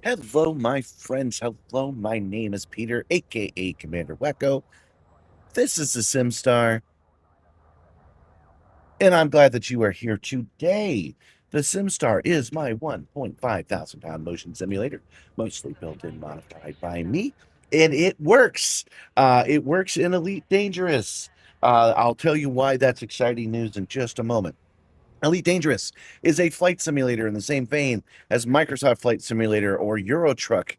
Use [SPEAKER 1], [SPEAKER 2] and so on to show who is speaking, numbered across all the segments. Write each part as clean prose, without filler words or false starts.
[SPEAKER 1] Hello, my friends. Hello, my name is Peter, aka Commander Wacko. This is the Simstarr, and I'm glad that you are here today. The Simstarr is my 1.5 thousand pound motion simulator, mostly built and modified by me, and it works. It works in Elite Dangerous. I'll tell you why that's exciting news in just a moment. Elite Dangerous is a flight simulator in the same vein as Microsoft Flight Simulator or Euro Truck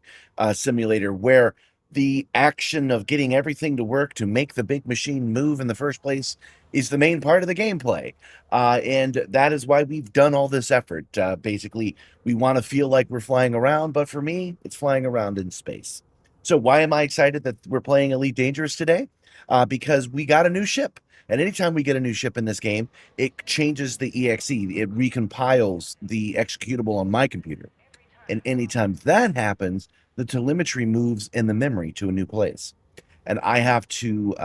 [SPEAKER 1] Simulator, where the action of getting everything to work to make the big machine move in the first place is the main part of the gameplay. And that is why we've done all this effort. Basically, we want to feel like we're flying around, but for me, it's flying around in space. So why am I excited that we're playing Elite Dangerous today? Because we got a new ship. And anytime we get a new ship in this game, it changes the exe. It recompiles the executable on my computer. And anytime that happens, the telemetry moves in the memory to a new place. And I have to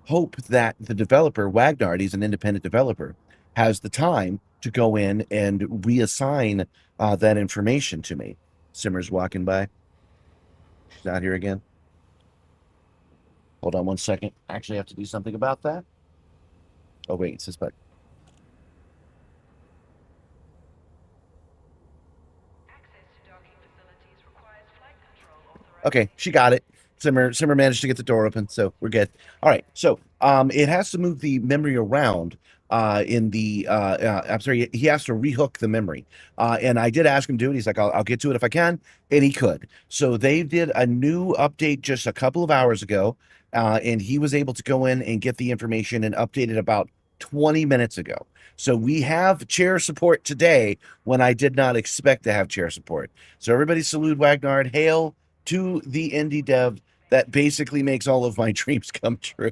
[SPEAKER 1] hope that the developer, Wagnard, he's an independent developer, has the time to go in and reassign that information to me. Simmer's walking by. She's out here again. Hold on one second. I actually have to do something about that. Oh, wait, it's this button. Okay, she got it. Simmer managed to get the door open, so we're good. All right, so it has to move the memory around in the I'm sorry, he has to rehook the memory. And I did ask him to do it. He's like, I'll get to it if I can, and he could. So they did a new update just a couple of hours ago, and he was able to go in and get the information and update it about 20 minutes ago. So we have chair support today when I did not expect to have chair support. So everybody salute Wagnard. Hail to the indie dev that basically makes all of my dreams come true.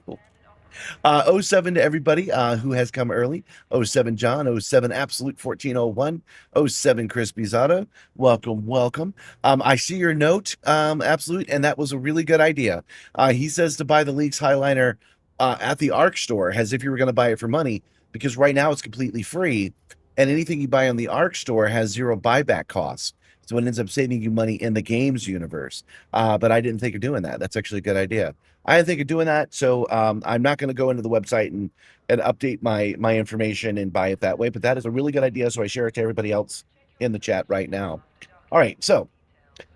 [SPEAKER 1] 07 to everybody who has come early. 07 John, 07 Absolute 1401, 07 Chris Bizotto. Welcome, welcome. I see your note, Absolute, and that was a really good idea. He says to buy the Lynx Highliner at the ARC store as if you were going to buy it for money, because right now it's completely free, and anything you buy on the ARC store has zero buyback costs. So it ends up saving you money in the games universe. But I didn't think of doing that. That's actually a good idea. I didn't think of doing that, so I'm not going to go into the website and update my information and buy it that way. But that is a really good idea, so I share it to everybody else in the chat right now. All right, so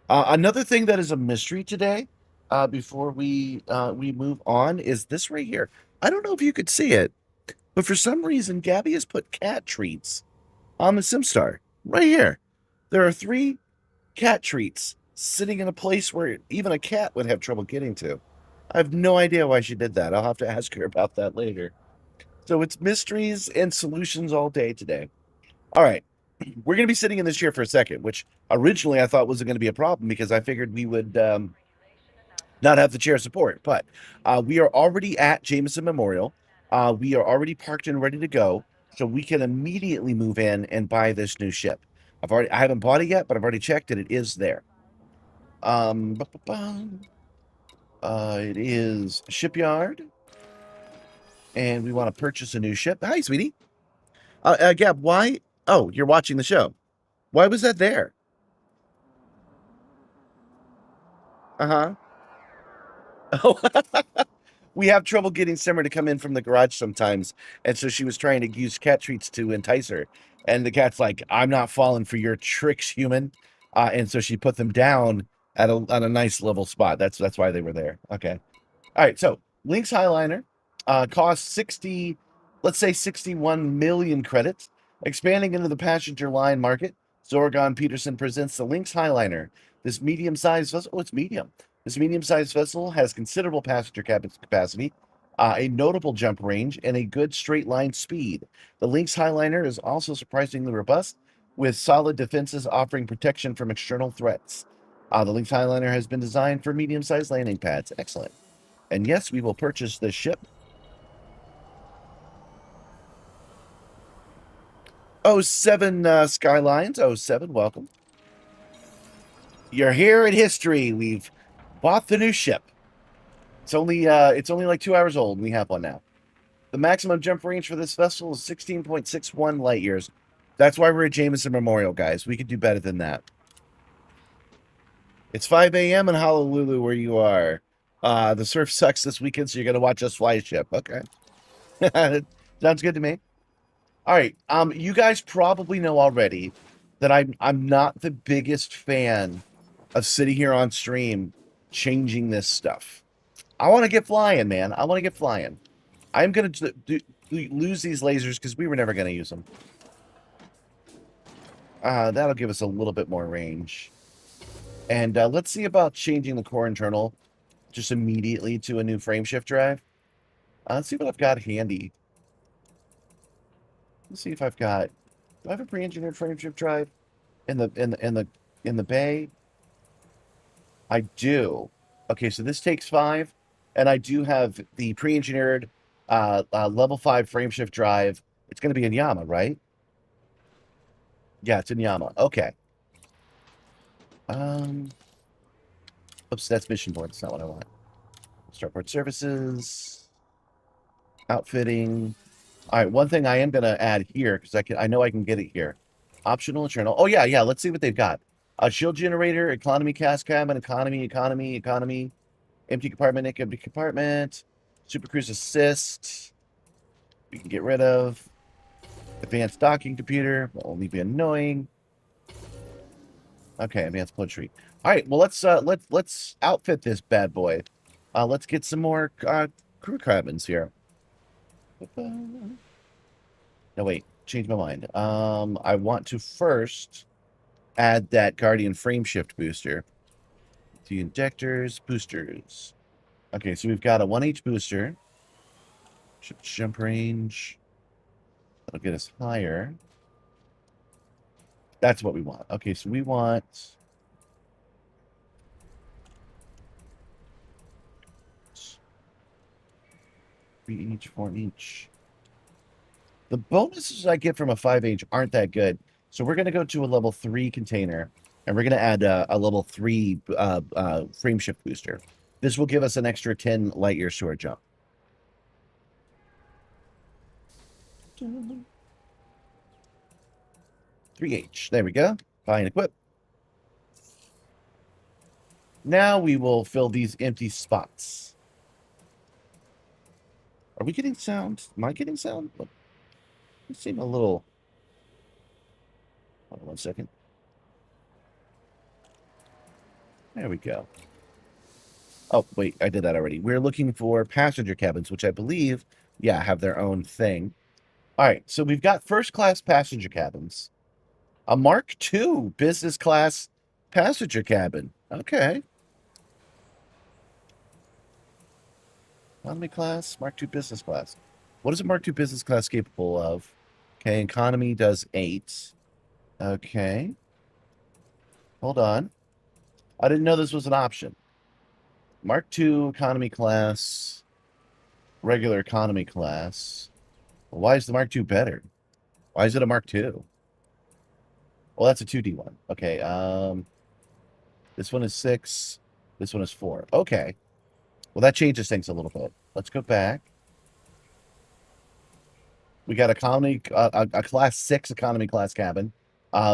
[SPEAKER 1] another thing that is a mystery today, before we move on, is this right here. I don't know if you could see it, but for some reason, Gabby has put cat treats on the Simstarr right here. There are 3 cat treats sitting in a place where even a cat would have trouble getting to. I have no idea why she did that. I'll have to ask her about that later. So it's mysteries and solutions all day today. All right. We're going to be sitting in this chair for a second, which originally I thought wasn't going to be a problem because I figured we would not have the chair support. But we are already at Jameson Memorial. We are already parked and ready to go. So we can immediately move in and buy this new ship. I haven't bought it yet, but I've already checked and it is there. It is shipyard, and we want to purchase a new ship. Hi, sweetie. Gab, why? Oh, you're watching the show. Why was that there? Uh-huh. Oh, we have trouble getting Simmer to come in from the garage sometimes, and so she was trying to use cat treats to entice her. And the cat's like, "I'm not falling for your tricks, human." And so she put them down at a nice level spot. That's why they were there. Okay. All right. So Lynx Highliner costs 60, let's say 61 million credits. Expanding into the passenger line market, Zorgon Peterson presents the Lynx Highliner. This medium-sized vessel, oh, it's medium. This medium-sized vessel has considerable passenger capacity, a notable jump range, and a good straight-line speed. The Lynx Highliner is also surprisingly robust, with solid defenses offering protection from external threats. The Lynx Highliner has been designed for medium-sized landing pads. Excellent. And yes, we will purchase this ship. 07 Skylines. 07, welcome. You're here in history. We've bought the new ship. It's only like 2 hours old, and we have one now. The maximum jump range for this vessel is 16.61 light years. That's why we're at Jameson Memorial, guys. We could do better than that. It's 5 a.m. in Honolulu where you are. The surf sucks this weekend, so you're gonna watch us fly a ship. Okay. Sounds good to me. All right. You guys probably know already that I'm not the biggest fan of sitting here on stream changing this stuff. I want to get flying, man. I want to get flying. I'm gonna lose these lasers because we were never gonna use them. That'll give us a little bit more range. And let's see about changing the core internal just immediately to a new frameshift drive. Let's see what I've got handy. Let's see if I've got. Do I have a pre-engineered frameshift drive in the bay? I do. Okay, so this takes 5, and I do have the pre-engineered level 5 frameshift drive. It's going to be in Yama, right? Yeah, it's in Yama. Okay. Oops, that's mission board. That's not what I want. Starport services, outfitting. All right, one thing I am gonna add here because I know I can get it here. Optional internal. Oh yeah. Let's see what they've got. Shield generator, economy cast cabin, economy, empty compartment, super cruise assist. We can get rid of advanced docking computer. Will only be annoying. Okay, advanced blood treat. All right, well let's outfit this bad boy. Let's get some more crew cabins here. No, wait, change my mind. I want to first add that Guardian frameshift booster. The injectors, boosters. Okay, so we've got a 1H booster. Jump range. That'll get us higher. That's what we want. Okay, so we want 3 each, 4 each. The bonuses I get from a 5H aren't that good. So we're going to go to a level 3 container, and we're going to add a level 3 frameshift booster. This will give us an extra 10 light years to our jump. $3H. There we go. Buy and equip. Now we will fill these empty spots. Are we getting sound? Am I getting sound? It seemed a little. Hold on 1 second. There we go. Oh, wait, I did that already. We're looking for passenger cabins, which I believe, yeah, have their own thing. All right, so we've got first-class passenger cabins. A Mark II business class passenger cabin. Okay. Economy class, Mark II business class. What is a Mark II business class capable of? Okay, economy does 8. Okay. Hold on. I didn't know this was an option. Mark II economy class, regular economy class. Well, why is the Mark II better? Why is it a Mark II? Well, that's a 2D one. Okay. This one is 6. This one is 4. Okay. Well, that changes things a little bit. Let's go back. We got economy, a class 6 economy class cabin.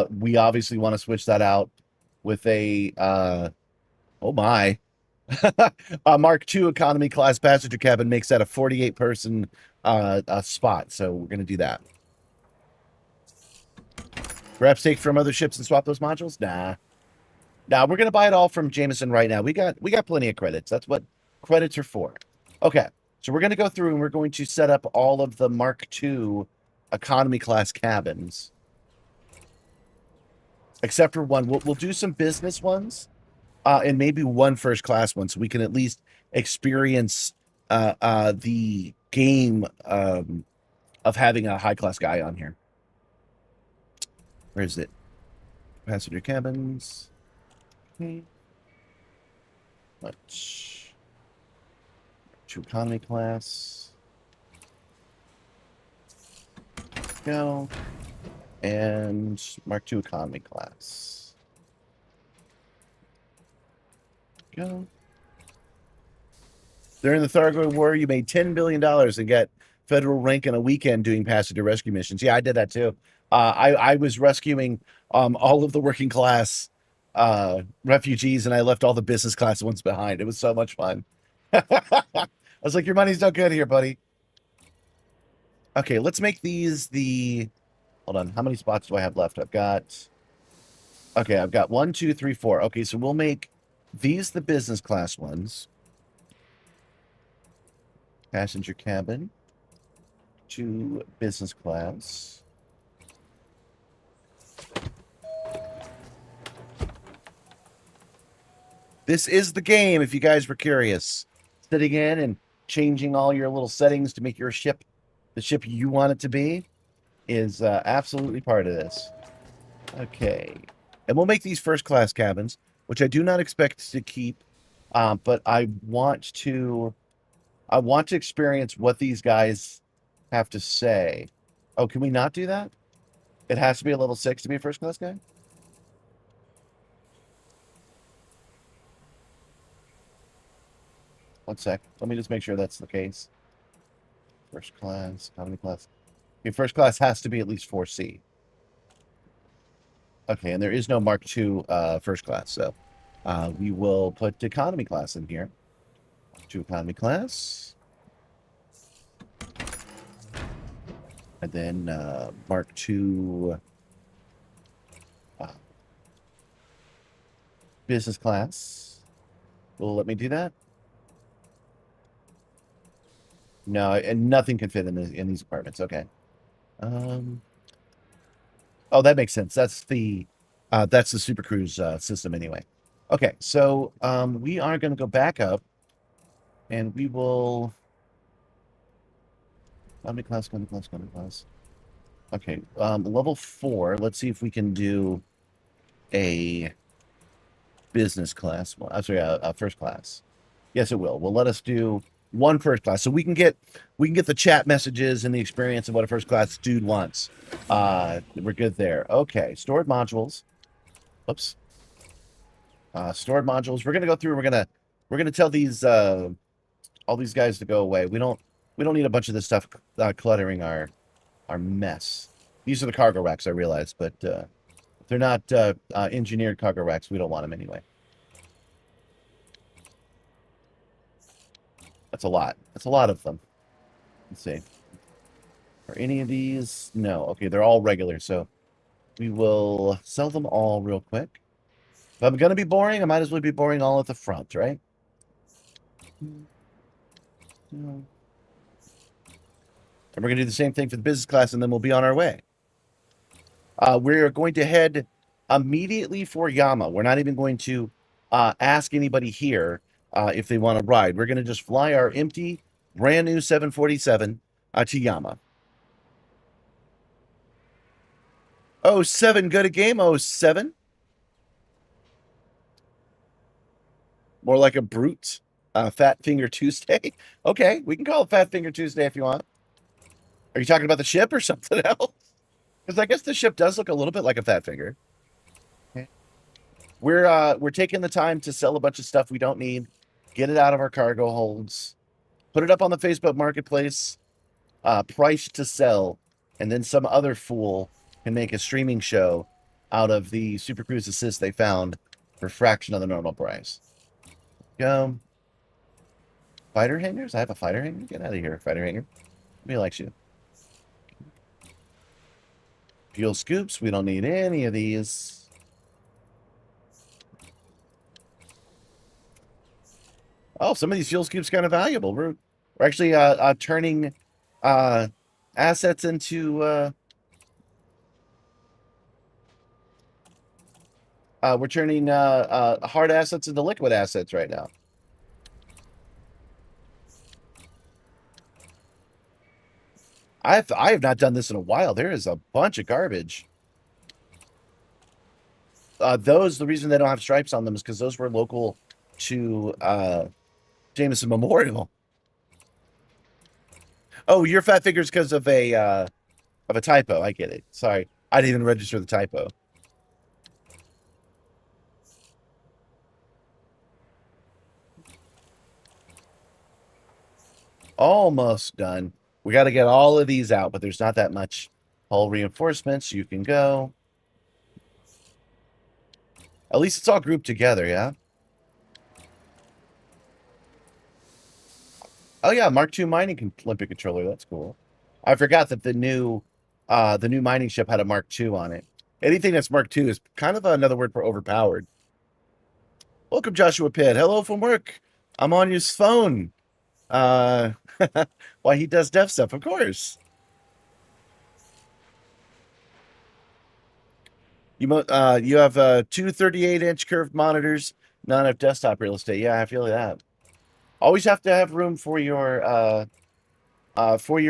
[SPEAKER 1] We obviously want to switch that out with a, oh my, a Mark II economy class passenger cabin makes that a 48-person spot. So we're going to do that. Grab steak from other ships and swap those modules? Nah. Nah, we're going to buy it all from Jameson right now. We got plenty of credits. That's what credits are for. Okay. So we're going to go through and we're going to set up all of the Mark II economy class cabins. Except for one. We'll do some business ones and maybe one first class one so we can at least experience the game of having a high class guy on here. Where is it? Passenger cabins. Okay. Much. To economy class. Go. And Mark II economy class. Go. During the Thargoid War, you made $10 billion and got federal rank in a weekend doing passenger rescue missions. Yeah, I did that too. I was rescuing all of the working class refugees, and I left all the business class ones behind. It was so much fun. I was like, your money's no good here, buddy. Okay, let's make these the... Hold on. How many spots do I have left? I've got... Okay, I've got 1, 2, 3, 4. Okay, so we'll make these the business class ones. Passenger cabin. 2 business class. This is the game, if you guys were curious. Sitting in and changing all your little settings to make your ship the ship you want it to be is absolutely part of this. Okay. And we'll make these first class cabins, which I do not expect to keep, but I want to experience what these guys have to say. Oh, can we not do that? It has to be a level 6 to be a first class guy? One sec. Let me just make sure that's the case. First class, economy class. Okay, first class has to be at least 4C. Okay, and there is no Mark II first class, so we will put economy class in here. To economy class. And then Mark II business class. Will let me do that? No, and nothing can fit in these apartments. Okay. Oh, that makes sense. That's the Super Cruise system anyway. Okay, so we are going to go back up, and we will. Economy class, economy class, economy class. Okay, level 4. Let's see if we can do a business class. Well, I'm sorry, a first class. Yes, it will. Will let us do 1 first class, so we can get the chat messages and the experience of what a first class dude wants. We're good there. Okay, stored modules. Oops. Stored modules. We're gonna go through. We're gonna tell these all these guys to go away. We don't need a bunch of this stuff cluttering our mess. These are the cargo racks, I realize, but if they're not engineered cargo racks, we don't want them anyway. That's a lot. That's a lot of them. Let's see. Are any of these? No. Okay, they're all regular, so we will sell them all real quick. If I'm going to be boring, I might as well be boring all at the front, right? And we're going to do the same thing for the business class, and then we'll be on our way. We're going to head immediately for Yama. We're not even going to ask anybody here if they want to ride. We're going to just fly our empty, brand new 747 to Yama. Oh, 7, good at game. Oh, 7. More like a brute. Fat Finger Tuesday. Okay, we can call it Fat Finger Tuesday if you want. Are you talking about the ship or something else? Because I guess the ship does look a little bit like a fat finger. Okay. We're taking the time to sell a bunch of stuff we don't need, get it out of our cargo holds, put it up on the Facebook Marketplace, price to sell, and then some other fool can make a streaming show out of the Super Cruise Assist they found for a fraction of the normal price. Go. Fighter hangers? I have a fighter hanger? Get out of here, fighter hanger. Nobody likes you. Fuel scoops. We don't need any of these. Oh, some of these fuel scoops kind of valuable. We're actually turning assets into we're turning hard assets into liquid assets right now. I have not done this in a while. There is a bunch of garbage. The reason they don't have stripes on them is because those were local to Jameson Memorial. Oh, your fat figures because of a typo. I get it. Sorry, I didn't even register the typo. Almost done. We got to get all of these out, but there's not that much hull reinforcements. You can go. At least it's all grouped together, yeah? Oh yeah, Mark II mining Olympic controller. That's cool. I forgot that the new mining ship had a Mark II on it. Anything that's Mark II is kind of another word for overpowered. Welcome, Joshua Pitt. Hello from work. I'm on his phone. Uh, why he does dev stuff, of course. You have two 38-inch curved monitors, not enough desktop real estate. Yeah, I feel that. Always have to have room for your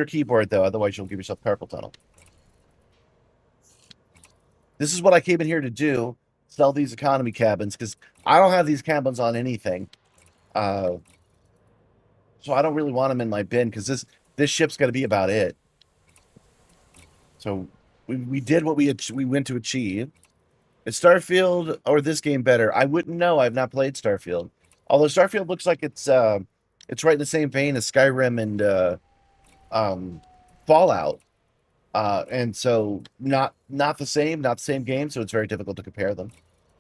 [SPEAKER 1] keyboard though, otherwise you'll give yourself carpal tunnel. This is what I came in here to do: sell these economy cabins because I don't have these cabins on anything. So I don't really want them in my bin because this ship's going to be about it. So we did what we went to achieve. Is Starfield or this game better? I wouldn't know. I've not played Starfield. Although Starfield looks like it's right in the same vein as Skyrim and Fallout. And so not the same game, so it's very difficult to compare them.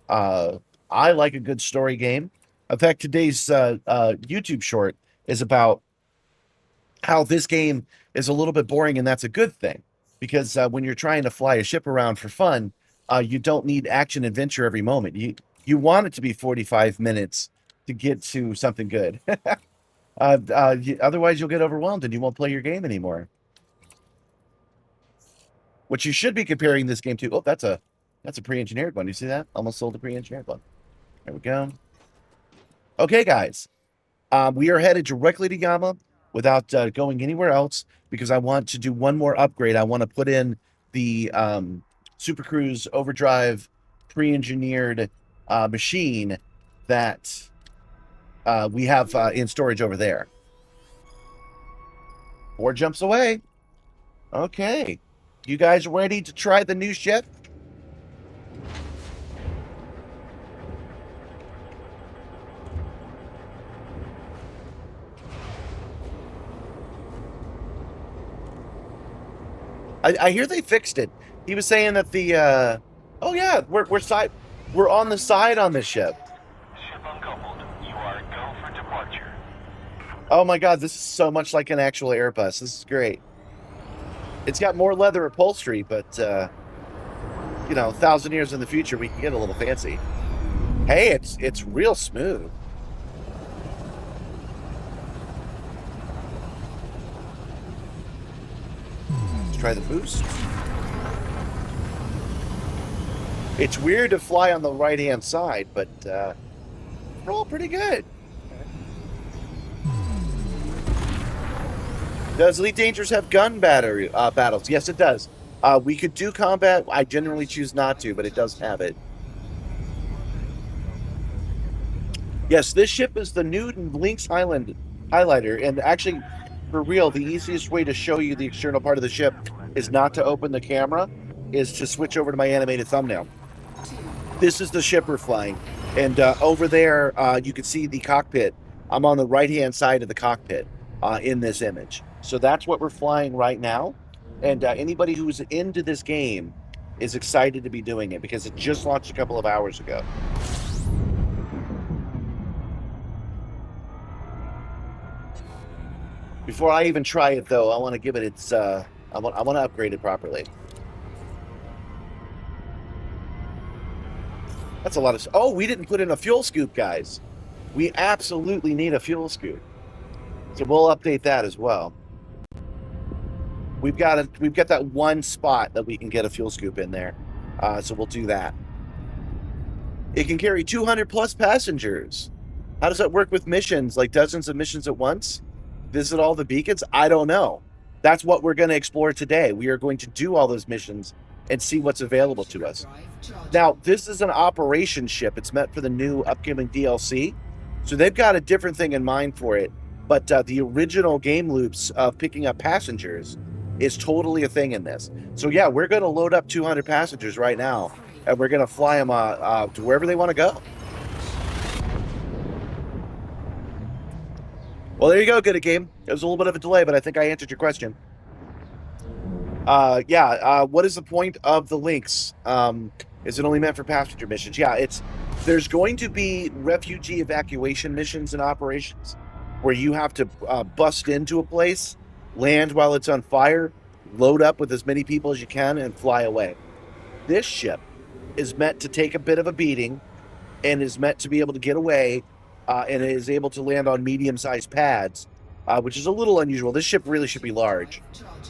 [SPEAKER 1] I like a good story game. In fact, today's YouTube short is about how this game is a little bit boring, and that's a good thing. Because when you're trying to fly a ship around for fun, you don't need action adventure every moment. You want it to be 45 minutes to get to something good. Otherwise, you'll get overwhelmed and you won't play your game anymore. What you should be comparing this game to... Oh, that's a pre-engineered one. You see that? Almost sold a pre-engineered one. There we go. Okay, guys. We are headed directly to Yama without going anywhere else because I want to do one more upgrade. I want to put in the Super Cruise Overdrive pre-engineered machine that we have in storage over there. 4 jumps away. Okay. You guys ready to try the new ship? I hear they fixed it. He was saying that the oh yeah, we're on the side on this ship.
[SPEAKER 2] Ship uncoupled. You are go for departure.
[SPEAKER 1] Oh my god, this is so much like an actual Airbus. This is great. It's got more leather upholstery, but you know, 1,000 years in the future we can get a little fancy. Hey, it's real smooth. Let's try the boost. It's weird to fly on the right-hand side, but we're all pretty good. Does Elite Dangerous have gun battles? Yes, it does. We could do combat. I generally choose not to, but it does have it. Yes, this ship is the new Lynx Highliner, and actually, for real, the easiest way to show you the external part of the ship is not to open the camera, is to switch over to my animated thumbnail. This is the ship we're flying, and over there you can see the cockpit. I'm on the right-hand side of the cockpit in this image. So that's what we're flying right now, and anybody who's into this game is excited to be doing it because it just launched a couple of hours ago. Before I even try it, though, I want to give it its... I want to upgrade it properly. That's a lot of... Oh, we didn't put in a fuel scoop, guys. We absolutely need a fuel scoop. So we'll update that as well. We've got that one spot that we can get a fuel scoop in there. So we'll do that. It can carry 200 plus passengers. How does that work with missions? Like dozens of missions at once? Visit all the beacons? I don't know. That's what we're going to explore today. We are going to do all those missions and see what's available to us. Now, this is an operation ship. It's meant for the new upcoming DLC. So they've got a different thing in mind for it. But the original game loops of picking up passengers is totally a thing in this. So yeah, we're going to load up 200 passengers right now. And we're going to fly them to wherever they want to go. Well, there you go, Good Game. It was a little bit of a delay, but I think I answered your question. What is the point of the Lynx? Is it only meant for passenger missions? Yeah, there's going to be refugee evacuation missions and operations where you have to bust into a place, land while it's on fire, load up with as many people as you can, and fly away. This ship is meant to take a bit of a beating and is meant to be able to get away, and is able to land on medium-sized pads, which is a little unusual. This ship really should be large,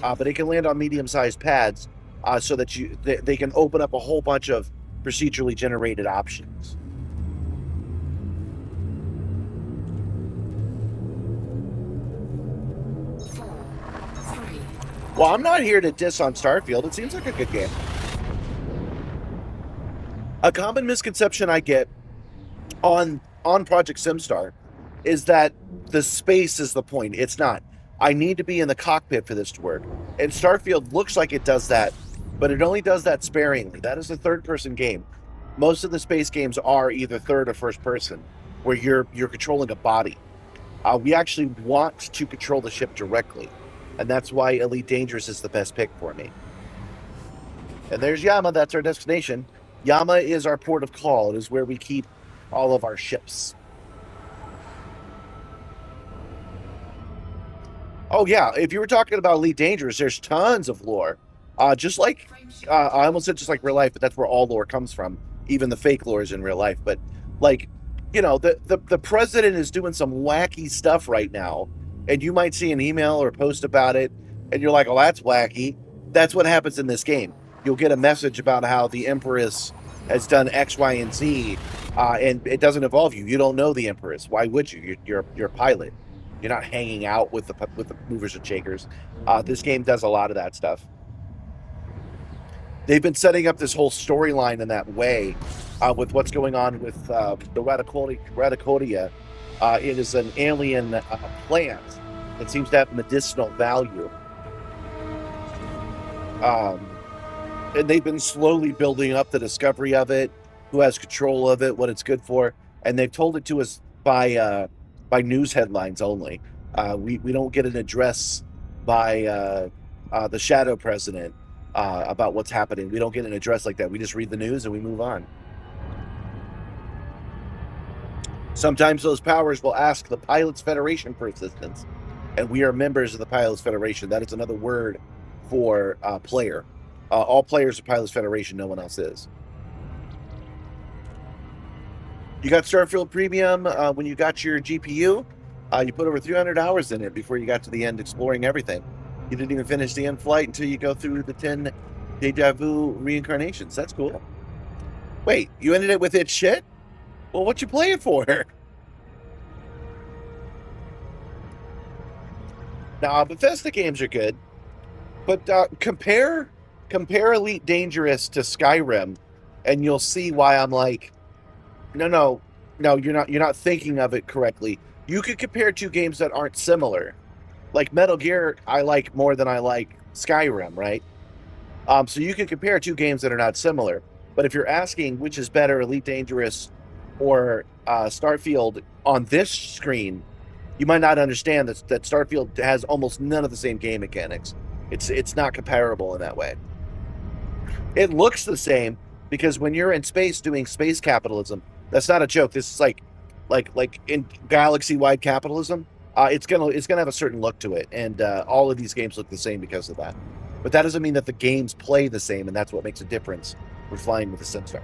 [SPEAKER 1] but it can land on medium-sized pads so that they can open up a whole bunch of procedurally generated options. Well, I'm not here to diss on Starfield. It seems like a good game. A common misconception I get on Project Simstarr is that the space is the point. It's not. I need to be in the cockpit for this to work. And Starfield looks like it does that, but it only does that sparingly. That is a third-person game. Most of the space games are either third or first person, where you're controlling a body. We actually want to control the ship directly, and that's why Elite Dangerous is the best pick for me. And there's Yama. That's our destination. Yama is our port of call. It is where we keep all of our ships. Oh, yeah. If you were talking about Elite Dangerous, there's tons of lore. Just like, I almost said just like real life, but that's where all lore comes from. Even the fake lore is in real life. But, like, you know, the president is doing some wacky stuff right now. And you might see an email or post about it, and you're like, oh, that's wacky. That's what happens in this game. You'll get a message about how the Empress has done X, Y, and Z, and it doesn't involve you. You don't know the Empress. Why would you? You're a pilot. You're not hanging out with the movers and shakers. This game does a lot of that stuff. They've been setting up this whole storyline in that way with what's going on with the Radicodia. It is an alien plant that seems to have medicinal value. And they've been slowly building up the discovery of it, who has control of it, what it's good for, and they've told it to us by news headlines only. We don't get an address by the shadow president about what's happening. We don't get an address like that. We just read the news and we move on. Sometimes those powers will ask the Pilots Federation for assistance, and we are members of the Pilots Federation. That is another word for player. All players of Pilots Federation, no one else is. You got Starfield Premium when you got your GPU. You put over 300 hours in it before you got to the end exploring everything. You didn't even finish the end flight until you go through the 10 Deja Vu reincarnations. That's cool. Wait, you ended it with its shit? Well, what you playing for? Now, Bethesda games are good, but compare Elite Dangerous to Skyrim, and you'll see why I'm like, no, you're not thinking of it correctly. You could compare two games that aren't similar. Like Metal Gear, I like more than I like Skyrim, right? So you can compare two games that are not similar. But if you're asking which is better, Elite Dangerous or Starfield on this screen, you might not understand that Starfield has almost none of the same game mechanics. It's not comparable in that way. It looks the same because when you're in space doing space capitalism, that's not a joke. This is like in galaxy-wide capitalism. It's gonna have a certain look to it, and all of these games look the same because of that. But that doesn't mean that the games play the same, and that's what makes a difference when flying with the Simstarr.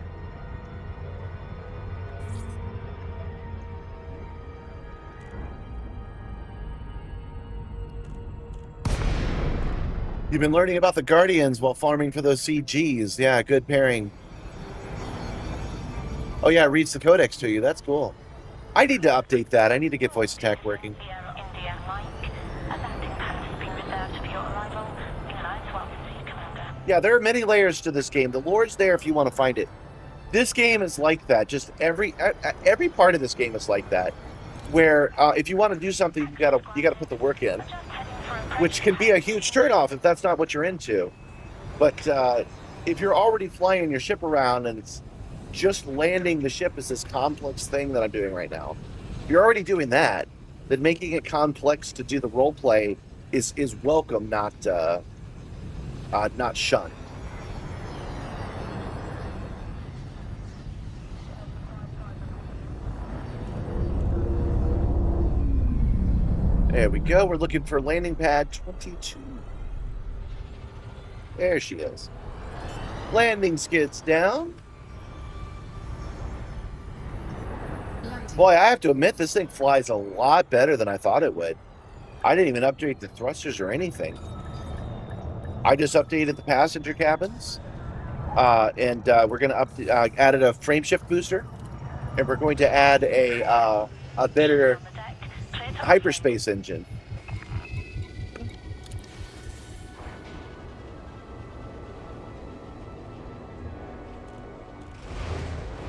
[SPEAKER 1] You've been learning about the Guardians while farming for those CGs. Yeah, good pairing. Oh yeah, it reads the codex to you. That's cool. I need to update that. I need to get voice attack working. Yeah, there are many layers to this game. The lore's there if you want to find it. This game is like that. Just every part of this game is like that. Where if you want to do something, you gotta put the work in, which can be a huge turnoff if that's not what you're into. But if you're already flying your ship around and it's just landing the ship is this complex thing that I'm doing right now. If you're already doing that, then making it complex to do the role play is welcome, not shunned. There we go. We're looking for landing pad 22. There she is. Landing skids down. Boy, I have to admit, this thing flies a lot better than I thought it would. I didn't even update the thrusters or anything. I just updated the passenger cabins. And we're going to added a frame shift booster. And we're going to add a better hyperspace engine.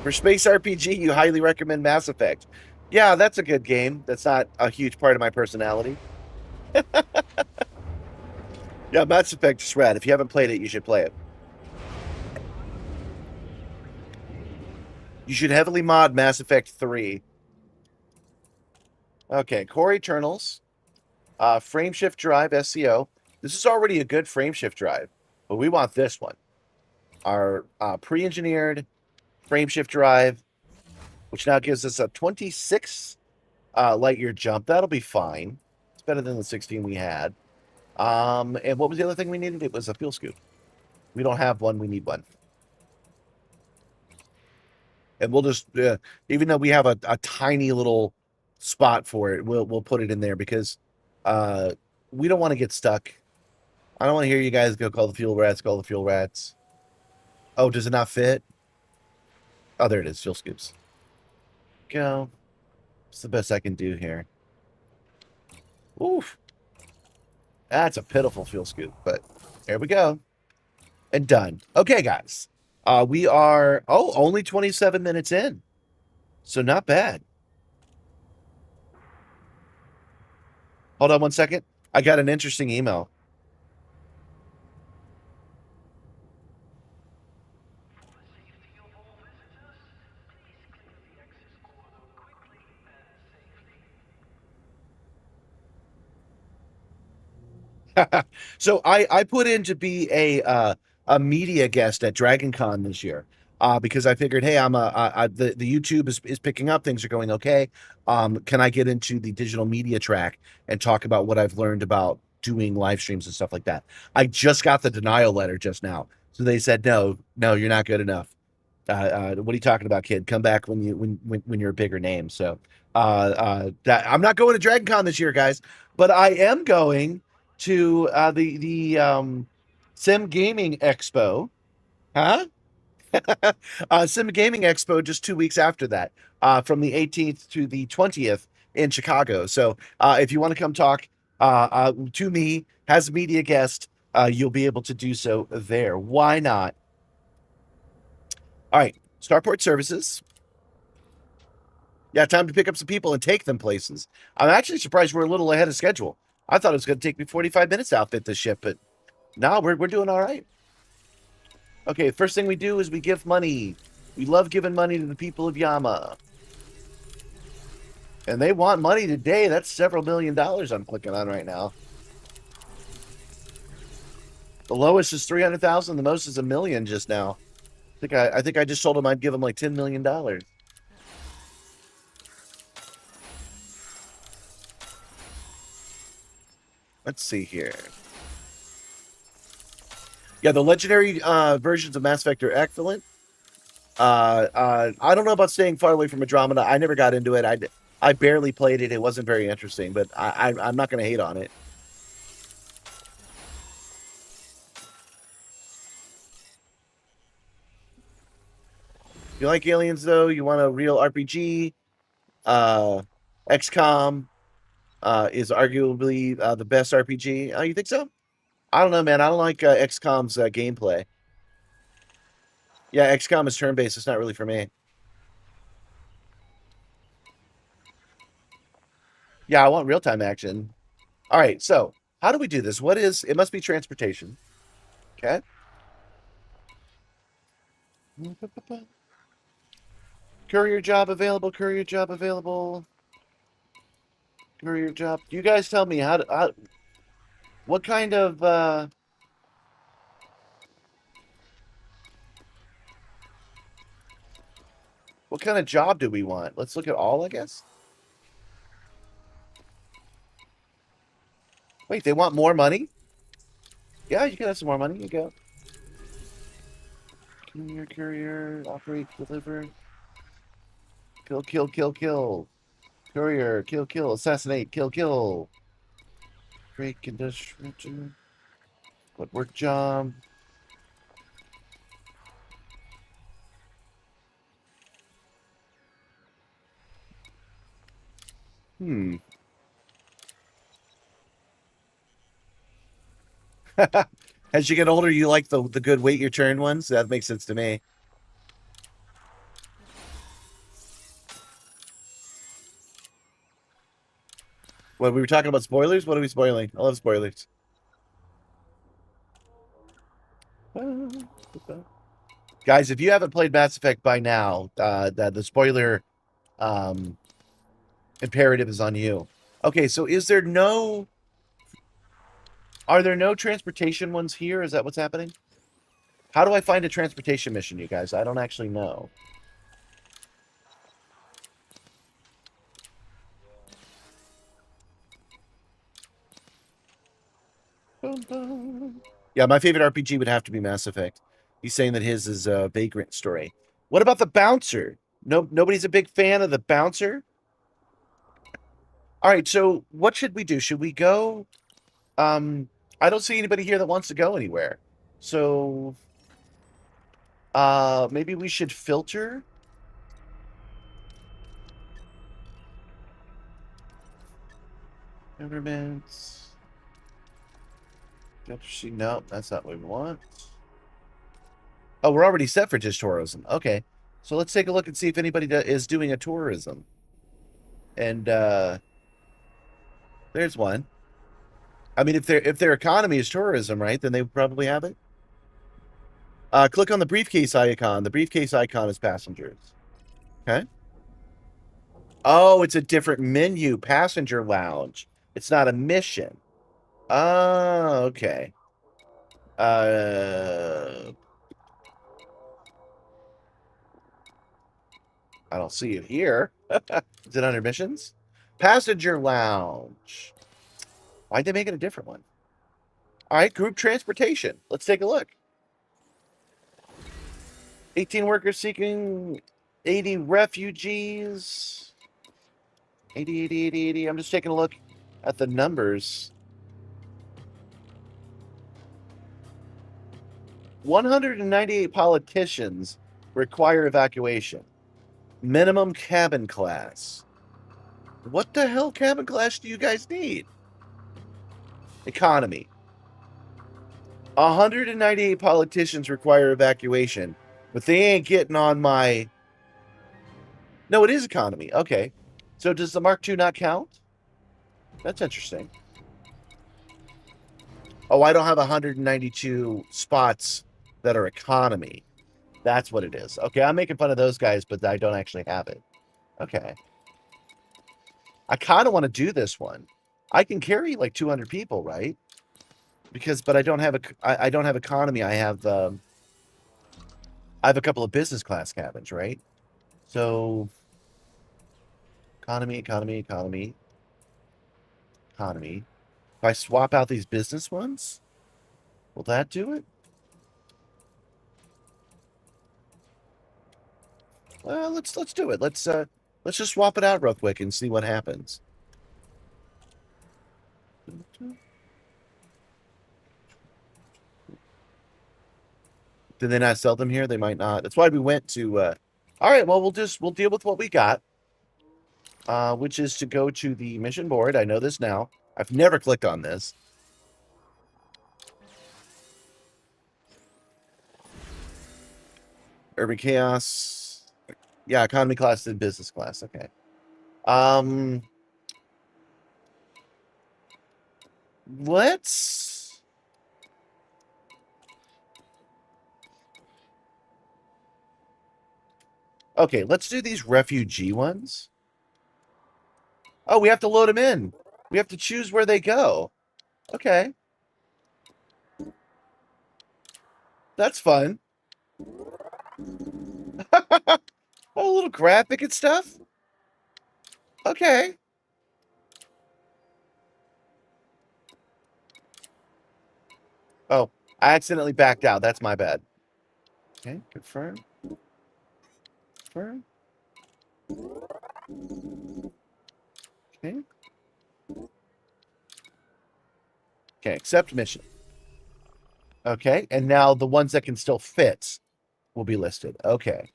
[SPEAKER 1] For space RPG, you highly recommend Mass Effect. Yeah, that's a good game. That's not a huge part of my personality. Yeah, Mass Effect is rad. If you haven't played it, you should play it. You should heavily mod Mass Effect 3. Okay, Core Eternals. Frame shift drive, SCO. This is already a good frame shift drive, but we want this one. Our pre-engineered frame shift drive, which now gives us a 26 light year jump. That'll be fine. It's better than the 16 we had. And what was the other thing we needed? It was a fuel scoop. We don't have one. We need one. And we'll just, even though we have a tiny little spot for it, we'll put it in there because we don't want to get stuck. I don't want to hear you guys go call the fuel rats, call the fuel rats. Oh, does it not fit? Oh, there it is. Fuel scoops. Go. It's the best I can do here. Oof. That's a pitiful fuel scoop, but there we go. And done. Okay, guys. We are, only 27 minutes in. So not bad. Hold on one second. I got an interesting email. So I put in to be a media guest at DragonCon this year because I figured, hey, the YouTube is picking up, things are going okay. Can I get into the digital media track and talk about what I've learned about doing live streams and stuff like that? I just got the denial letter just now, so they said no, you're not good enough. What are you talking about, kid? Come back when you're a bigger name. So that I'm not going to DragonCon this year, guys, but I am going to the Sim Gaming Expo, huh? Sim Gaming Expo just 2 weeks after that, from the 18th to the 20th in Chicago. So if you want to come talk to me as a media guest, you'll be able to do so there. Why not? All right, Starport Services. Yeah, time to pick up some people and take them places. I'm actually surprised we're a little ahead of schedule. I thought it was going to take me 45 minutes to outfit this ship, but no, we're doing all right. Okay, first thing we do is we give money. We love giving money to the people of Yama. And they want money today. That's several $1 million I'm clicking on right now. The lowest is 300,000. The most is $1 million just now. I think I just told them I'd give them like $10 million. Let's see here. Yeah, the legendary versions of Mass Effect are excellent. I don't know about staying far away from Andromeda. I never got into it. I barely played it. It wasn't very interesting, but I'm not going to hate on it. If you like aliens, though, you want a real RPG, XCOM is arguably the best RPG. Oh, you think so? I don't know, man. I don't like XCOM's gameplay. Yeah, XCOM is turn-based. It's not really for me. Yeah, I want real-time action. All right, so how do we do this? It must be transportation. Okay. Courier job available, courier job available. Courier job. You guys tell me what kind of job do we want? Let's look at all, I guess. Wait, they want more money? Yeah, you can have some more money. You go. Courier, operate, deliver. Kill, kill, kill, kill. Courier, kill, kill. Assassinate, kill, kill. Break condition. What work job? Hmm. As you get older, you like the good wait your turn ones? That makes sense to me. What, we were talking about spoilers? What are we spoiling? I love spoilers. Guys, if you haven't played Mass Effect by now, the spoiler imperative is on you. Okay, so are there no transportation ones here? Is that what's happening? How do I find a transportation mission, you guys? I don't actually know. Yeah, my favorite RPG would have to be Mass Effect. He's saying that his is a Vagrant story. What about the Bouncer? No, nobody's a big fan of the Bouncer? All right, so what should we do? Should we go? I don't see anybody here that wants to go anywhere. So, maybe we should filter. Governments. No, that's not what we want. Oh, we're already set for just tourism. Okay, so let's take a look and see if anybody is doing a tourism. And there's one. I mean, if their economy is tourism, right, then they would probably have it. Click on the briefcase icon. The briefcase icon is passengers. Okay. Oh, it's a different menu. Passenger lounge. It's not a mission. Oh, okay. I don't see it here. Is it under missions? Passenger lounge. Why'd they make it a different one? All right, group transportation. Let's take a look. 18 workers seeking 80 refugees. 80, 80, 80, 80. I'm just taking a look at the numbers. 198 politicians require evacuation. Minimum cabin class. What the hell cabin class do you guys need? Economy. 198 politicians require evacuation, but they ain't getting on my... No, it is economy. Okay. So does the Mark II not count? That's interesting. Oh, I don't have 192 spots that are economy. That's what it is. Okay, I'm making fun of those guys, but I don't actually have it. Okay. I kind of want to do this one. I can carry like 200 people, right? But I don't have I don't have economy. I have a couple of business class cabins, right? So economy. If I swap out these business ones, will that do it? Well, let's do it. Let's just swap it out real quick and see what happens. Did they not sell them here? They might not. That's why we went to all right, well we'll deal with what we got. Which is to go to the mission board. I know this now. I've never clicked on this. Urban Chaos. Yeah, economy class and business class. Okay. Let's... Okay, let's do these refugee ones. Oh, we have to load them in. We have to choose where they go. Okay. That's fun. Oh, a little graphic and stuff. Okay. Oh, I accidentally backed out. That's my bad. Okay, confirm. Confirm. Okay. Okay, accept mission. Okay, and now the ones that can still fit will be listed. Okay.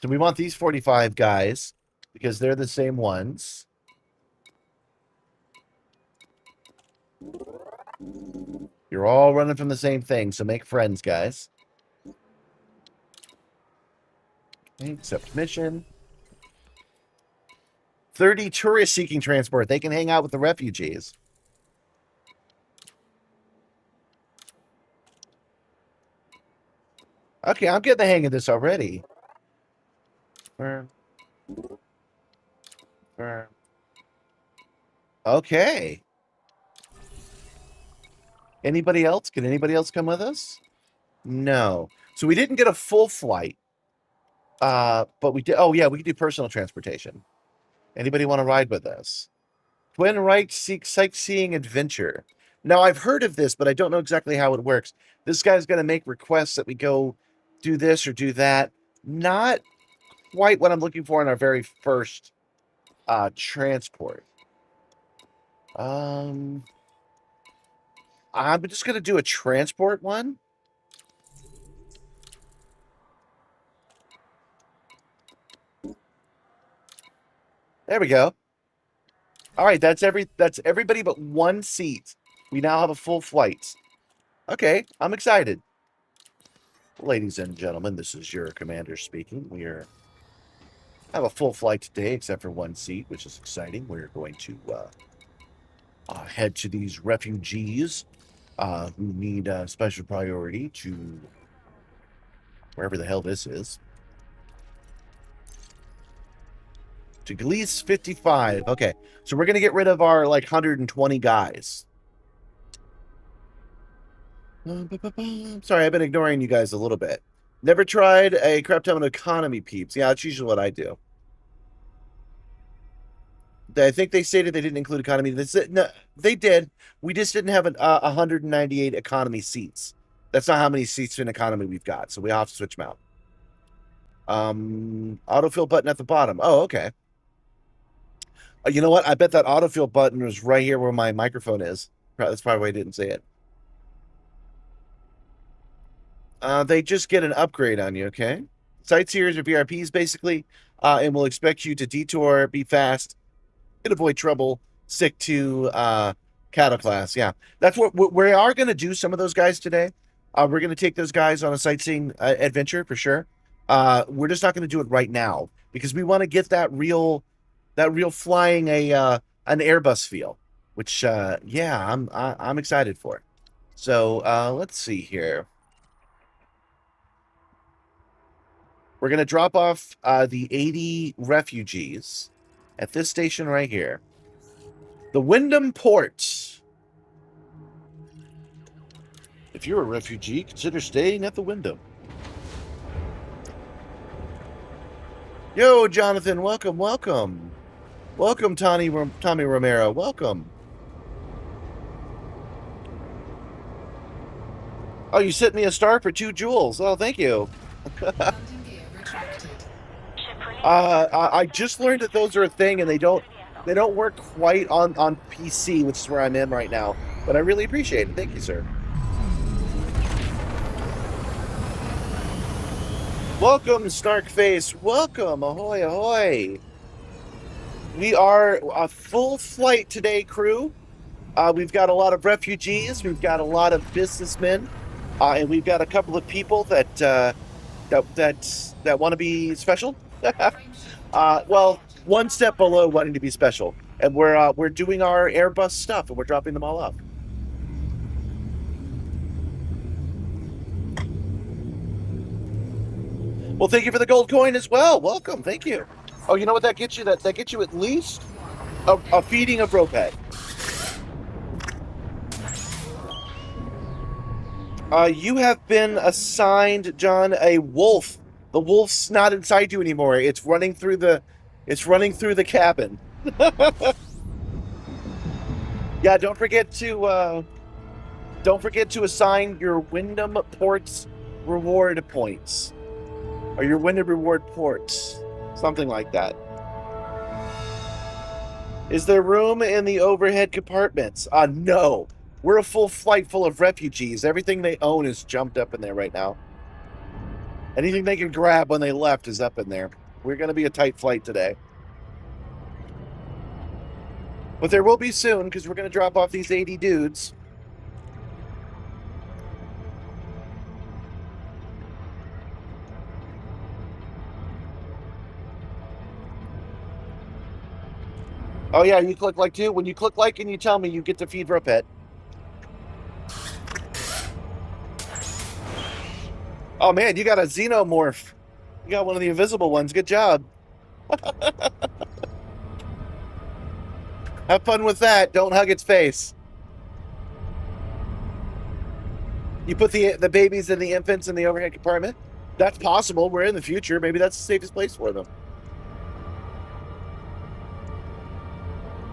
[SPEAKER 1] So we want these 45 guys because they're the same ones. You're all running from the same thing, so make friends, guys. Okay, accept mission. 30 tourists seeking transport. They can hang out with the refugees. Okay, I'm getting the hang of this already. Firm. Firm. Okay. Anybody else? Can anybody else come with us? No. So we didn't get a full flight. But we did. Oh, yeah, we could do personal transportation. Anybody want to ride with us? Twin Reich sightseeing adventure. Now, I've heard of this, but I don't know exactly how it works. This guy's going to make requests that we go do this or do that. Not quite what I'm looking for in our very first transport. I'm just going to do a transport one. There we go. All right, that's everybody but one seat. We now have a full flight. Okay, I'm excited. Ladies and gentlemen, this is your commander speaking. We have a full flight today, except for one seat, which is exciting. We're going to head to these refugees who need special priority to wherever the hell this is. To Gliese 55. Okay, so we're going to get rid of our, 120 guys. Sorry, I've been ignoring you guys a little bit. Never tried a crap ton of economy peeps. Yeah, that's usually what I do. I think they stated they didn't include economy. No, they did. We just didn't have 198 economy seats. That's not how many seats in economy we've got, so we have to switch them out. Autofill button at the bottom. Oh, okay. You know what? I bet that autofill button was right here where my microphone is. That's probably why I didn't say it. They just get an upgrade on you, okay? Sightseers or VRPs, basically, and will expect you to detour, be fast, and avoid trouble, stick to cattle class. Yeah, that's what we are going to do. Some of those guys today. We're going to take those guys on a sightseeing adventure for sure. We're just not going to do it right now because we want to get that real flying an Airbus feel, which yeah, I'm excited for. So let's see here. We're going to drop off the 80 refugees at this station right here. The Wyndham Port. If you're a refugee, consider staying at the Wyndham. Yo, Jonathan, welcome, welcome. Welcome, Tommy Romero, welcome. Oh, you sent me a star for 2 jewels. Oh, thank you. I just learned that those are a thing, and they don't work quite on PC, which is where I'm in right now. But I really appreciate it. Thank you, sir. Welcome, Snarkface. Welcome. Ahoy, ahoy. We are a full flight today, crew. We've got a lot of refugees. We've got a lot of businessmen, and we've got a couple of people that want to be special. Well, one step below wanting to be special, and we're doing our Airbus stuff, and we're dropping them all off. Well, thank you for the gold coin as well. Welcome, thank you. Oh, you know what that gets you? That gets you at least a feeding of Roped. You have been assigned, John, a wolf. The wolf's not inside you anymore. It's running through the cabin. Yeah, don't forget to Don't forget to assign your Wyndham Ports reward points. Or your Wyndham reward ports. Something like that. Is there room in the overhead compartments? No. We're a full flight full of refugees. Everything they own is jumped up in there right now. Anything they can grab when they left is up in there. We're going to be a tight flight today. But there will be soon, because we're going to drop off these 80 dudes. Oh yeah, you click like too. When you click like and you tell me, you get to feed for a pet. Oh man, you got a xenomorph. You got one of the invisible ones. Good job. Have fun with that. Don't hug its face. You put the babies and the infants in the overhead compartment? That's possible. We're in the future. Maybe that's the safest place for them.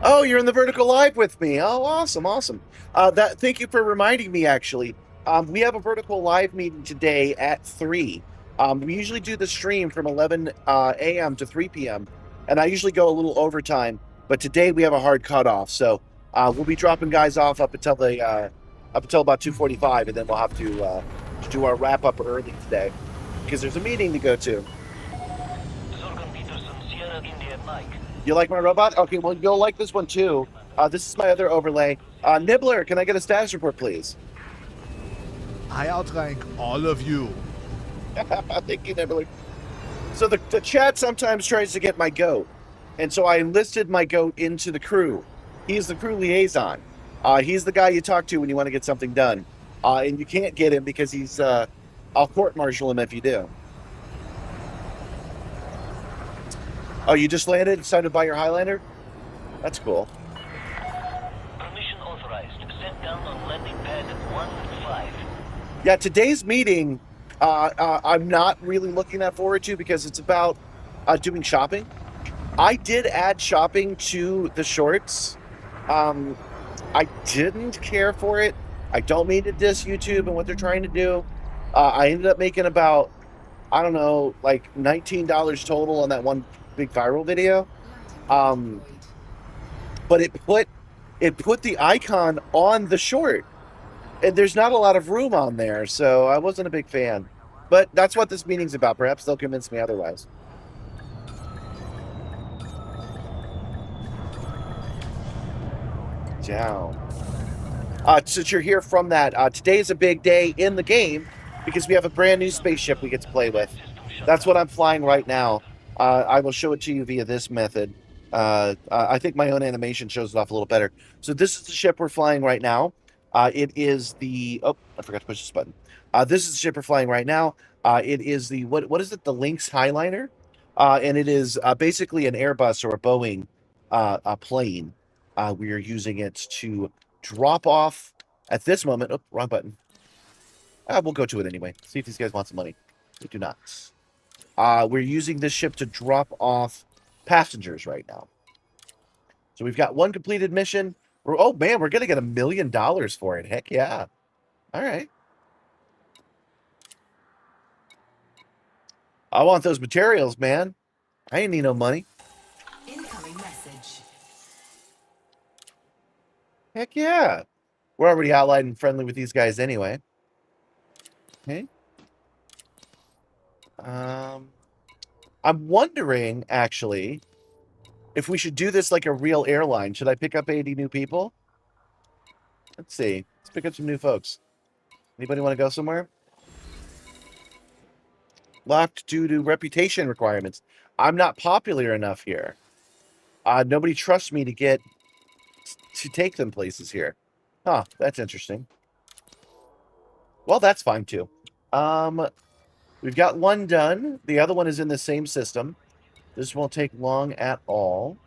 [SPEAKER 1] Oh, you're in the vertical live with me. Oh, awesome, awesome. Thank you for reminding me, actually. We have a vertical live meeting today at 3. We usually do the stream from 11 a.m. to 3 p.m. And I usually go a little overtime. But today we have a hard cutoff. So we'll be dropping guys off up until about 2:45. And then we'll have to do our wrap-up early today. Because there's a meeting to go to. You like my robot? Okay, well, you'll like this one too. This is my other overlay. Nibbler, can I get a status report, please?
[SPEAKER 3] I outrank all of you.
[SPEAKER 1] Thank you, Nibbler. So the chat sometimes tries to get my goat. And so I enlisted my goat into the crew. He's the crew liaison. He's the guy you talk to when you want to get something done. And you can't get him because he's... I'll court-martial him if you do. Oh, you just landed and started by your Highliner? That's cool.
[SPEAKER 2] Permission authorized. Set down on landing pad 15.
[SPEAKER 1] Yeah, today's meeting, I'm not really looking that forward to because it's about doing shopping. I did add shopping to the shorts. I didn't care for it. I don't mean to diss YouTube and what they're trying to do. I ended up making about, I don't know, like $19 total on that one big viral video. But it put the icon on the short. And there's not a lot of room on there, so I wasn't a big fan. But that's what this meeting's about. Perhaps they'll convince me otherwise. Down. Since you're here from that, today's a big day in the game because we have a brand new spaceship we get to play with. That's what I'm flying right now. I will show it to you via this method. I think my own animation shows it off a little better. So this is the ship we're flying right now. It is the... Oh, I forgot to push this button. This is the ship we're flying right now. It is the... What is it? The Lynx Highliner? And it is basically an Airbus or a Boeing plane. We are using it to drop off at this moment... Oh, wrong button. We'll go to it anyway. See if these guys want some money. We do not. We're using this ship to drop off passengers right now. So we've got one completed mission. Oh, man, we're going to get $1 million for it. Heck yeah. All right. I want those materials, man. I ain't need no money.
[SPEAKER 4] Incoming message.
[SPEAKER 1] Heck yeah. We're already allied and friendly with these guys anyway. Okay. I'm wondering, actually, if we should do this like a real airline. Should I pick up 80 new people? Let's see. Let's pick up some new folks. Anybody want to go somewhere? Locked due to reputation requirements. I'm not popular enough here. Nobody trusts me to take them places here. Huh, that's interesting. Well, that's fine too. We've got one done. The other one is in the same system. This won't take long at all.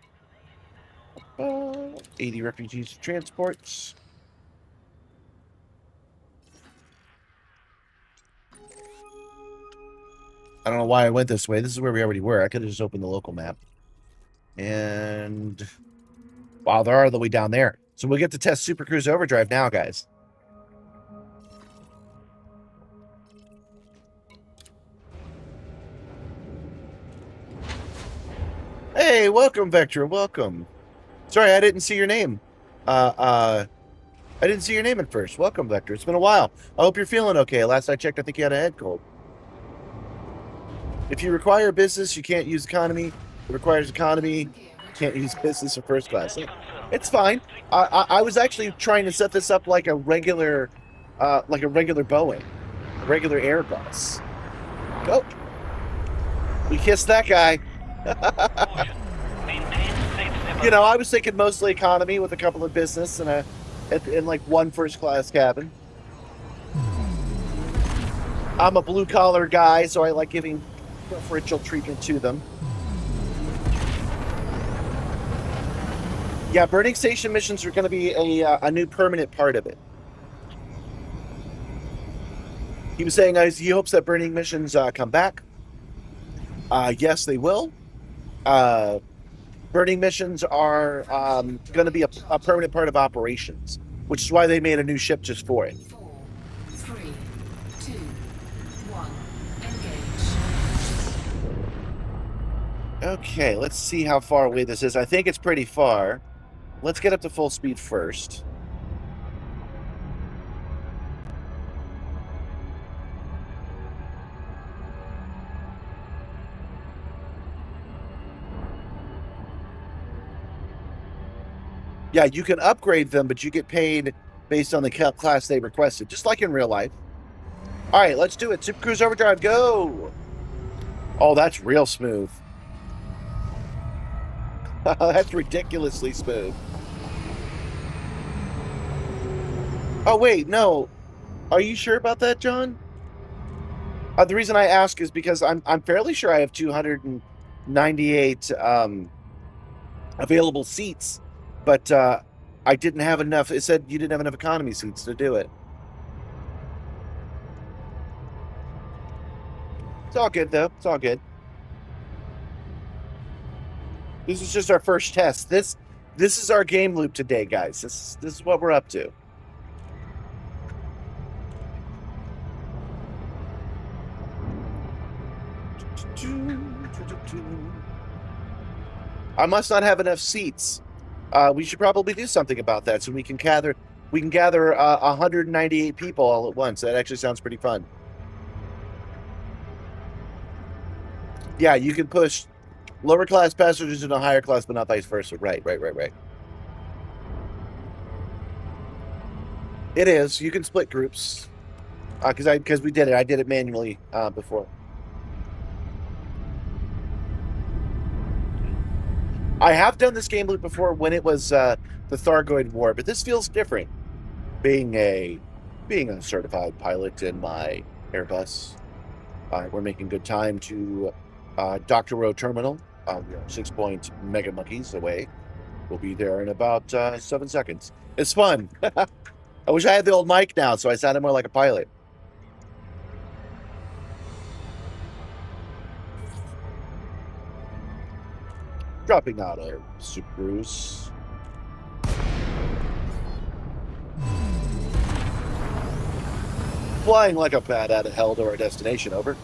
[SPEAKER 1] 80 refugees transports. I don't know why I went this way. This is where we already were. I could have just opened the local map. And... wow, they're all the way down there. So we'll get to test Super Cruise Overdrive now, guys. Hey, welcome, Vector. Welcome. Sorry, I didn't see your name. I didn't see your name at first. Welcome, Vector. It's been a while. I hope you're feeling okay. Last I checked, I think you had a head cold. If you require business, you can't use economy. It requires economy. You can't use business or first class. It's fine. I was actually trying to set this up like a regular Boeing, a regular Airbus. Nope. We kissed that guy. You know, I was thinking mostly economy with a couple of business and like one first class cabin. I'm a blue collar guy, so I like giving preferential treatment to them. Yeah, burning station missions are going to be a new permanent part of it. He was saying he hopes that burning missions come back. Yes, they will. Burning missions are going to be a permanent part of operations, which is why they made a new ship just for it.
[SPEAKER 4] 4, 3, 2, 1. Engage.
[SPEAKER 1] Okay, let's see how far away this is. I think it's pretty far. Let's get up to full speed first. Yeah, you can upgrade them, but you get paid based on the class they requested, just like in real life. All right, let's do it. Super Cruise Overdrive, go! Oh, that's real smooth. That's ridiculously smooth. Oh, wait, no. Are you sure about that, John? The reason I ask is because I'm fairly sure I have 298 available seats, but I didn't have enough. It said you didn't have enough economy seats to do it. It's all good, though. It's all good. This is just our first test. This is our game loop today, guys. This is what we're up to. I must not have enough seats. We should probably do something about that so we can gather 198 people all at once. That actually sounds pretty fun. Yeah, you can push lower class passengers into higher class, but not vice versa. Right. It is. You can split groups. Because we did it. I did it manually before. I have done this game loop before when it was the Thargoid War, but this feels different. Being a certified pilot in my Airbus, we're making good time to Dr. Row Terminal. We are 6 mega monkeys away. We'll be there in about 7 seconds. It's fun. I wish I had the old mic now, so I sounded more like a pilot. Dropping out of Subarus. Flying like a bat out of hell to our destination, over.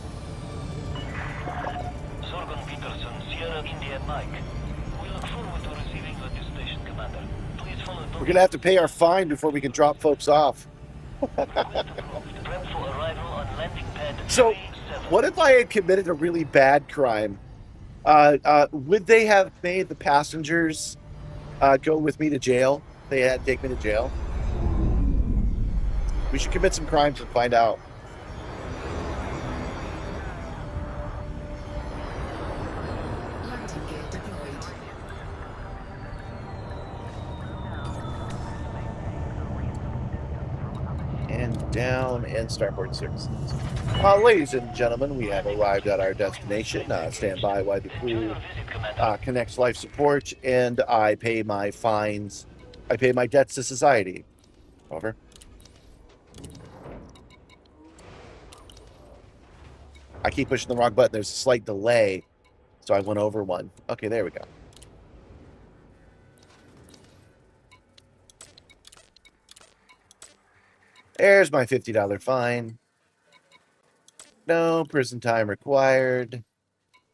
[SPEAKER 2] Sorghum Peterson, Sierra India Mike. We look forward to receiving your destination, Commander. Please follow
[SPEAKER 1] We're going to have to pay our fine before we can drop folks off.
[SPEAKER 2] Prep for arrival on landing pad
[SPEAKER 1] So,
[SPEAKER 2] 37.
[SPEAKER 1] what if I had committed a really bad crime? Would they have made the passengers go with me to jail? They had to take me to jail. We should commit some crimes and find out.
[SPEAKER 4] Landing gear deployed.
[SPEAKER 1] And down and starboard services. Ladies and gentlemen, we have arrived at our destination. Stand by while the
[SPEAKER 2] Enjoy
[SPEAKER 1] crew
[SPEAKER 2] your visit, Commander.
[SPEAKER 1] connects life support, and I pay my fines. I pay my debts to society. Over. I keep pushing the wrong button. There's a slight delay, so I went over one. Okay, there we go. There's my $50 fine. No prison time required.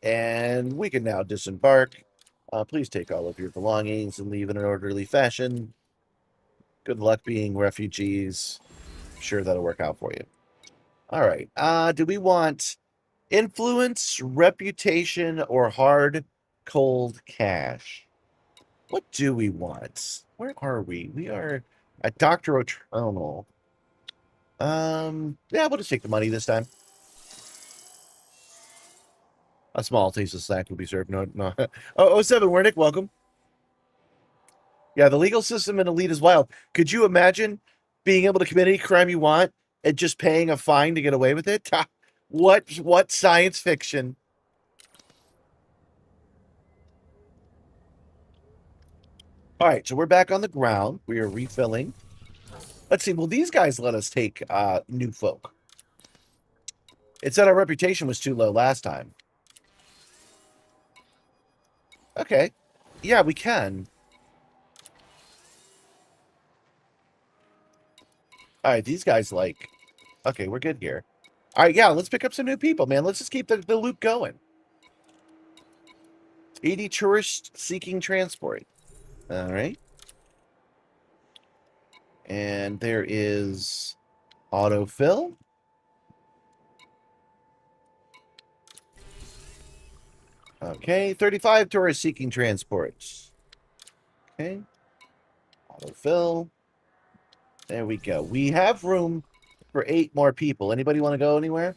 [SPEAKER 1] And we can now disembark Please take all of your belongings and leave in an orderly fashion. Good luck being refugees. I'm sure that'll work out for you. All right. Do we want influence, reputation, or hard, cold cash? What do we want? Where are we? We are at Dr. O'Tronal. Yeah, we'll just take the money this time. A small taste of snack will be served. No. Oh, 07 Wernick, welcome. Yeah, the legal system in Elite is wild. Could you imagine being able to commit any crime you want and just paying a fine to get away with it? What science fiction? All right, so we're back on the ground. We are refilling. Let's see. Will these guys let us take new folk? It said our reputation was too low last time. Okay. Yeah, we can. All right, these guys like... Okay, we're good here. All right, yeah, let's pick up some new people, man. Let's just keep the loop going. 80 tourists seeking transport. All right. And there is autofill. Okay, 35 tourists seeking transports. Okay. Autofill. There we go. We have room for 8 more people. Anybody want to go anywhere?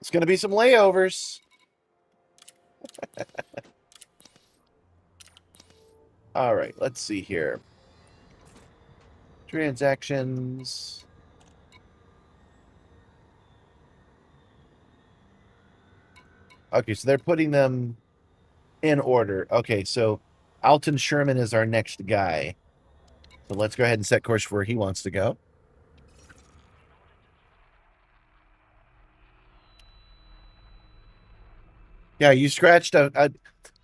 [SPEAKER 1] It's going to be some layovers. All right, let's see here. Transactions. Okay, so they're putting them in order. Okay, so Alton Sherman is our next guy. So let's go ahead and set course where he wants to go. Yeah, you scratched a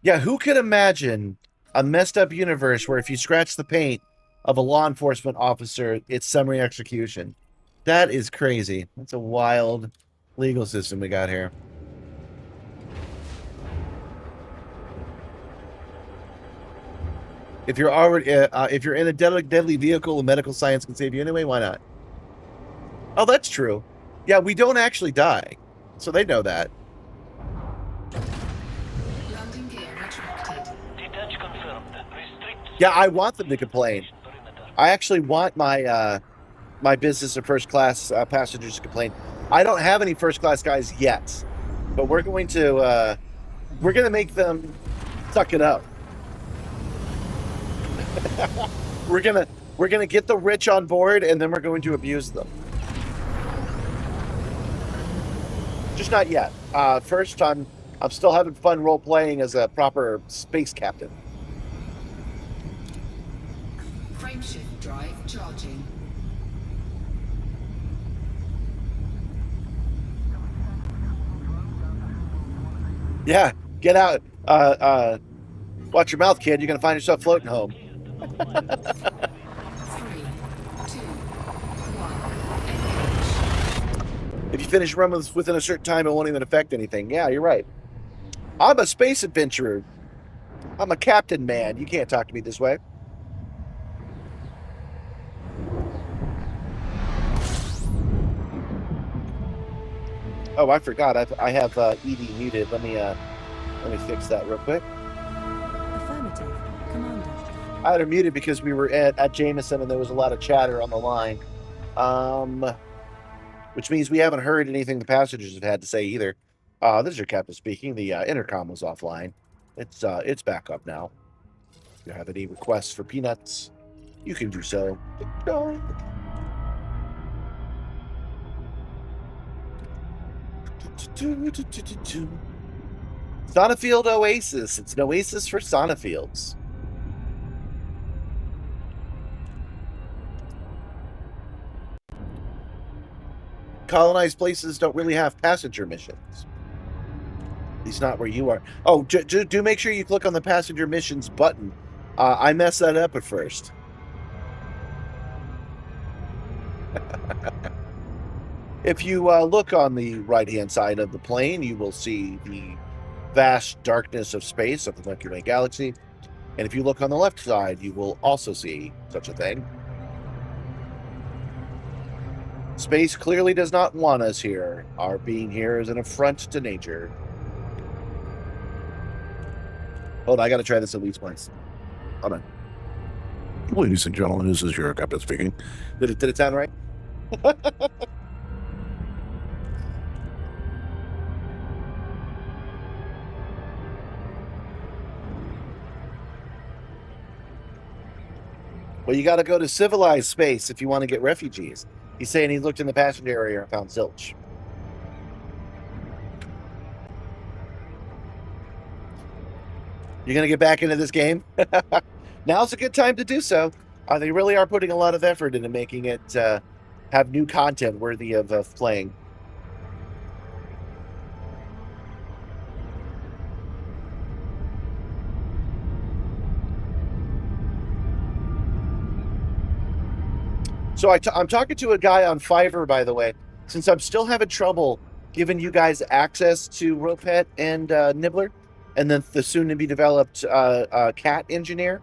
[SPEAKER 1] yeah, who could imagine a messed up universe where if you scratch the paint of a law enforcement officer, it's summary execution? That is crazy. That's a wild legal system we got here. If you're already, if you're in a deadly vehicle and medical science can save you anyway, why not? Oh, that's true. Yeah, we don't actually die, so they know that.
[SPEAKER 4] Landing gear retracted.
[SPEAKER 2] Detach confirmed. Restrict.
[SPEAKER 1] Yeah, I want them to complain.
[SPEAKER 2] Perimeter.
[SPEAKER 1] I actually want my my business and first class passengers to complain. I don't have any first class guys yet, but we're going to make them suck it up. we're gonna get the rich on board, and then we're going to abuse them. Just not yet. First, I'm still having fun role playing as a proper space captain.
[SPEAKER 4] Frameshift drive charging.
[SPEAKER 1] Yeah, get out. Watch your mouth, kid. You're gonna find yourself floating home.
[SPEAKER 4] 3, 2, 1. Engage.
[SPEAKER 1] If you finish run within a certain time, it won't even affect anything. Yeah, you're right. I'm a space adventurer. I'm a captain, man. You can't talk to me this way. Oh, I forgot. I have Edie muted. Let me fix that real quick.
[SPEAKER 5] Affirmative, Commander.
[SPEAKER 1] I had her muted because we were at Jameson and there was a lot of chatter on the line. Which means we haven't heard anything the passengers have had to say either. This is your captain speaking. The intercom was offline. It's back up now. If you have any requests for peanuts, you can do so. Sonafield Oasis. It's an oasis for Sonafields. Colonized places don't really have passenger missions. At least not where you are. Oh, do make sure you click on the passenger missions button. I messed that up at first. If you look on the right-hand side of the plane, you will see the vast darkness of space of the Milky Way galaxy. And if you look on the left side, you will also see such a thing. Space clearly does not want us here. Our being here is an affront to nature. Hold on, I gotta try this at least once. Hold on.
[SPEAKER 6] Ladies and gentlemen, this is your captain speaking.
[SPEAKER 1] Did it sound right? Well, you got to go to civilized space if you want to get refugees. He's saying he looked in the passenger area and found zilch. You're going to get back into this game? Now's a good time to do so. They really are putting a lot of effort into making it have new content worthy of playing. So I'm talking to a guy on Fiverr, by the way, since I'm still having trouble giving you guys access to RollTheRed and Nibbler, and then the soon-to-be developed Cat Engineer.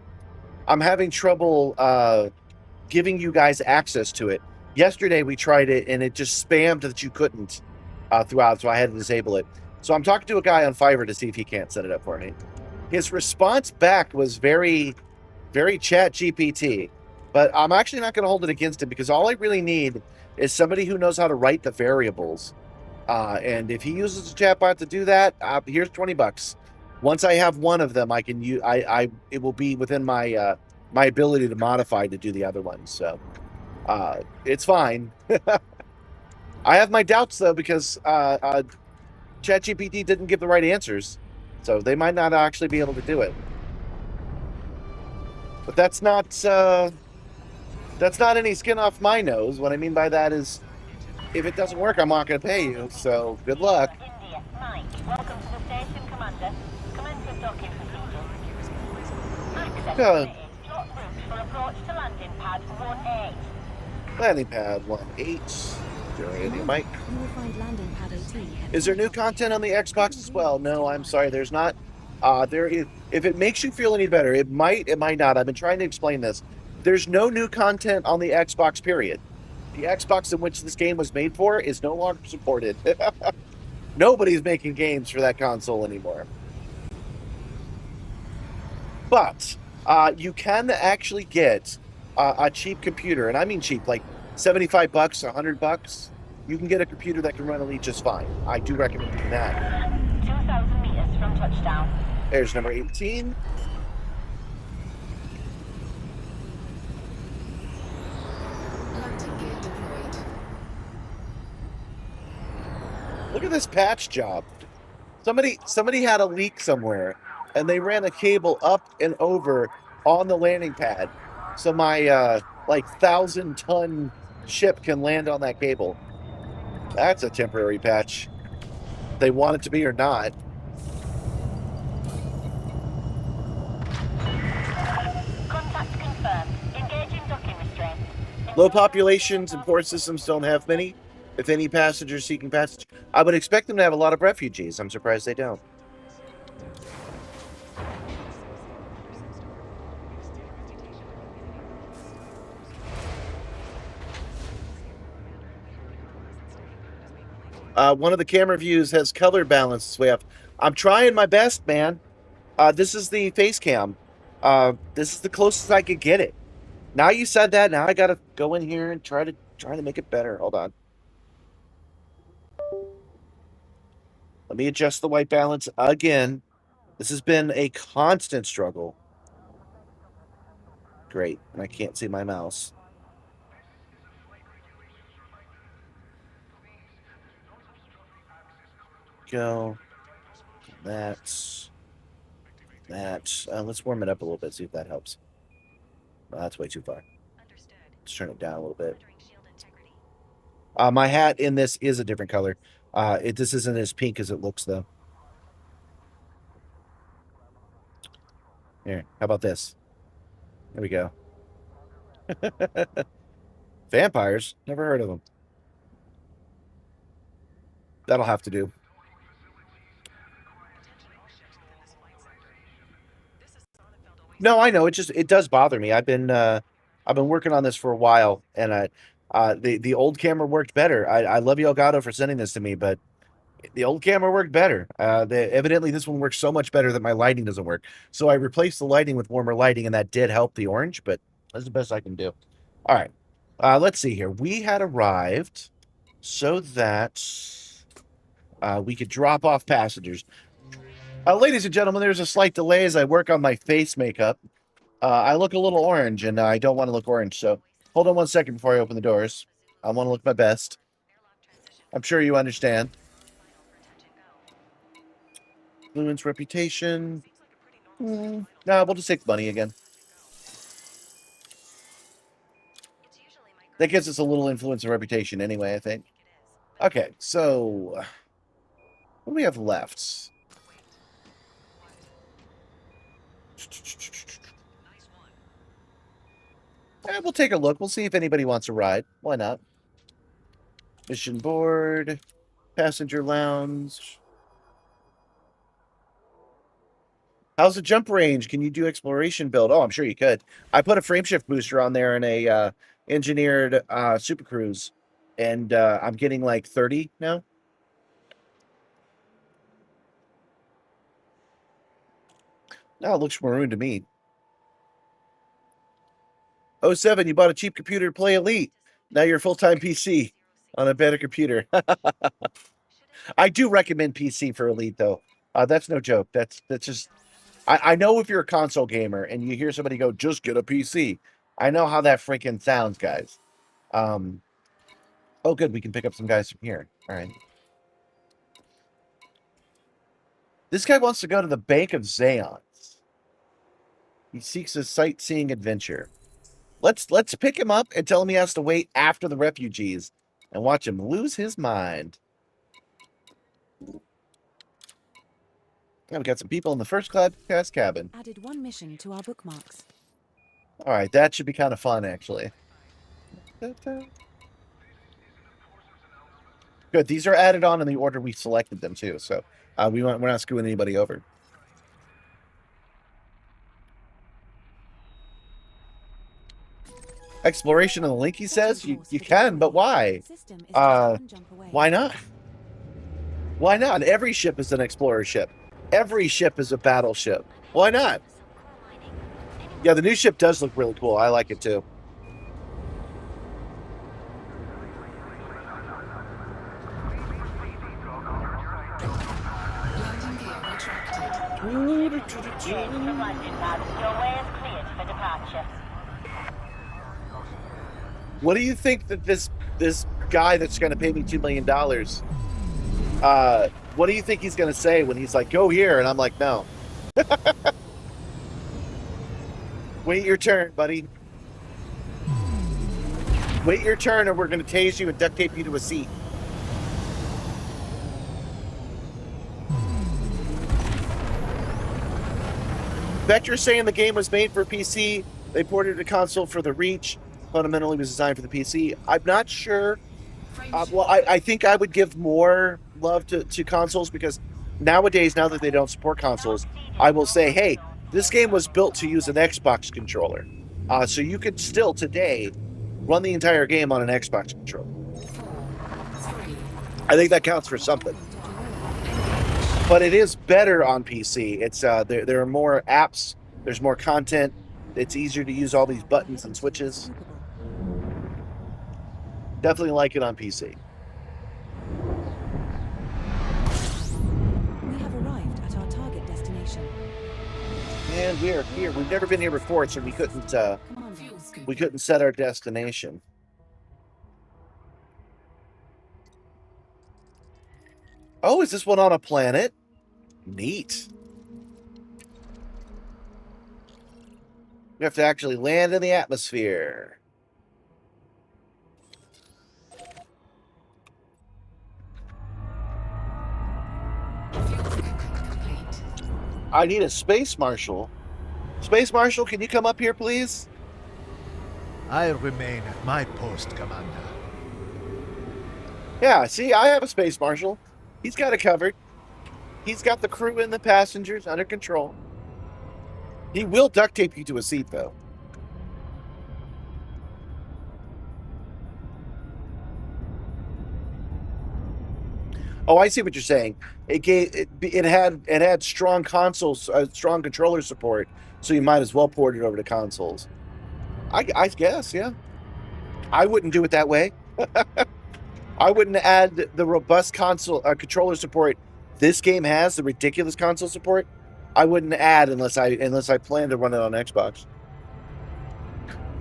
[SPEAKER 1] I'm having trouble giving you guys access to it. Yesterday we tried it, and it just spammed that you couldn't throughout, so I had to disable it. So I'm talking to a guy on Fiverr to see if he can't set it up for me. His response back was very, very chat GPT. But I'm actually not going to hold it against him because all I really need is somebody who knows how to write the variables. And if he uses a chatbot to do that, here's $20. Once I have one of them, I can use. It will be within my my ability to modify to do the other ones. So it's fine. I have my doubts though because ChatGPT didn't give the right answers, so they might not actually be able to do it. But that's not any skin off my nose. What I mean by that is, if it doesn't work, I'm not going to pay you. So good luck.
[SPEAKER 7] India, Mike, welcome to the station, Commander. Commence with docking procedures. Access permitted. Plot route for approach to landing pad 1A.
[SPEAKER 1] Landing pad 1-8. India, Mike.
[SPEAKER 5] You will find landing pad 18.
[SPEAKER 1] Is there new content on the Xbox as well? No, I'm sorry, there's not. There is. If it makes you feel any better, it might not. I've been trying to explain this. There's no new content on the Xbox, period. The Xbox in which this game was made for is no longer supported. Nobody's making games for that console anymore. But you can actually get a cheap computer, and I mean cheap, like $75, $100. You can get a computer that can run Elite just fine. I do recommend doing that.
[SPEAKER 7] 2,000 meters from touchdown.
[SPEAKER 1] There's number 18.
[SPEAKER 4] Landing gear deployed.
[SPEAKER 1] Look at this patch job. Somebody had a leak somewhere, and they ran a cable up and over on the landing pad, so my like 1,000-ton ship can land on that cable. That's a temporary patch. They want it to be or not.
[SPEAKER 7] Contact confirmed. Engaging docking restraint.
[SPEAKER 1] Low populations and port systems don't have many, if any, passengers seeking passage. I would expect them to have a lot of refugees. I'm surprised they don't. One of the camera views has color balance way up. I'm trying my best, man. This is the face cam. This is the closest I could get it. Now you said that, now I gotta go in here and try to make it better. Hold on. Let me adjust the white balance again. This has been a constant struggle. Great, and I can't see my mouse. Go. Let's warm it up a little bit, see if that helps. Oh, that's way too far. Let's turn it down a little bit. My hat in this is a different color. This isn't as pink as it looks, though. Here, how about this? There we go. Vampires? Never heard of them. That'll have to do. No, I know. It does bother me. I've been working on this for a while, and the old camera worked better. I love you, Elgato, for sending this to me, but the old camera worked better. Evidently, this one works so much better that my lighting doesn't work. So I replaced the lighting with warmer lighting, and that did help the orange, but that's the best I can do. All right. Let's see here. We had arrived so that we could drop off passengers. Ladies and gentlemen, there's a slight delay as I work on my face makeup. I look a little orange, and I don't want to look orange, so hold on 1 second before I open the doors. I want to look my best. I'm sure you understand. Fluence reputation. No, we'll just take money again. That gives us a little influence and reputation anyway, I think. Okay, so what do we have left? We'll take a look. We'll see if anybody wants a ride. Why not? Mission board, passenger lounge. How's the jump range? Can you do exploration build? Oh, I'm sure you could. I put a frameshift booster on there in a engineered Super Cruise, and I'm getting like 30 now. No, it looks maroon to me. 07, you bought a cheap computer to play Elite. Now you're a full-time PC on a better computer. I do recommend PC for Elite, though. That's no joke. That's just... I know if you're a console gamer and you hear somebody go, just get a PC. I know how that freaking sounds, guys. Oh, good. We can pick up some guys from here. All right. This guy wants to go to the Bank of Zaons. He seeks a sightseeing adventure. Let's pick him up and tell him he has to wait after the refugees and watch him lose his mind. Yeah, we got some people in the first class cabin.
[SPEAKER 5] Added 1 mission to our bookmarks.
[SPEAKER 1] All right, that should be kind of fun, actually. Good. These are added on in the order we selected them too, so we're not screwing anybody over. Exploration of the link, he says? You can, but why? Why not? Why not? Every ship is an explorer ship. Every ship is a battleship. Why not? Yeah, the new ship does look really cool. I like it too.
[SPEAKER 4] Landing gear retracted.
[SPEAKER 7] Change from landing pad. Your way is cleared for departure.
[SPEAKER 1] What do you think that this guy that's going to pay me $2 million, what do you think he's going to say when he's like, go here? And I'm like, no. Wait your turn, buddy. Wait your turn or we're going to tase you and duct tape you to a seat. Vector's saying the game was made for PC. They ported it to console for the Reach. Fundamentally was designed for the PC. I'm not sure. Well, I think I would give more love to consoles because nowadays, now that they don't support consoles, I will say, hey, this game was built to use an Xbox controller. So you could still today run the entire game on an Xbox controller.
[SPEAKER 4] 4, 3,
[SPEAKER 1] I think that counts for something. But it is better on PC. It's there are more apps. There's more content. It's easier to use all these buttons and switches. Definitely like it on PC.
[SPEAKER 5] We have arrived at our target destination.
[SPEAKER 1] And we are here. We've never been here before, so we couldn't
[SPEAKER 4] fuel
[SPEAKER 1] set our destination. Oh, is this one on a planet? Neat. We have to actually land in the atmosphere.
[SPEAKER 4] complete.
[SPEAKER 1] I need a space marshal. Space marshal, can you come up here, please?
[SPEAKER 3] I remain at my post, Commander.
[SPEAKER 1] Yeah, see, I have a space marshal. He's got it covered. He's got the crew and the passengers under control. He will duct tape you to a seat, though. Oh, I see what you're saying. It had strong consoles, strong controller support, so you might as well port it over to consoles. I guess, yeah. I wouldn't do it that way. I wouldn't add the robust console controller support this game has, the ridiculous console support. I wouldn't add unless I plan to run it on Xbox.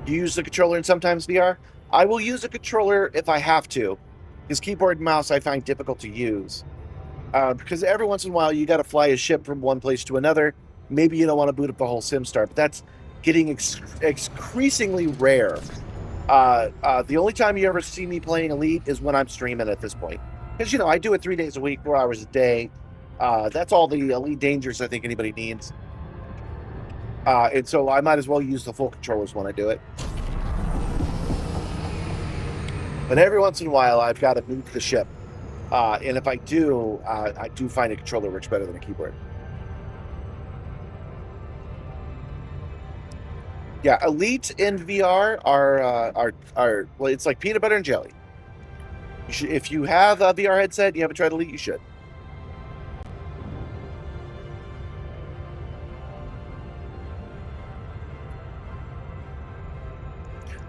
[SPEAKER 1] You use the controller in sometimes VR? I will use a controller if I have to, because keyboard and mouse I find difficult to use. Because every once in a while you got to fly a ship from one place to another. Maybe you don't want to boot up the whole Simstarr, but that's getting increasingly rare. The only time you ever see me playing Elite is when I'm streaming at this point. Because, you know, I do it 3 days a week, 4 hours a day. That's all the Elite dangers I think anybody needs. And so I might as well use the full controllers when I do it. But every once in a while, I've got to move the ship. And if I do find a controller works better than a keyboard. Yeah, Elite in VR are well, it's like peanut butter and jelly. If you have a VR headset, you haven't tried Elite, you should.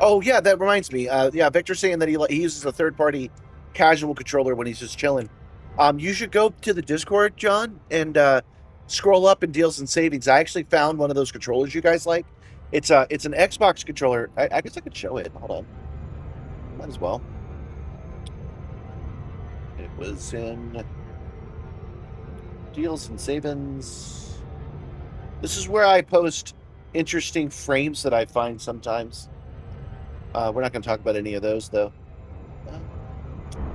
[SPEAKER 1] Oh yeah, that reminds me. Yeah, Victor's saying that he uses a third-party casual controller when he's just chilling. You should go to the Discord, John, and scroll up in deals and savings. I actually found one of those controllers you guys like. It's an Xbox controller. I guess I could show it. Hold on. Might as well. It was in deals and savings. This is where I post interesting frames that I find sometimes. We're not going to talk about any of those, though.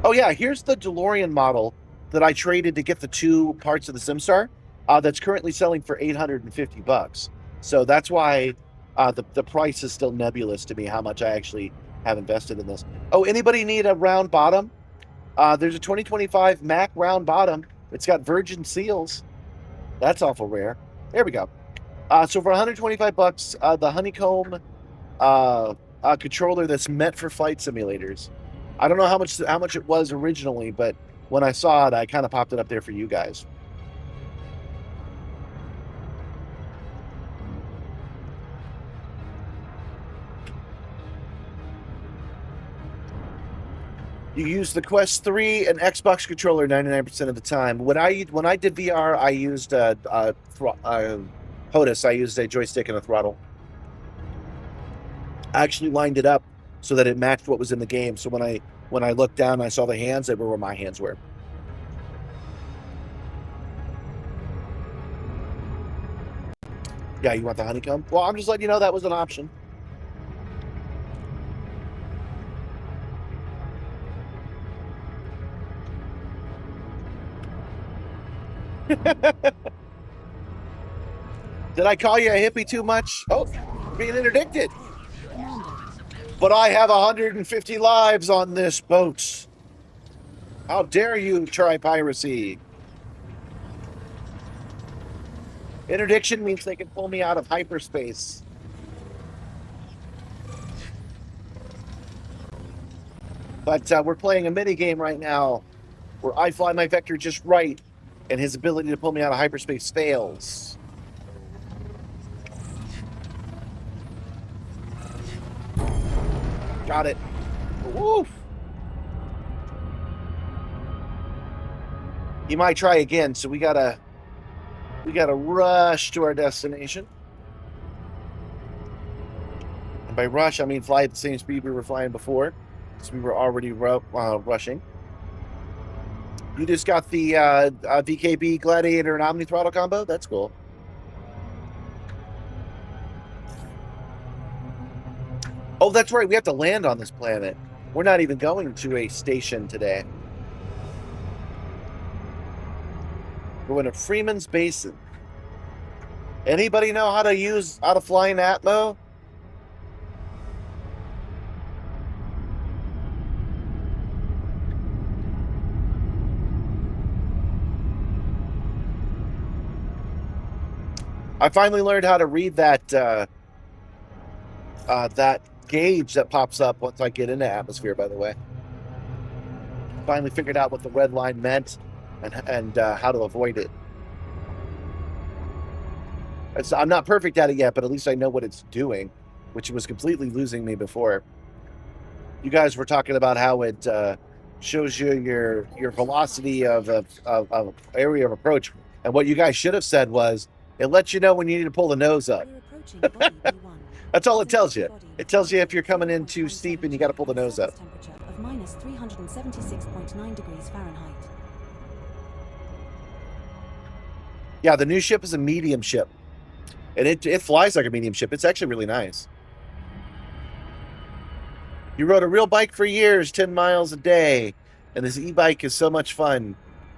[SPEAKER 1] Oh, yeah, here's the DeLorean model that I traded to get the 2 parts of the Simstarr. That's currently selling for $850. So that's why the price is still nebulous to me, how much I actually have invested in this. Oh, anybody need a round bottom? There's a 2025 Mac round bottom. It's got virgin seals. That's awful rare. There we go. So for $125, the honeycomb controller that's meant for flight simulators. I don't know how much it was originally, but when I saw it, I kind of popped it up there for you guys. You use the Quest 3 and Xbox controller 99% of the time. When I did VR, I used HOTAS. I used a joystick and a throttle. I actually lined it up so that it matched what was in the game. So when I looked down, I saw the hands. They were where my hands were. Yeah, you want the honeycomb? Well, I'm just letting you know that was an option. Did I call you a hippie too much? Oh, being interdicted. But I have 150 lives on this boat. How dare you try piracy? Interdiction means they can pull me out of hyperspace. But we're playing a mini game right now where I fly my vector just right, and his ability to pull me out of hyperspace fails. Got it. Woof. He might try again, so we gotta rush to our destination. And by rush, I mean fly at the same speed we were flying before, because we were already rushing. You just got the VKB Gladiator and Omni Throttle combo? That's cool. Oh, that's right. We have to land on this planet. We're not even going to a station today. We're going to Freeman's Basin. Anybody know how to fly in Atmo? I finally learned how to read that that gauge that pops up once I get into atmosphere. By the way, finally figured out what the red line meant and how to avoid it. I'm not perfect at it yet, but at least I know what it's doing, which was completely losing me before. You guys were talking about how it shows you your velocity of area of approach, and what you guys should have said was it lets you know when you need to pull the nose up.
[SPEAKER 5] We're approaching body B1.
[SPEAKER 1] That's all it tells you. It tells you if you're coming in too steep and you got to pull the nose up.
[SPEAKER 5] Temperature of minus 376.9 degrees Fahrenheit.
[SPEAKER 1] Yeah, the new ship is a medium ship, and it flies like a medium ship. It's actually really nice. You rode a real bike for years, 10 miles a day, and this e-bike is so much fun.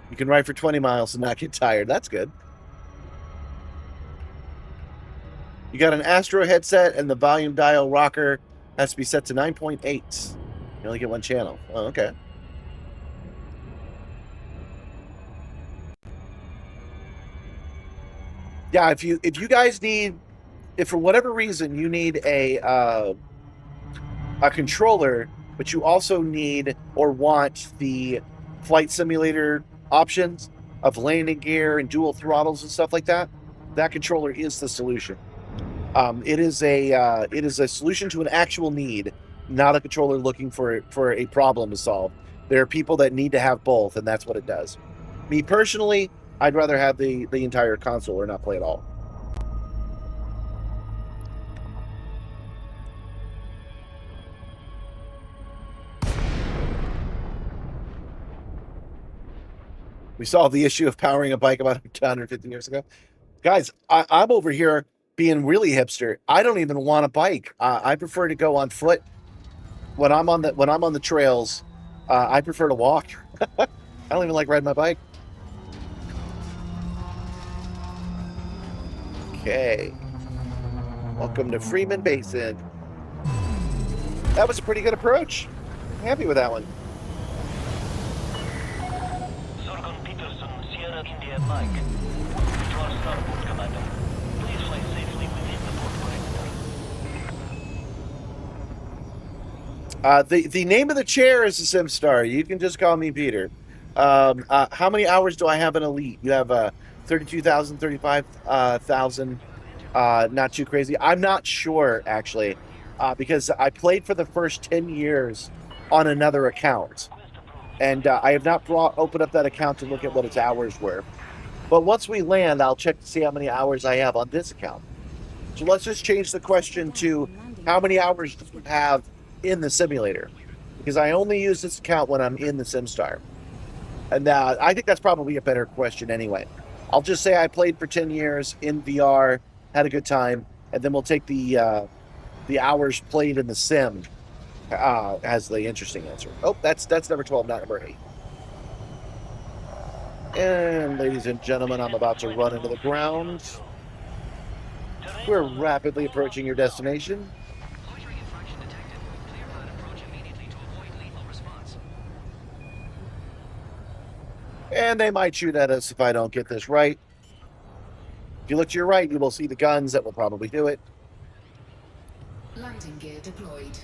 [SPEAKER 1] You can ride for 20 miles and not get tired. That's good. You got an Astro headset, and the volume dial rocker has to be set to 9.8. You only get one channel. Oh, okay. Yeah, if you guys need, if for whatever reason you need a controller, but you also need or want the flight simulator options of landing gear and dual throttles and stuff like that, that controller is the solution. It is a solution to an actual need, not a controller looking for a problem to solve. There are people that need to have both, and that's what it does. Me personally, I'd rather have the entire console or not play at all. We solved the issue of powering a bike about 150 years ago. Guys, I'm over here being really hipster. I don't even want a bike. I prefer to go on foot. When I'm on the trails, I prefer to walk. I don't even like riding my bike. Okay. Welcome to Freeman Basin. That was a pretty good approach. I'm happy with that one.
[SPEAKER 2] Sorgon Peterson, Sierra India Mike. Welcome to our starboard, Commander. Please fly safely within the port perimeter.
[SPEAKER 1] The name of the chair is the Simstarr. You can just call me Peter. How many hours do I have in Elite? You have 32,000, 35,000. Not too crazy. I'm not sure, actually, because I played for the first 10 years on another account. And I have not opened up that account to look at what its hours were. But once we land, I'll check to see how many hours I have on this account. So let's just change the question to how many hours do you have in the simulator? Because I only use this account when I'm in the Simstarr. And I think that's probably a better question anyway. I'll just say I played for 10 years in VR, had a good time, and then we'll take the hours played in the sim as the interesting answer. Oh, that's number 12, not number 8. And ladies and gentlemen, I'm about to run into the ground. We're rapidly approaching your destination. And they might shoot at us if I don't get this right. If you look to your right, you will see the guns that will probably do it.
[SPEAKER 4] Landing gear deployed.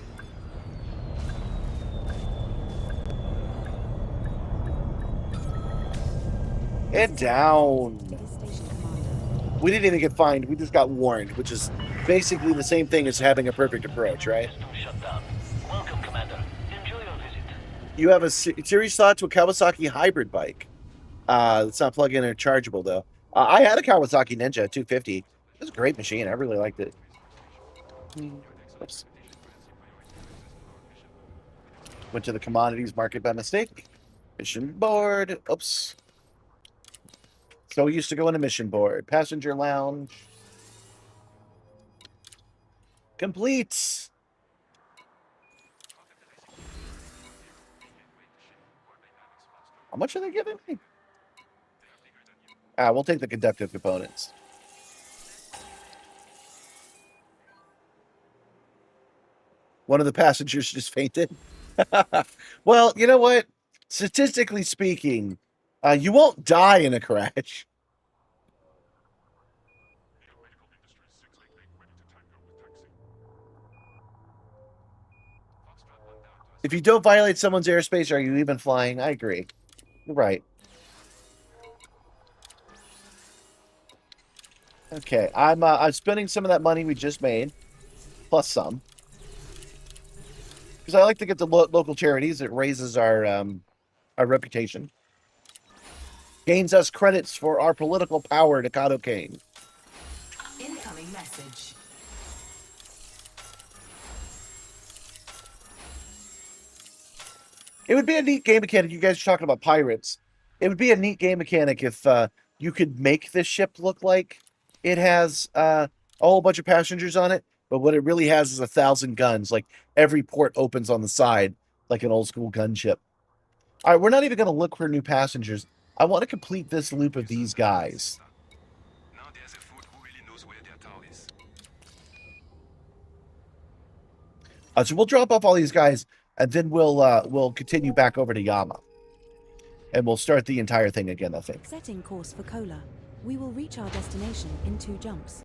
[SPEAKER 1] And down.
[SPEAKER 5] This station, Commander.
[SPEAKER 1] We didn't even get fined. We just got warned, which is basically the same thing as having a perfect approach, right?
[SPEAKER 2] System shut down. Welcome, Commander. Enjoy your visit.
[SPEAKER 1] You have a series slot to a Kawasaki hybrid bike. It's not plug-in or chargeable, though. I had a Kawasaki Ninja 250. It was a great machine. I really liked it. Oops. Went to the commodities market by mistake. Mission board. Oops. So we used to go in a mission board. Passenger lounge. Complete. How much are they giving me? We'll take the conductive components. One of the passengers just fainted. Well, you know what? Statistically speaking, you won't die in a crash. If you don't violate someone's airspace, are you even flying? I agree. You're right. Okay, I'm spending some of that money we just made, plus some, because I like to get to local charities. It raises our reputation, gains us credits for our political power to Kato Kane.
[SPEAKER 4] Incoming message.
[SPEAKER 1] It would be a neat game mechanic. You guys are talking about pirates. It would be a neat game mechanic if you could make this ship look like it has a whole bunch of passengers on it, but what it really has is 1,000 guns. Like every port opens on the side, like an old school gunship. All right, we're not even going to look for new passengers. I want to complete this loop of these guys.
[SPEAKER 8] Now there's a fool who really knows where their town is.
[SPEAKER 1] So we'll drop off all these guys, and then we'll continue back over to Yama, and we'll start the entire thing again. I think.
[SPEAKER 5] Setting course for Kola. We will reach our destination in 2 jumps.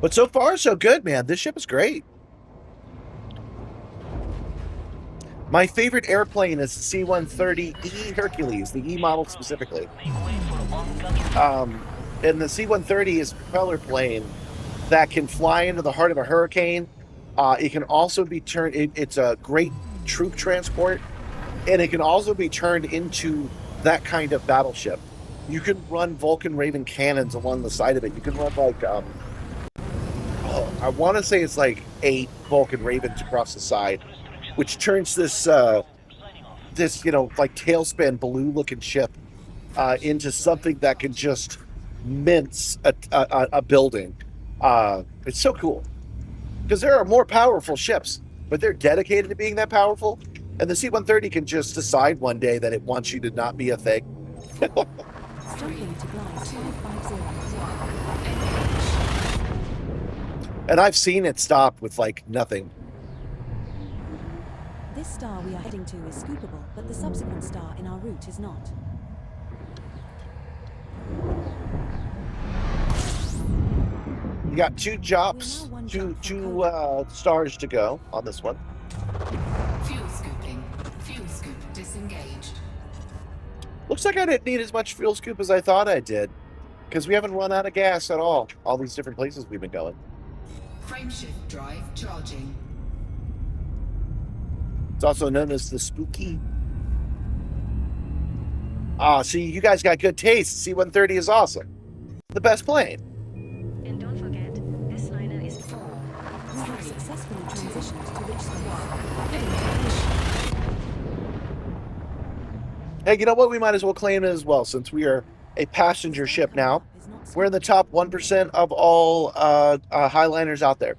[SPEAKER 1] But so far, so good, man. This ship is great. My favorite airplane is the C-130E Hercules, the E model specifically. And the C-130 is a propeller plane that can fly into the heart of a hurricane. It can also be turned. It's a great troop transport, and it can also be turned into that kind of battleship. You can run Vulcan Raven cannons along the side of it. You can run like I want to say it's like 8 Vulcan Ravens across the side, which turns this this like tailspin balloon looking ship into something that can just mince a building. It's so cool because there are more powerful ships, but they're dedicated to being that powerful. And the C-130 can just decide one day that it wants you to not be a thing.
[SPEAKER 5] Jumping to glide 550.
[SPEAKER 1] And I've seen it stop with like nothing.
[SPEAKER 5] This star we are heading to is scoopable, but the subsequent star in our route is not.
[SPEAKER 1] You got 2 jumps,
[SPEAKER 5] We're now 1
[SPEAKER 1] two
[SPEAKER 5] jump from
[SPEAKER 1] two
[SPEAKER 5] Kola.
[SPEAKER 1] stars to go on this one.
[SPEAKER 4] Fuel scooping. Fuel scoop disengaged.
[SPEAKER 1] Looks like I didn't need as much fuel scoop as I thought I did, because we haven't run out of gas at all these different places we've been going.
[SPEAKER 4] Frameshift drive charging.
[SPEAKER 1] It's also known as the Spooky. See, you guys got good taste. C-130 is awesome. The best plane.
[SPEAKER 9] And don't forget, this liner is 4.
[SPEAKER 5] We have successfully transitioned to rich space.
[SPEAKER 1] Hey, you know what? We might as well claim it as well, since we are a passenger ship now. We're in the top 1% of all Highliners out there.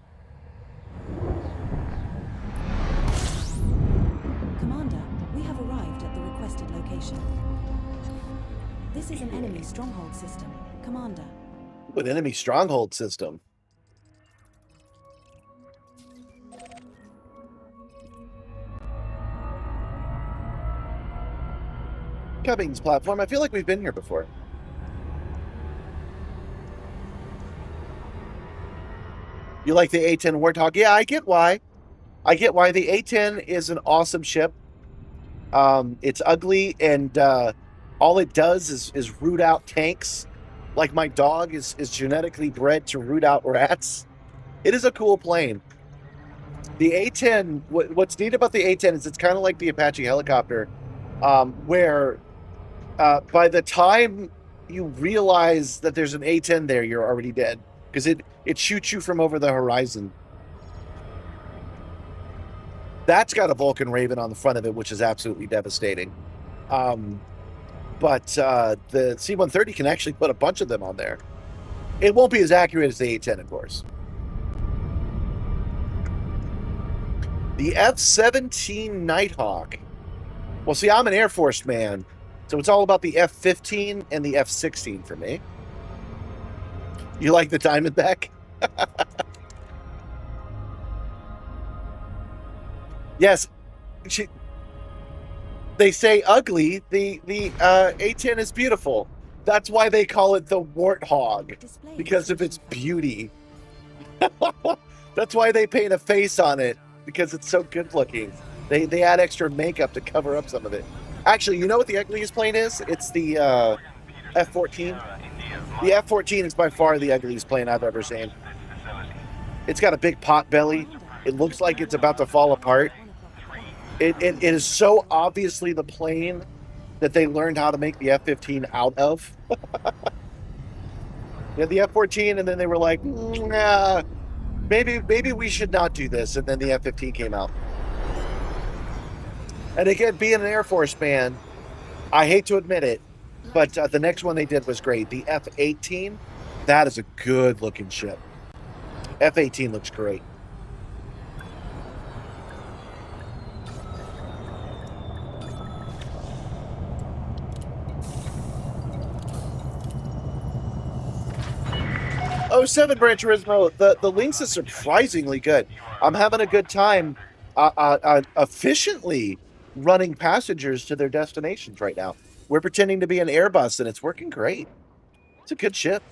[SPEAKER 5] Commander, we have arrived at the requested location. This is an enemy stronghold system. Commander.
[SPEAKER 1] With enemy stronghold system. Cummings platform. I feel like we've been here before. You like the A-10 Warthog? Yeah, I get why. I get why. The A-10 is an awesome ship. It's ugly, and all it does is root out tanks. Like my dog is genetically bred to root out rats. It is a cool plane. The A-10, what's neat about the A-10 is it's kind of like the Apache helicopter, where by the time you realize that there's an A-10 there, you're already dead. Because it shoots you from over the horizon. That's got a Vulcan Raven on the front of it, which is absolutely devastating. But the C-130 can actually put a bunch of them on there. It won't be as accurate as the A-10, of course. The F-17 Nighthawk. Well, see, I'm an Air Force man, so it's all about the F-15 and the F-16 for me. You like the Diamondback? Yes. They say ugly. The A-10 is beautiful. That's why they call it the Warthog,
[SPEAKER 5] Display
[SPEAKER 1] because of its
[SPEAKER 5] description.
[SPEAKER 1] beauty. That's why they paint a face on it, because it's so good looking. They add extra makeup to cover up some of it. Actually, you know what the ugliest plane is? It's the F-14. The F-14 is by far the ugliest plane I've ever seen. It's got a big pot belly. It looks like it's about to fall apart. It is so obviously the plane that they learned how to make the F-15 out of. Yeah, the F-14, and then they were like, nah, maybe we should not do this. And then the F-15 came out. And again, being an Air Force man, I hate to admit it, but the next one they did was great. The F-18, that is a good-looking ship. F-18 looks great. Oh, 7 Branch Turismo. The Lynx is surprisingly good. I'm having a good time efficiently running passengers to their destinations right now. We're pretending to be an Airbus, and it's working great. It's a good ship.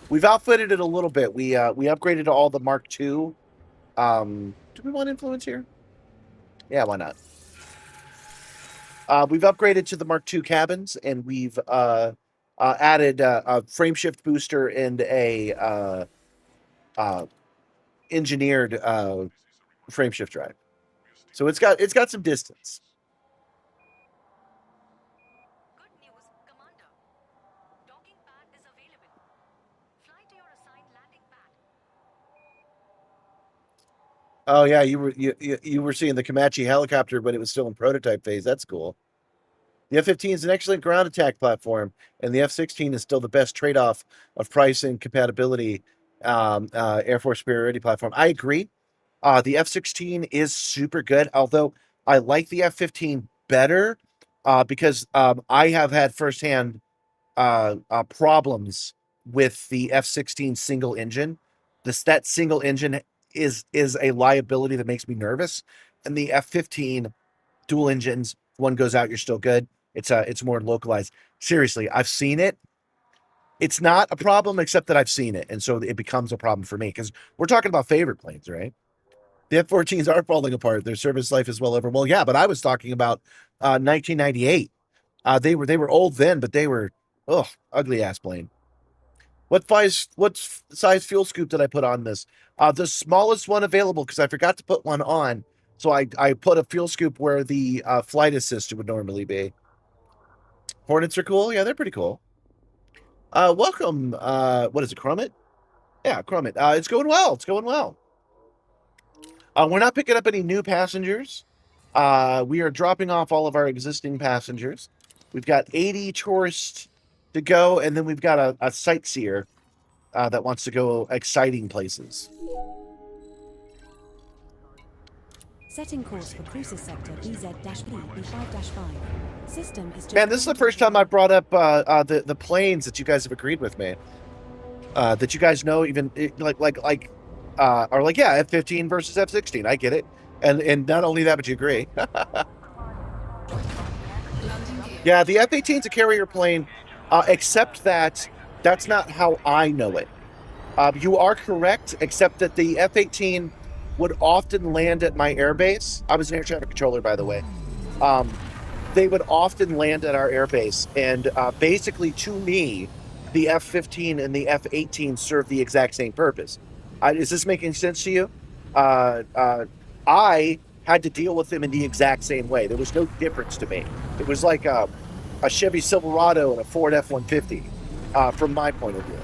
[SPEAKER 1] We've outfitted it a little bit. We upgraded to all the Mark II. Do we want influence here? Yeah, why not? We've upgraded to the Mark II cabins, and we've added a frame shift booster and a engineered frame shift drive. So it's got some distance.
[SPEAKER 9] Good news, Commander. Docking pad is available. Fly to your assigned landing pad.
[SPEAKER 1] Oh yeah, you were seeing the Comanche helicopter when it was still in prototype phase. That's cool. The F-15 is an excellent ground attack platform, and the F-16 is still the best trade-off of price and compatibility Air Force superiority platform. I agree. The F-16 is super good, although I like the F-15 better because I have had firsthand problems with the F-16 single engine. That single engine is a liability that makes me nervous, and the F-15 dual engines, one goes out, you're still good. It's more localized. Seriously, I've seen it. It's not a problem except that I've seen it, and so it becomes a problem for me because we're talking about favorite planes, right? The F-14s are falling apart. Their service life is well over. Well, yeah, but I was talking about 1998. They were old then, but they were ugly ass plane. What size fuel scoop did I put on this? The smallest one available because I forgot to put one on. So I put a fuel scoop where the flight assist would normally be. Hornets are cool. Yeah, they're pretty cool. Welcome. What is it, Crumit? Yeah, Crumit. It's going well. It's going well. We're not picking up any new passengers. We are dropping off all of our existing passengers. We've got 80 tourists to go, and then we've got a sightseer that wants to go exciting places.
[SPEAKER 5] Setting course for cruiser sector BZ-B, B5-5. System is...
[SPEAKER 1] Man, this is the first time I brought up the planes that you guys have agreed with me. That you guys know even are like, yeah, F-15 versus F-16. I get it. And not only that, but you agree. Yeah, the F-18 is a carrier plane, except that that's not how I know it. You are correct, except that the F-18 would often land at my airbase. I was an air traffic controller, by the way. They would often land at our airbase, and basically, to me, the F-15 and the F-18 serve the exact same purpose. Is this making sense to you? I had to deal with them in the exact same way. There was no difference to me. It was like a Chevy Silverado and a Ford F-150, from my point of view.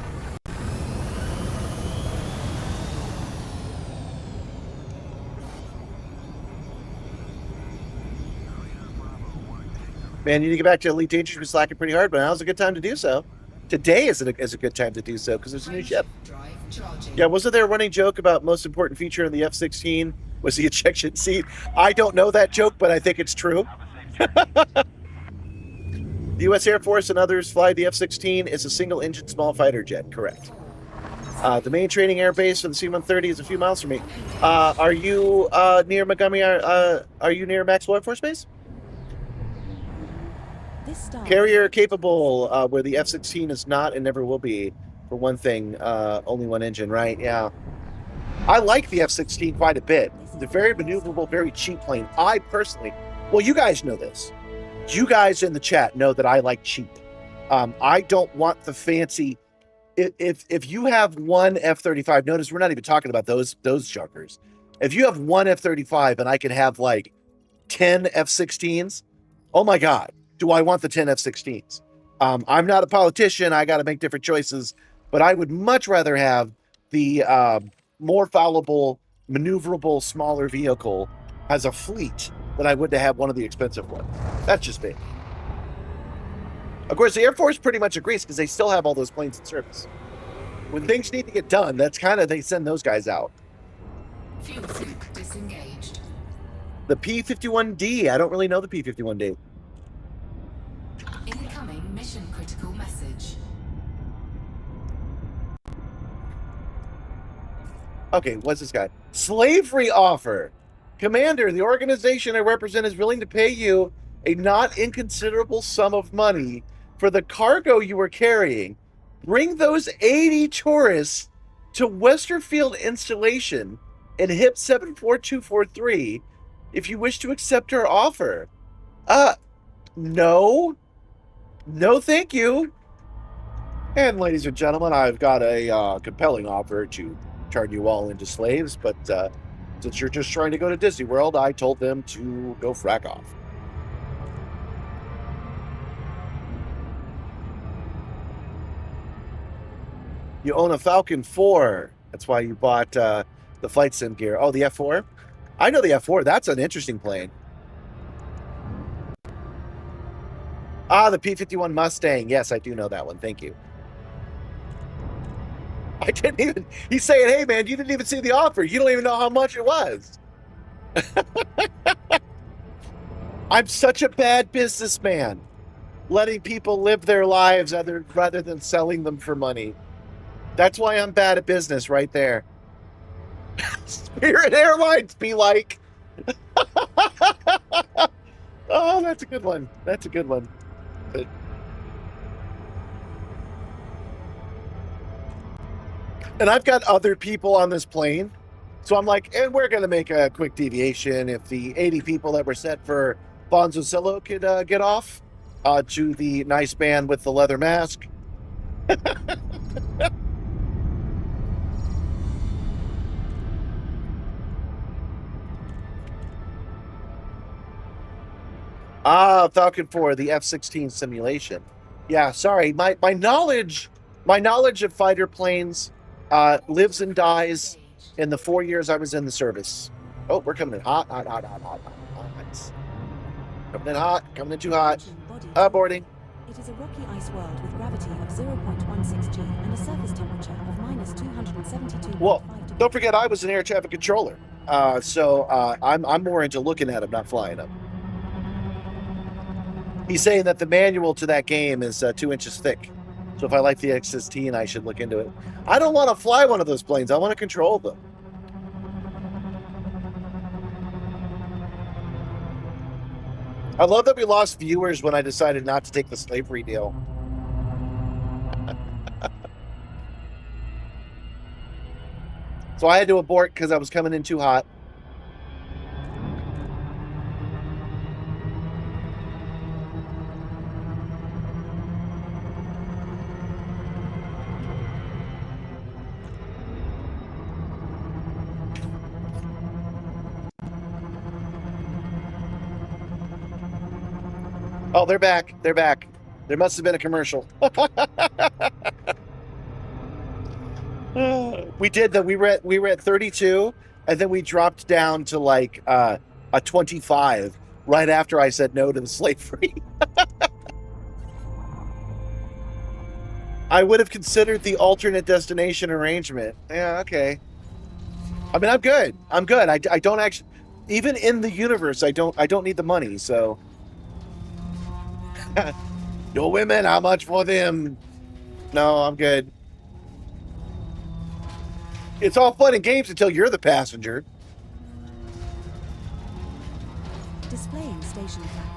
[SPEAKER 1] Man, you need to get back to Elite Dangerous. We're slacking pretty hard, but now's a good time to do so. Today is a good time to do so because there's a new ship. Yeah, wasn't there a running joke about most important feature in the F-16 was the ejection seat? I don't know that joke, but I think it's true. The U.S. Air Force and others fly the F-16 is a single-engine small fighter jet. Correct. The main training air base for the C-130 is a few miles from me. Are you near Montgomery? Are you near Maxwell Air Force Base?
[SPEAKER 5] This star
[SPEAKER 1] Carrier capable, where the F-16 is not and never will be. For one thing, only one engine, right? Yeah. I like the F-16 quite a bit. It's a very maneuverable, very cheap plane. I personally, well, you guys know this. You guys in the chat know that I like cheap. I don't want the fancy. If you have one F-35, notice we're not even talking about those junkers. If you have one F-35 and I can have like 10 F-16s, oh my God, do I want the 10 F-16s? I'm not a politician. I got to make different choices, but I would much rather have the more fallible, maneuverable, smaller vehicle as a fleet than I would to have one of the expensive ones. That's just me. Of course, the Air Force pretty much agrees because they still have all those planes in service. When things need to get done, that's kind of, they send those guys out.
[SPEAKER 4] Fuel scoop disengaged.
[SPEAKER 1] The P-51D, I don't really know the P-51D.
[SPEAKER 4] Incoming mission critical message.
[SPEAKER 1] Okay, what's this guy? Slavery offer. Commander, the organization I represent is willing to pay you a not inconsiderable sum of money for the cargo you were carrying. Bring those 80 tourists to Westerfield Installation in HIP 74243 if you wish to accept our offer. No. No, thank you. And ladies and gentlemen, I've got a compelling offer to turn you all into slaves, but since you're just trying to go to Disney World, I told them to go frack off. You own a Falcon 4. That's why you bought the flight sim gear. Oh, the F4? I know the F4. That's an interesting plane. Ah, the P-51 Mustang. Yes, I do know that one. Thank you. I didn't even... He's saying, hey, man, you didn't even see the offer. You don't even know how much it was. I'm such a bad businessman. Letting people live their lives rather than selling them for money. That's why I'm bad at business right there. Spirit Airlines be like. Oh, that's a good one. That's a good one. And I've got other people on this plane. So I'm like, and we're going to make a quick deviation. If the 80 people that were set for Bonzocello could get off to the nice man with the leather mask. Ah, Falcon 4, the F-16 simulation. Yeah, sorry. My knowledge of fighter planes lives and dies in the 4 years I was in the service. Oh, we're coming in hot. Coming in hot. Coming in too hot. Boarding.
[SPEAKER 5] It is a rocky ice world with gravity of 0.16 G and a surface temperature of minus 272.
[SPEAKER 1] Well, don't forget I was an air traffic controller. So I'm more into looking at them, not flying them. He's saying that the manual to that game is 2 inches thick. So if I like the X-16, I should look into it. I don't want to fly one of those planes. I want to control them. I love that we lost viewers when I decided not to take the slavery deal. So I had to abort because I was coming in too hot. Oh, they're back. They're back. There must have been a commercial. We did that. We were at 32, and then we dropped down to like a 25 right after I said no to the slavery. I would have considered the alternate destination arrangement. Yeah, okay. I mean, I'm good. I'm good. I don't actually, even in the universe, I don't need the money. So. Your women, how much for them? No, I'm good. It's all fun and games until you're the passenger.
[SPEAKER 5] Displaying station fact.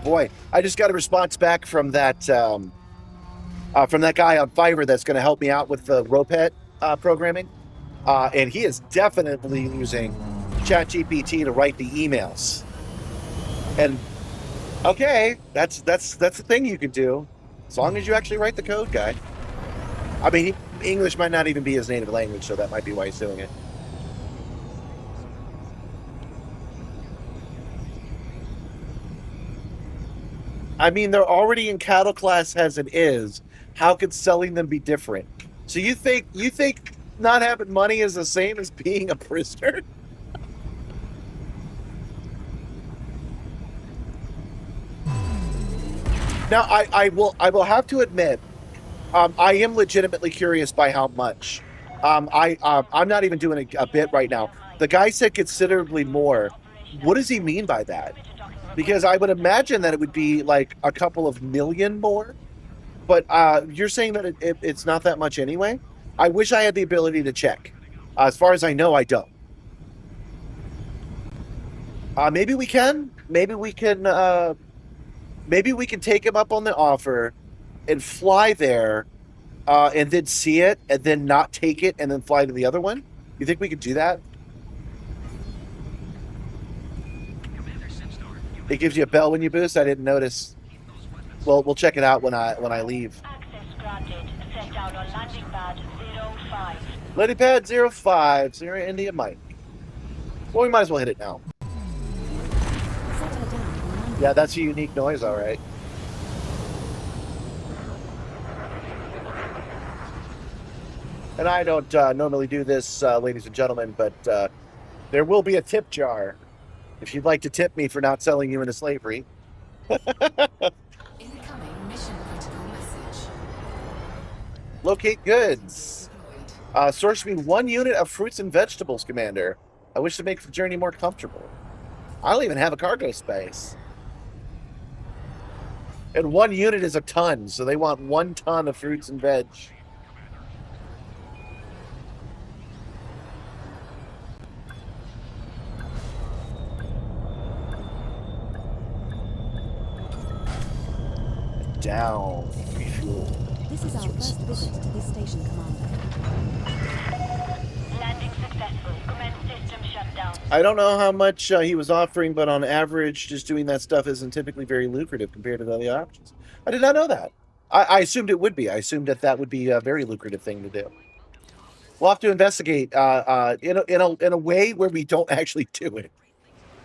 [SPEAKER 1] boy, I just got a response back from that guy on Fiverr that's going to help me out with the RollTheRed programming, and he is definitely using ChatGPT to write the emails. And okay, that's the thing you can do, as long as you actually write the code, guy. I mean, English might not even be his native language, so that might be why he's doing it. I mean, they're already in cattle class as it is. How could selling them be different? So you think not having money is the same as being a prisoner? Now, I will have to admit, I am legitimately curious by how much. I'm not even doing a bit right now. The guy said considerably more. What does he mean by that? Because I would imagine that it would be like a couple of million more. But you're saying that it's not that much anyway? I wish I had the ability to check. As far as I know, I don't. Maybe we can. Maybe we can take him up on the offer and fly there and then see it and then not take it and then fly to the other one. You think we could do that? It gives you a bell when you boost. I didn't notice. Well, we'll check it out when I leave.
[SPEAKER 7] Access granted. Set down on landing pad 05.
[SPEAKER 1] Landing pad 05, Sierra India Mike. Well, we might as well hit it now.
[SPEAKER 5] Set her down on landing.
[SPEAKER 1] Yeah, that's a unique noise, all right. And I don't normally do this, ladies and gentlemen, but there will be a tip jar if you'd like to tip me for not selling you into slavery.
[SPEAKER 4] Incoming mission critical message.
[SPEAKER 1] Locate goods. Source me 1 unit of fruits and vegetables, Commander. I wish to make the journey more comfortable. I don't even have a cargo space. And 1 unit is a ton, so they want 1 ton of fruits and veg. Down. Refuel.
[SPEAKER 5] This is our first visit to this station, Commander.
[SPEAKER 7] Landing successful. Commence system shutdown.
[SPEAKER 1] I don't know how much he was offering, but on average, just doing that stuff isn't typically very lucrative compared to the other options. I did not know that. I assumed it would be. I assumed that would be a very lucrative thing to do. We'll have to investigate in a way where we don't actually do it.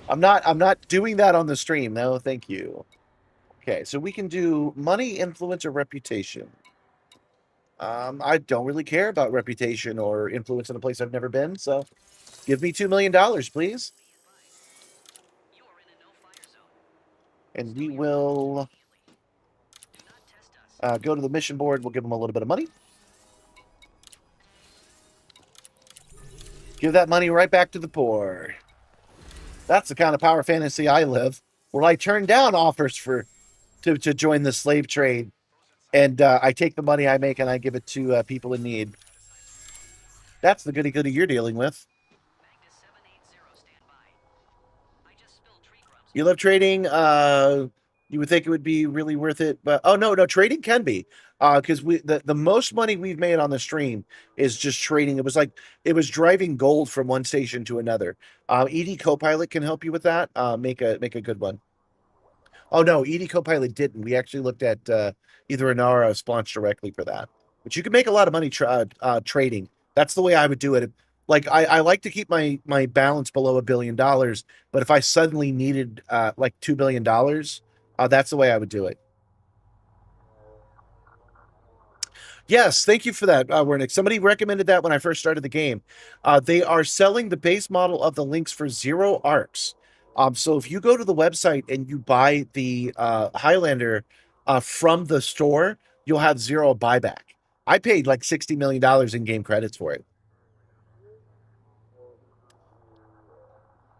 [SPEAKER 1] I'm not doing that on the stream. No, thank you. Okay, so we can do money, influence, or reputation. I don't really care about reputation or influence in a place I've never been, so give me $2 million, please. And we will go to the mission board. We'll give them a little bit of money. Give that money right back to the poor. That's the kind of power fantasy I live, where I turn down offers to join the slave trade, and I take the money I make and I give it to people in need. That's the goody-goody you're dealing with. You love trading. You would think it would be really worth it, but oh no, trading can be, because the most money we've made on the stream is just trading. It was driving gold from one station to another. ED Copilot can help you with that. Make a good one. Oh no, ED Copilot didn't. We actually looked at either Inara or Splunch directly for that. But you can make a lot of money trading. That's the way I would do it. Like I like to keep my balance below $1 billion, but if I suddenly needed like $2 billion, that's the way I would do it. Yes, thank you for that, Wernick. Somebody recommended that when I first started the game. They are selling the base model of the Lynx for 0 arcs. So if you go to the website and you buy the Highlander from the store, you'll have 0 buyback. I paid like $60 million in game credits for it.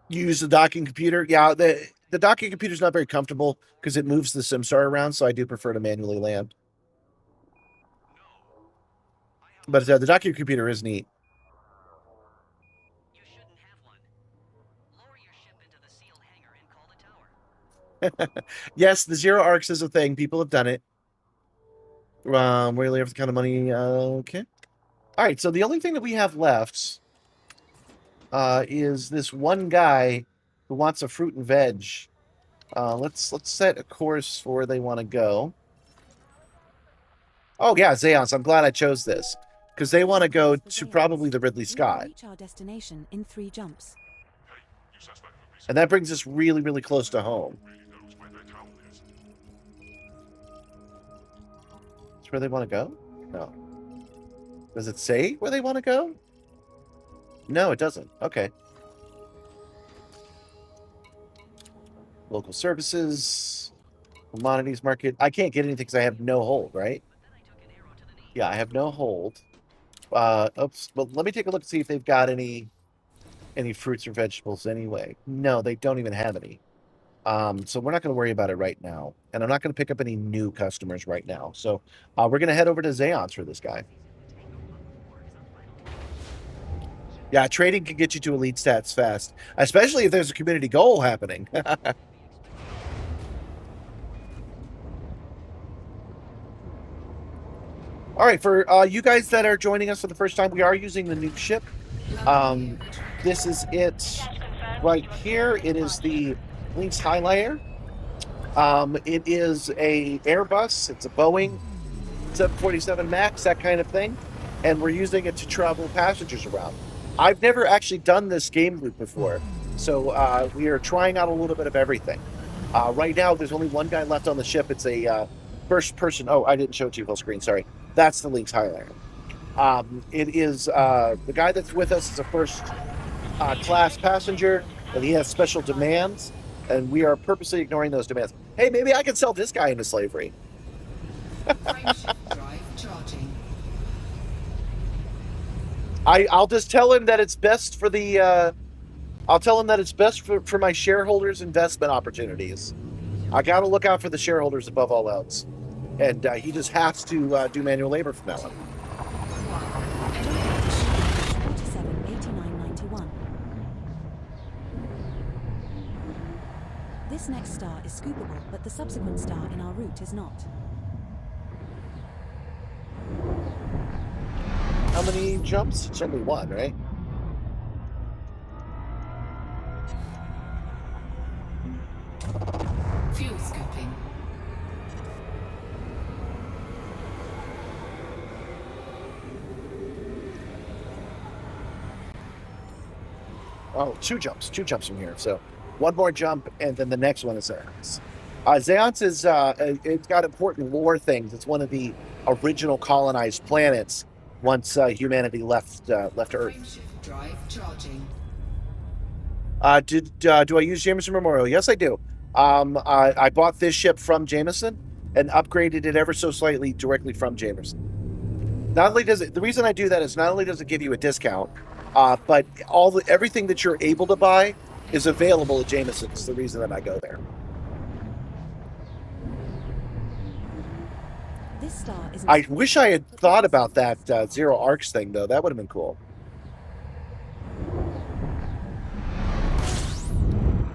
[SPEAKER 1] You use the docking computer. Yeah, the docking computer is not very comfortable because it moves the Simstarr around, so I do prefer to manually land. But the docking computer is neat. Yes, the zero arcs is a thing. People have done it. Rarely have the kind of money. Okay. All right. So the only thing that we have left is this one guy who wants a fruit and veg. Let's set a course for where they want to go. Oh yeah, Zeons. I'm glad I chose this because they want to go to probably the Ridley
[SPEAKER 5] We will
[SPEAKER 1] Scott,
[SPEAKER 5] reach our destination in 3 jumps.
[SPEAKER 1] and that brings us really, really close to home. That's where they want to go? No. Does it say where they want to go? No, it doesn't. Okay. Local services, commodities market. I can't get anything because I have no hold, right? Yeah, I have no hold. Oops. Well, let me take a look and see if they've got any fruits or vegetables anyway. No, they don't even have any. So we're not going to worry about it right now. And I'm not going to pick up any new customers right now. So we're going to head over to Zeons for this guy. Yeah, trading can get you to elite stats fast, especially if there's a community goal happening. All right, for you guys that are joining us for the first time, we are using the new ship. This is it right here. It is the Lynx Highliner. It is a Airbus. It's a Boeing 747 Max, that kind of thing. And we're using it to travel passengers around. I've never actually done this game loop before, so we are trying out a little bit of everything. Right now, there's only one guy left on the ship. It's a first person. Oh, I didn't show it to you full screen. Sorry. That's the Lynx Highliner. It is the guy that's with us is a first class passenger, and he has special demands, and we are purposely ignoring those demands. Hey, maybe I can sell this guy into slavery. I'll just tell him that it's best for the. I'll tell him that it's best for my shareholders' investment opportunities. I got to look out for the shareholders above all else, and he just has to do manual labor from now on.
[SPEAKER 5] 47, 89, 91. This next star is scoopable, but the subsequent star in our route is not.
[SPEAKER 1] How many jumps? It's only one, right?
[SPEAKER 4] Fuel scooping.
[SPEAKER 1] Oh, two jumps from here. So one more jump, and then the next one is Zeons. Zeons is it's got important lore things. It's one of the original colonized planets once humanity left Earth.
[SPEAKER 4] Drive charging.
[SPEAKER 1] Do I use Jameson Memorial? Yes, I do. I bought this ship from Jameson and upgraded it ever so slightly directly from Jameson. Not only does it, the reason I do that is not only does it give you a discount, but everything that you're able to buy is available at Jameson. It's the reason that I go there.
[SPEAKER 5] This star is.
[SPEAKER 1] I wish I had thought about that zero arcs thing, though. That would have been cool.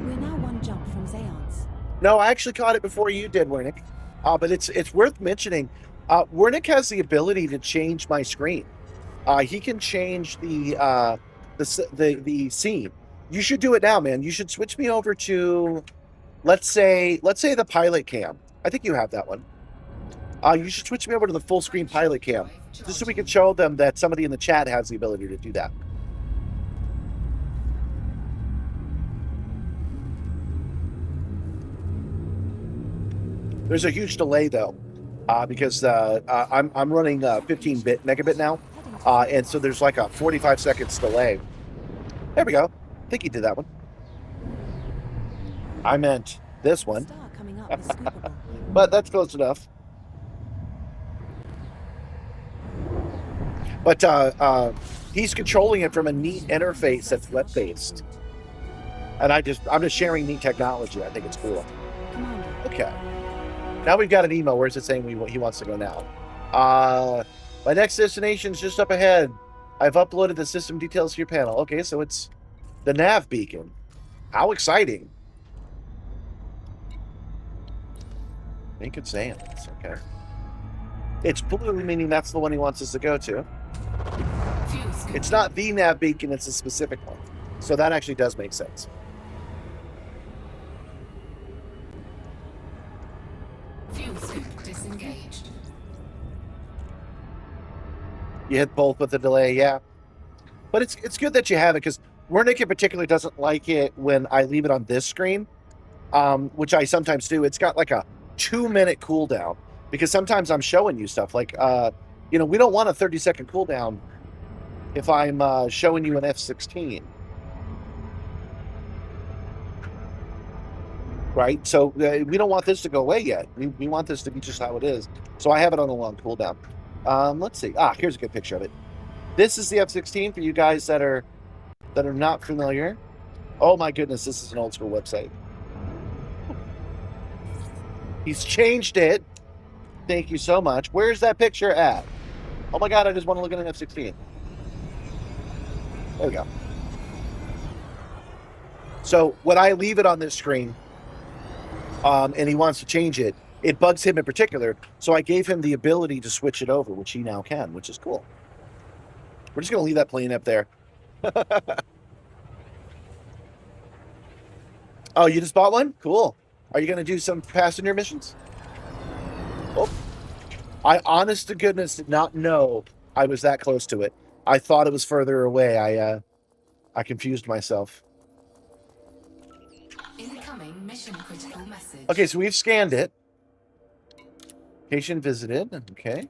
[SPEAKER 5] We're now one jump from Zeons.
[SPEAKER 1] No, I actually caught it before you did, Wernick. But it's worth mentioning. Wernick has the ability to change my screen. He can change the scene. You should do it now, man. You should switch me over to, let's say the pilot cam. I think you have that one. You should switch me over to the full screen pilot cam, just so we can show them that somebody in the chat has the ability to do that. There's a huge delay though, because I'm running 15-bit megabit now, and so there's like a 45 seconds delay. There we go. I think he did that one. I meant this one,
[SPEAKER 5] Star coming up is scoopable.
[SPEAKER 1] but that's close enough. But he's controlling it from a neat interface that's web-based, and I'm just sharing neat technology. I think it's cool.
[SPEAKER 5] Commander.
[SPEAKER 1] Okay. Now we've got an email. Where's it saying he wants to go now? My next destination's just up ahead. I've uploaded the system details to your panel. Okay, so it's the nav beacon. How exciting. Make it Xanth. Okay. It's blue, meaning that's the one he wants us to go to.
[SPEAKER 4] Fuel scooping.
[SPEAKER 1] It's not the nav beacon, it's a specific one. So that actually does make sense.
[SPEAKER 4] Fuel scoop disengaged.
[SPEAKER 1] You hit both with the delay, yeah. But it's good that you have it, because Wernick in particular doesn't like it when I leave it on this screen, which I sometimes do. It's got like a 2-minute cooldown, because sometimes I'm showing you stuff like, we don't want a 30-second cooldown if I'm showing you an F-16. Right? So we don't want this to go away yet. We want this to be just how it is. So I have it on a long cooldown. Let's see. Here's a good picture of it. This is the F-16 for you guys that are not familiar. Oh my goodness, this is an old school website. He's changed it. Thank you so much. Where's that picture at? Oh my god, I just want to look at an F-16. There we go. So when I leave it on this screen, and he wants to change it, it bugs him in particular. So I gave him the ability to switch it over, which he now can, which is cool. We're just going to leave that plane up there. Oh, you just bought one? Cool. Are you going to do some passenger missions? Oh, I honest to goodness did not know I was that close to it. I thought it was further away. I confused myself.
[SPEAKER 4] Incoming mission critical message.
[SPEAKER 1] Okay, so we've scanned it. Patient visited. Okay.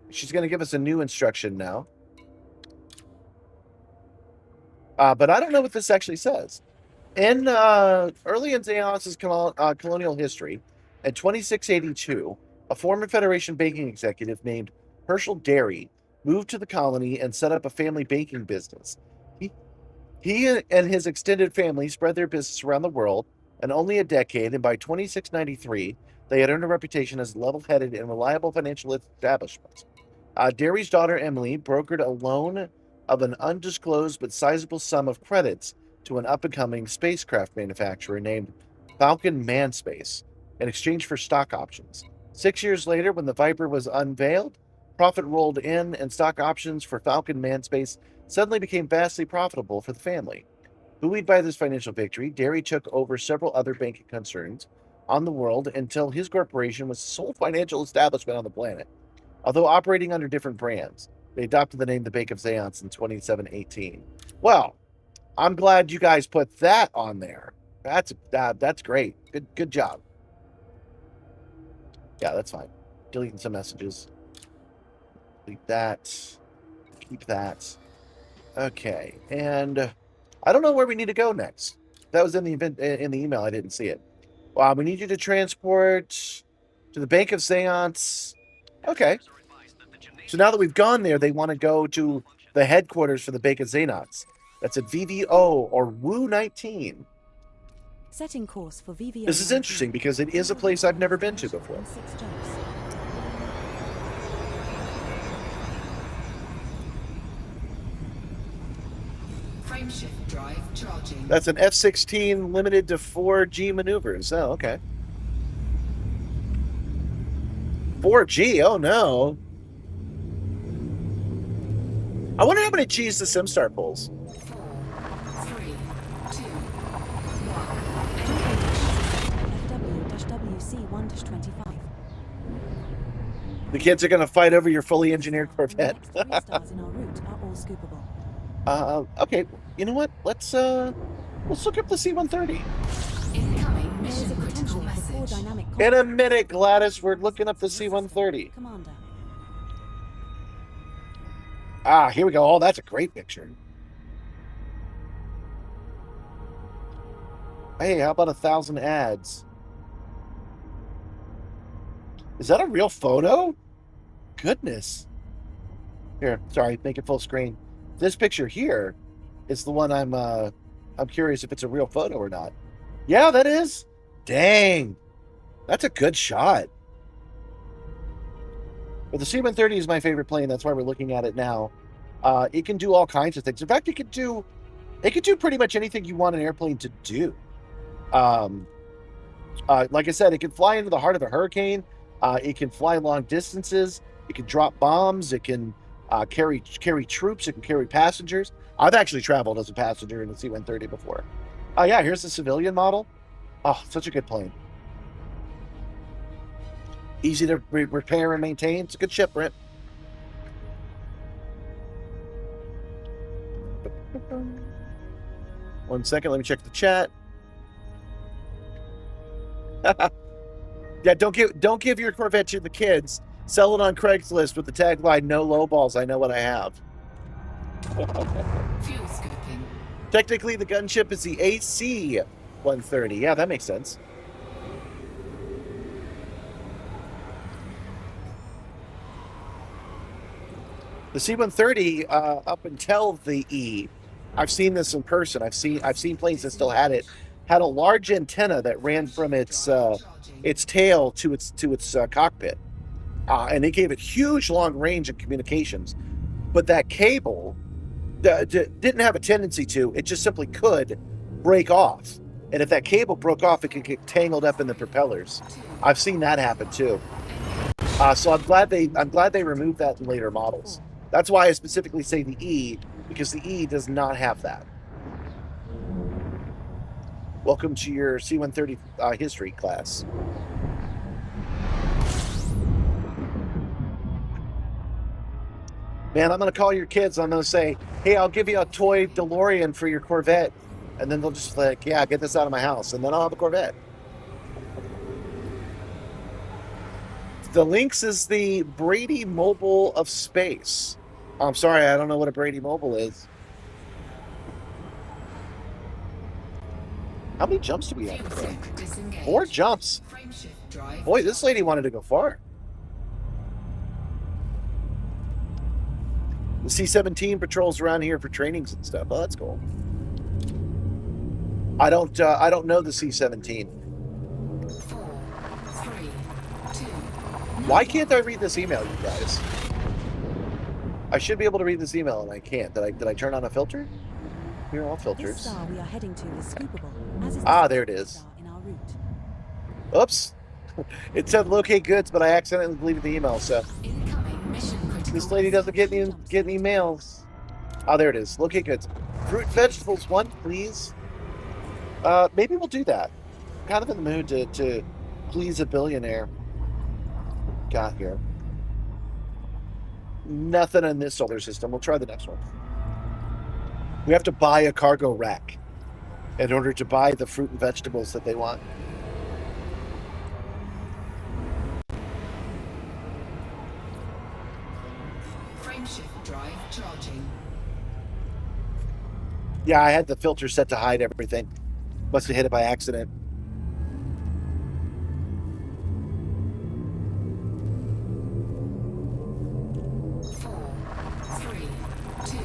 [SPEAKER 1] She's going to give us a new instruction now. But I don't know what this actually says. In early in Xeon's colonial history, in 2682, a former Federation banking executive named Herschel Derry moved to the colony and set up a family banking business. He and his extended family spread their business around the world in only a decade, and by 2693, they had earned a reputation as level-headed and reliable financial establishments. Derry's daughter, Emily, brokered a loan of an undisclosed but sizable sum of credits to an up-and-coming spacecraft manufacturer named Falcon Manspace in exchange for stock options. 6 years later, when the Viper was unveiled, profit rolled in, and stock options for Falcon Manspace suddenly became vastly profitable for the family. Buoyed by this financial victory, Derry took over several other banking concerns on the world until his corporation was the sole financial establishment on the planet. Although operating under different brands, they adopted the name the Bank of Xeon's in 2718. Well, I'm glad you guys put that on there. That's great. Good job. Yeah, that's fine. Deleting some messages. Delete that. Keep that. Okay, and I don't know where we need to go next. That was in the event in the email. I didn't see it. We need you to transport to the Bank of Xeon's. Okay. So now that we've gone there, they want to go to the headquarters for the Bank of Xeon's. That's at VVO or Wu 19.
[SPEAKER 5] Setting course for VVO.
[SPEAKER 1] This is interesting because it is a place I've never been to before.
[SPEAKER 5] 6 jumps.
[SPEAKER 4] Frameshift drive charging.
[SPEAKER 1] That's an F-16 limited to 4G maneuvers. Oh, okay. 4G? Oh, no. I wonder how many G's the Simstarr pulls.
[SPEAKER 4] 4, 3, 2, 1.
[SPEAKER 5] FW-WC 1-25.
[SPEAKER 1] The kids are going to fight over your fully engineered Corvette.
[SPEAKER 5] The next 3 stars in our route are all scoopable.
[SPEAKER 1] Okay. You know what? Let's look up the C-130.
[SPEAKER 4] Incoming
[SPEAKER 5] There is a
[SPEAKER 4] mission critical
[SPEAKER 5] potential for 4
[SPEAKER 4] message.
[SPEAKER 5] dynamic
[SPEAKER 1] In a minute, Gladys. We're looking up the C-130.
[SPEAKER 5] Commander.
[SPEAKER 1] Here we go. Oh, that's a great picture. Hey, how about 1,000 ads? Is that a real photo? Goodness. Here, sorry, make it full screen. This picture here is the one I'm curious if it's a real photo or not. Yeah, that is. Dang. That's a good shot. But the C-130 is my favorite plane. That's why we're looking at it now. It can do all kinds of things. In fact, it could do pretty much anything you want an airplane to do. Like I said, it can fly into the heart of a hurricane. It can fly long distances. It can drop bombs. It can carry troops. It can carry passengers. I've actually traveled as a passenger in the C-130 before. Oh yeah, here's the civilian model. Oh, such a good plane. Easy to repair and maintain. It's a good ship, Brent. One second, let me check the chat. Yeah, don't give your Corvette to the kids. Sell it on Craigslist with the tagline "No lowballs. I know what I have."
[SPEAKER 4] Fuel scoping.
[SPEAKER 1] Technically, the gunship is the AC-130. Yeah, that makes sense. The C-130, up until the E, I've seen this in person. I've seen planes that still had it. Had a large antenna that ran from its tail to its cockpit, and it gave it huge long range of communications. But that cable didn't have a tendency to. It just simply could break off, and if that cable broke off, it could get tangled up in the propellers. I've seen that happen too. So I'm glad they removed that in later models. That's why I specifically say the E, because the E does not have that. Welcome to your C-130 history class. Man, I'm going to call your kids. I'm going to say, hey, I'll give you a toy DeLorean for your Corvette. And then they'll just like, yeah, get this out of my house. And then I'll have a Corvette. The Lynx is the Brady Mobile of space. I'm sorry, I don't know what a Brady Mobile is. How many jumps do we have? 4 jumps. Boy, this lady wanted to go far. The C-17 patrols around here for trainings and stuff. Oh, that's cool. I don't know the C-17.
[SPEAKER 4] 4, 3, 2.
[SPEAKER 1] Why can't I read this email, you guys? I should be able to read this email, and I can't. Did I turn on a filter? Here are all
[SPEAKER 5] This
[SPEAKER 1] filters.
[SPEAKER 5] star we are heading to is scoopable, as is
[SPEAKER 1] Ah,
[SPEAKER 5] the
[SPEAKER 1] there it
[SPEAKER 5] second
[SPEAKER 1] is.
[SPEAKER 5] star in our route.
[SPEAKER 1] Oops. It said locate goods, but I accidentally deleted the email, so
[SPEAKER 4] Incoming mission critical.
[SPEAKER 1] this lady doesn't get any mails. Oh, there it is. Locate goods. Fruit and vegetables, 1, please. Maybe we'll do that. Kind of in the mood to please a billionaire. Got here. Nothing in this solar system. We'll try the next one. We have to buy a cargo rack in order to buy the fruit and vegetables that they want.
[SPEAKER 4] Frameshift drive charging.
[SPEAKER 1] Yeah, I had the filter set to hide everything. Must have hit it by accident.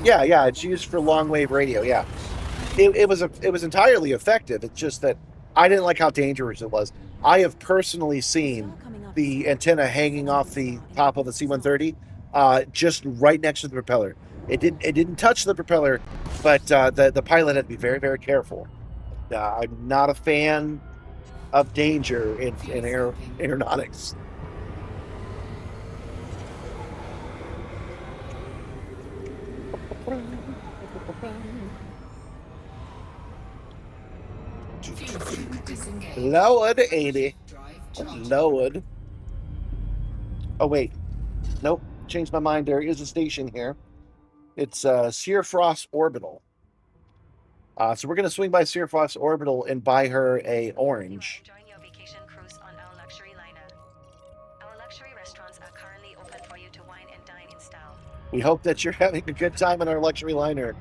[SPEAKER 1] Yeah, it's used for long wave radio. Yeah, it was entirely effective. It's just that I didn't like how dangerous it was. I have personally seen the antenna hanging off the top of the C-130, just right next to the propeller. It didn't touch the propeller, but the pilot had to be very, very careful. I'm not a fan of danger in aeronautics. Lowered 80. Lowered. Oh, wait. Nope. Changed my mind. There is a station here. It's Searfrost Orbital. So we're going to swing by Searfrost Orbital and buy her a orange.
[SPEAKER 9] Enjoying your vacation cruise on our luxury liner. Our luxury restaurants are currently open for you to wine and dine in style.
[SPEAKER 1] We hope that you're having a good time in our luxury liner.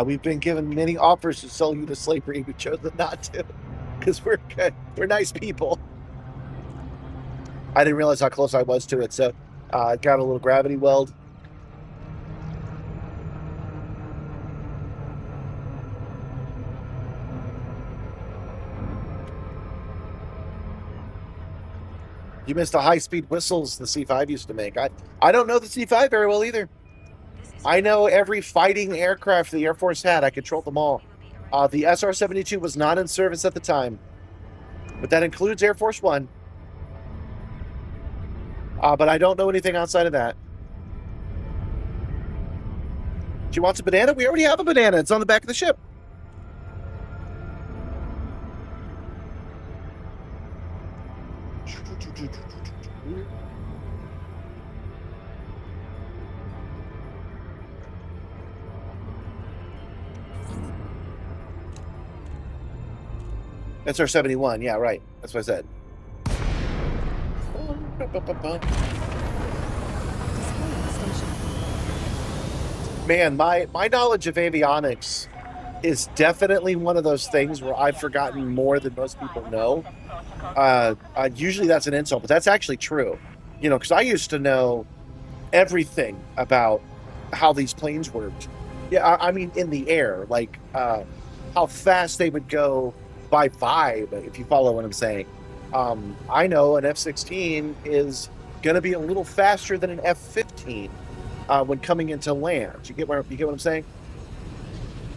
[SPEAKER 1] We've been given many offers to sell you to slavery. We chose not to because we're good. We're nice people. I didn't realize how close I was to it, so I got a little gravity weld. You missed the high-speed whistles the C5 used to make. I don't know the C5 very well either. I know every fighting aircraft the Air Force had. I controlled them all. The SR-72 was not in service at the time. but that includes Air Force One. But I don't know anything outside of that. She wants a banana? We already have a banana. It's on the back of the ship. That's our 71. Yeah, right. That's what I said. Man, my knowledge of avionics is definitely one of those things where I've forgotten more than most people know. Usually that's an insult, but that's actually true. You know, because I used to know everything about how these planes worked. Yeah, I mean, in the air, like how fast they would go by vibe, if you follow what I'm saying. I know an F-16 is going to be a little faster than an F-15 when coming into land. You get what I'm saying?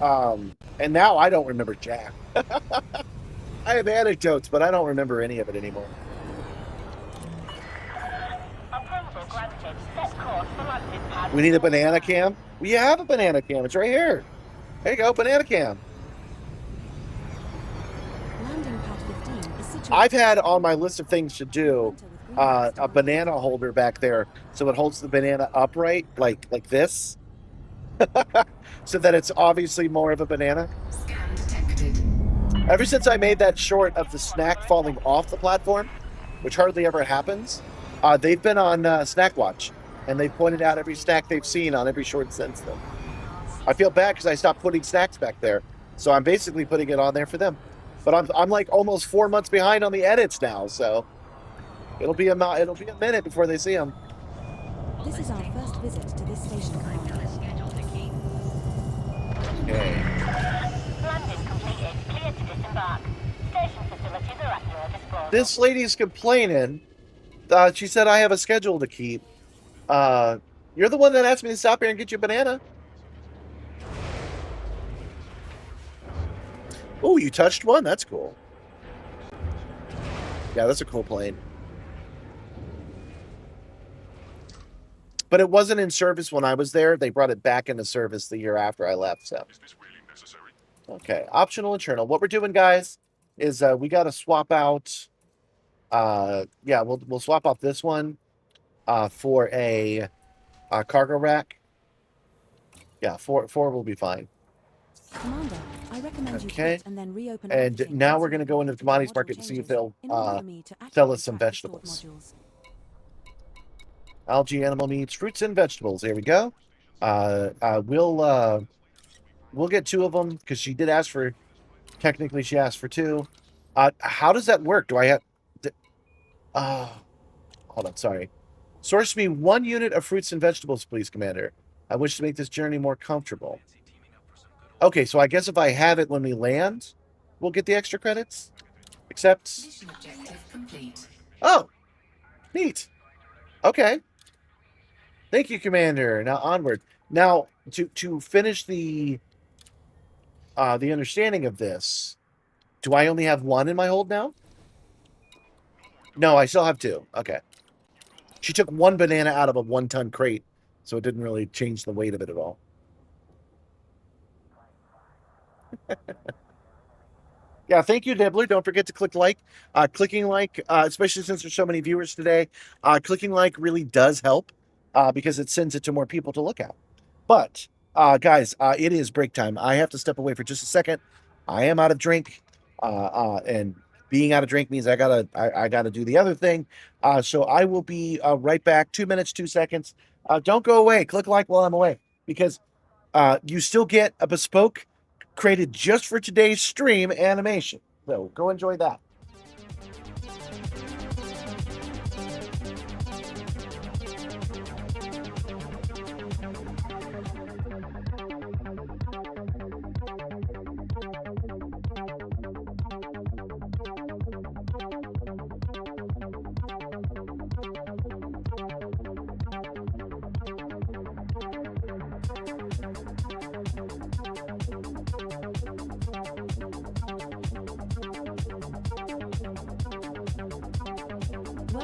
[SPEAKER 1] And now I don't remember jack. I have anecdotes, but I don't remember any of it anymore.
[SPEAKER 7] Approval granted. Set course for landing pad.
[SPEAKER 1] We need a banana cam? We have a banana cam. It's right here. There you go, banana cam.
[SPEAKER 5] Landing pad 15 is situated.
[SPEAKER 1] I've had on my list of things to do a banana holder back there, so it holds the banana upright, like this, so that it's obviously more of a banana.
[SPEAKER 4] Scan detected.
[SPEAKER 1] Ever since I made that short of the snack falling off the platform, which hardly ever happens, they've been on Snack Watch, and they've pointed out every snack they've seen on every short since then. I feel bad because I stopped putting snacks back there, so I'm basically putting it on there for them. But I'm like almost 4 months behind on the edits now, so it'll be a minute before they see them.
[SPEAKER 5] This is our first visit to this station, Commander.
[SPEAKER 1] Okay.
[SPEAKER 7] Landing completed. Clear to disembark. Station facilities are at your disposal.
[SPEAKER 1] This lady's complaining. She said I have a schedule to keep. You're the one that asked me to stop here and get you a banana. Oh, you touched one? That's cool. Yeah, that's a cool plane. But it wasn't in service when I was there. They brought it back into service the year after I left. So,
[SPEAKER 8] Is this really necessary?
[SPEAKER 1] okay, optional internal. What we're doing, guys, is we got to swap out. Yeah, we'll swap out this one for a cargo rack. Yeah, four will be fine.
[SPEAKER 5] Commander, I recommend you
[SPEAKER 1] Okay.
[SPEAKER 5] quit and then reopen
[SPEAKER 1] And
[SPEAKER 5] everything
[SPEAKER 1] now
[SPEAKER 5] once
[SPEAKER 1] we're
[SPEAKER 5] you've
[SPEAKER 1] gonna go into the
[SPEAKER 5] completed
[SPEAKER 1] commodities
[SPEAKER 5] module
[SPEAKER 1] market to see if
[SPEAKER 5] changes
[SPEAKER 1] they'll,
[SPEAKER 5] in order for me to
[SPEAKER 1] sell
[SPEAKER 5] accurately
[SPEAKER 1] us some
[SPEAKER 5] track the stored
[SPEAKER 1] vegetables.
[SPEAKER 5] modules.
[SPEAKER 1] Algae, animal meats, fruits, and vegetables. There we go. We'll get 2 of them because she did ask for. Technically, she asked for 2. How does that work? Do I have? Hold on. Sorry. Source me 1 unit of fruits and vegetables, please, Commander. I wish to make this journey more comfortable. Okay, so I guess if I have it when we land, we'll get the extra credits. Except,
[SPEAKER 4] Mission objective complete.
[SPEAKER 1] oh, neat. Okay. Thank you, Commander. Now onward. Now to finish the understanding of this, do I only have 1 in my hold now? No, I still have 2. Okay. She took 1 banana out of a 1-ton crate, so it didn't really change the weight of it at all. Yeah, thank you, Nibbler. Don't forget to click like. Clicking like, especially since there's so many viewers today, clicking like really does help because it sends it to more people to look at. But, guys, it is break time. I have to step away for just a second. I am out of drink, and being out of drink means I gotta do the other thing. So I will be right back. 2 minutes, 2 seconds. Don't go away. Click like while I'm away because you still get a bespoke created just for today's stream animation. So go enjoy that.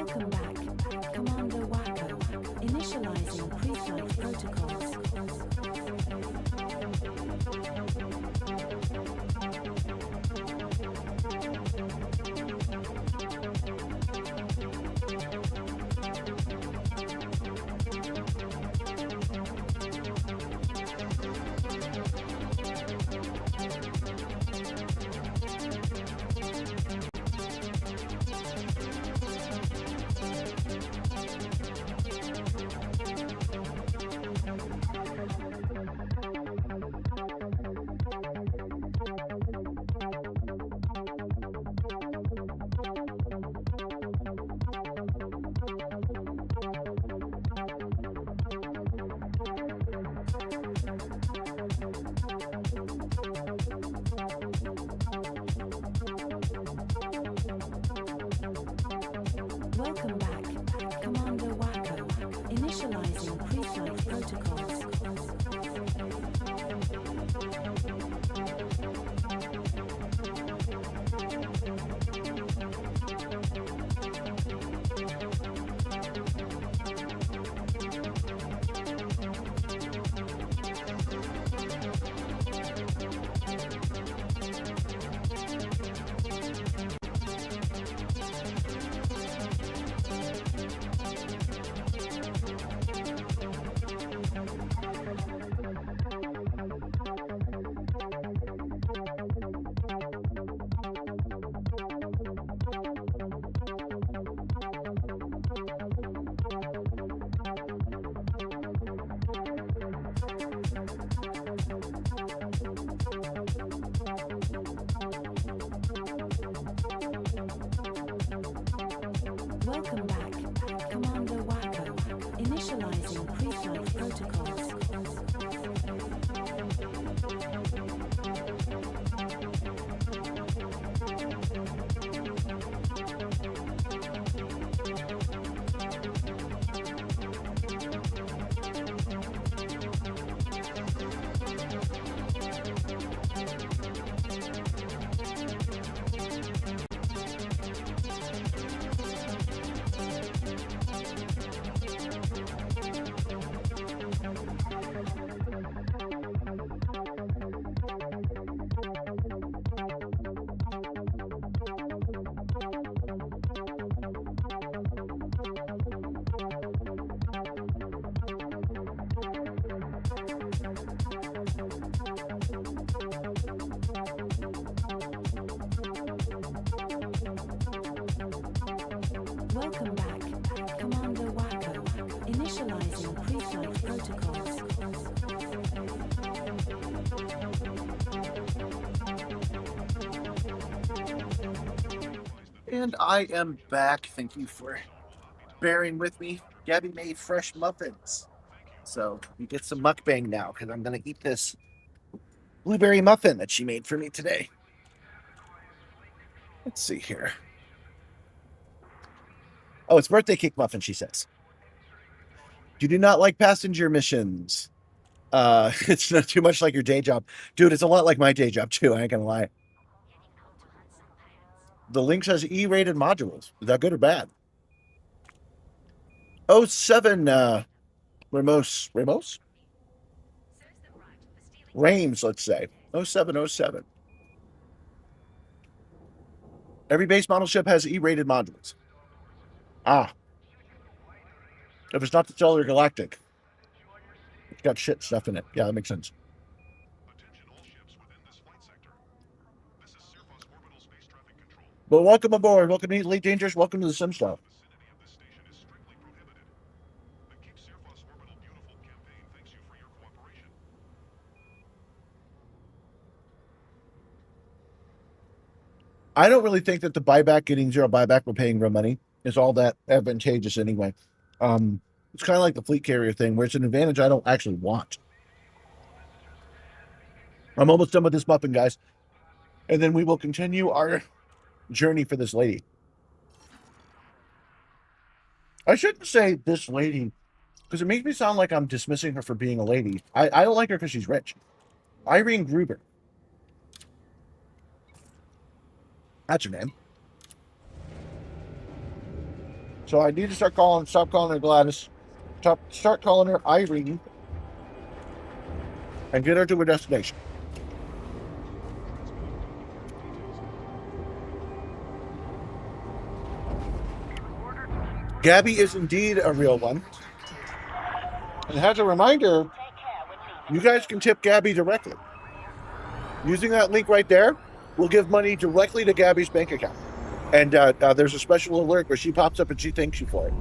[SPEAKER 5] Welcome back, Commander Wacko. Initializing pre-flight protocols. Welcome back, Commander Wacko. Initializing pre-flight protocols. Welcome back, Commander Wacko. Initializing pre-flight protocols. Welcome back, Commander Wacko. Initializing pre-flight protocols.
[SPEAKER 1] And I am back. Thank you for bearing with me. Gabby made fresh muffins. So you get some mukbang now because I'm going to eat this blueberry muffin that she made for me today. Let's see here. Oh, it's birthday cake muffin, she says. You do not like passenger missions. It's not too much like your day job. Dude, it's a lot like my day job too, I ain't gonna lie. The Lynx has E-rated modules. Is that good or bad? 07 Ramos? Rames, let's say. 0707. Every base model ship has E-rated modules. Ah. If it's not the Stellar Galactic, it's got shit stuff in it. Yeah, that makes sense. But welcome aboard. Welcome to Elite Dangerous. Welcome to the Simstarr. I don't really think that the buyback, getting zero buyback, we're paying real money, is all that advantageous anyway. It's kind of like the fleet carrier thing, where it's an advantage I don't actually want. I'm almost done with this muffin, guys. And then we will continue our journey for this lady. I shouldn't say this lady, because it makes me sound like I'm dismissing her for being a lady. I don't like her because she's rich. Irene Gruber. That's her name. So I need to stop calling her Gladys. Start calling her Irene. And get her to her destination. Gabby is indeed a real one. And as a reminder, you guys can tip Gabby directly. Using that link right there will give money directly to Gabby's bank account. And there's a special alert where she pops up and she thanks you for it.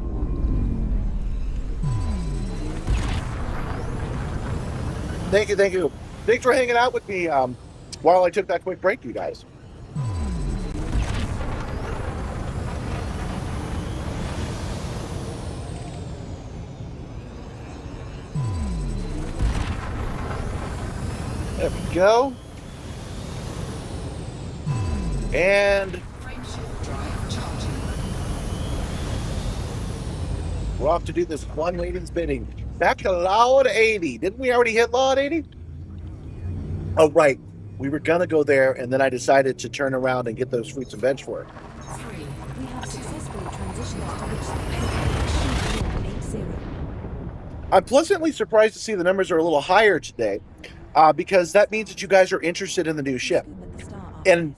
[SPEAKER 1] Thank you, thank you. Thanks for hanging out with me while I took that quick break, you guys. There we go. And
[SPEAKER 4] Frameshift drive charging.
[SPEAKER 1] we're off to do this one lady's bidding. Back to Loud 80. Didn't we already hit Loud 80? Oh, right. We were going to go there, and then I decided to turn around and get those fruits and veg for it.
[SPEAKER 4] 3.
[SPEAKER 5] We have successfully transitioned to which 80.
[SPEAKER 1] I'm pleasantly surprised to see the numbers are a little higher today, because that means that you guys are interested in the new ship. And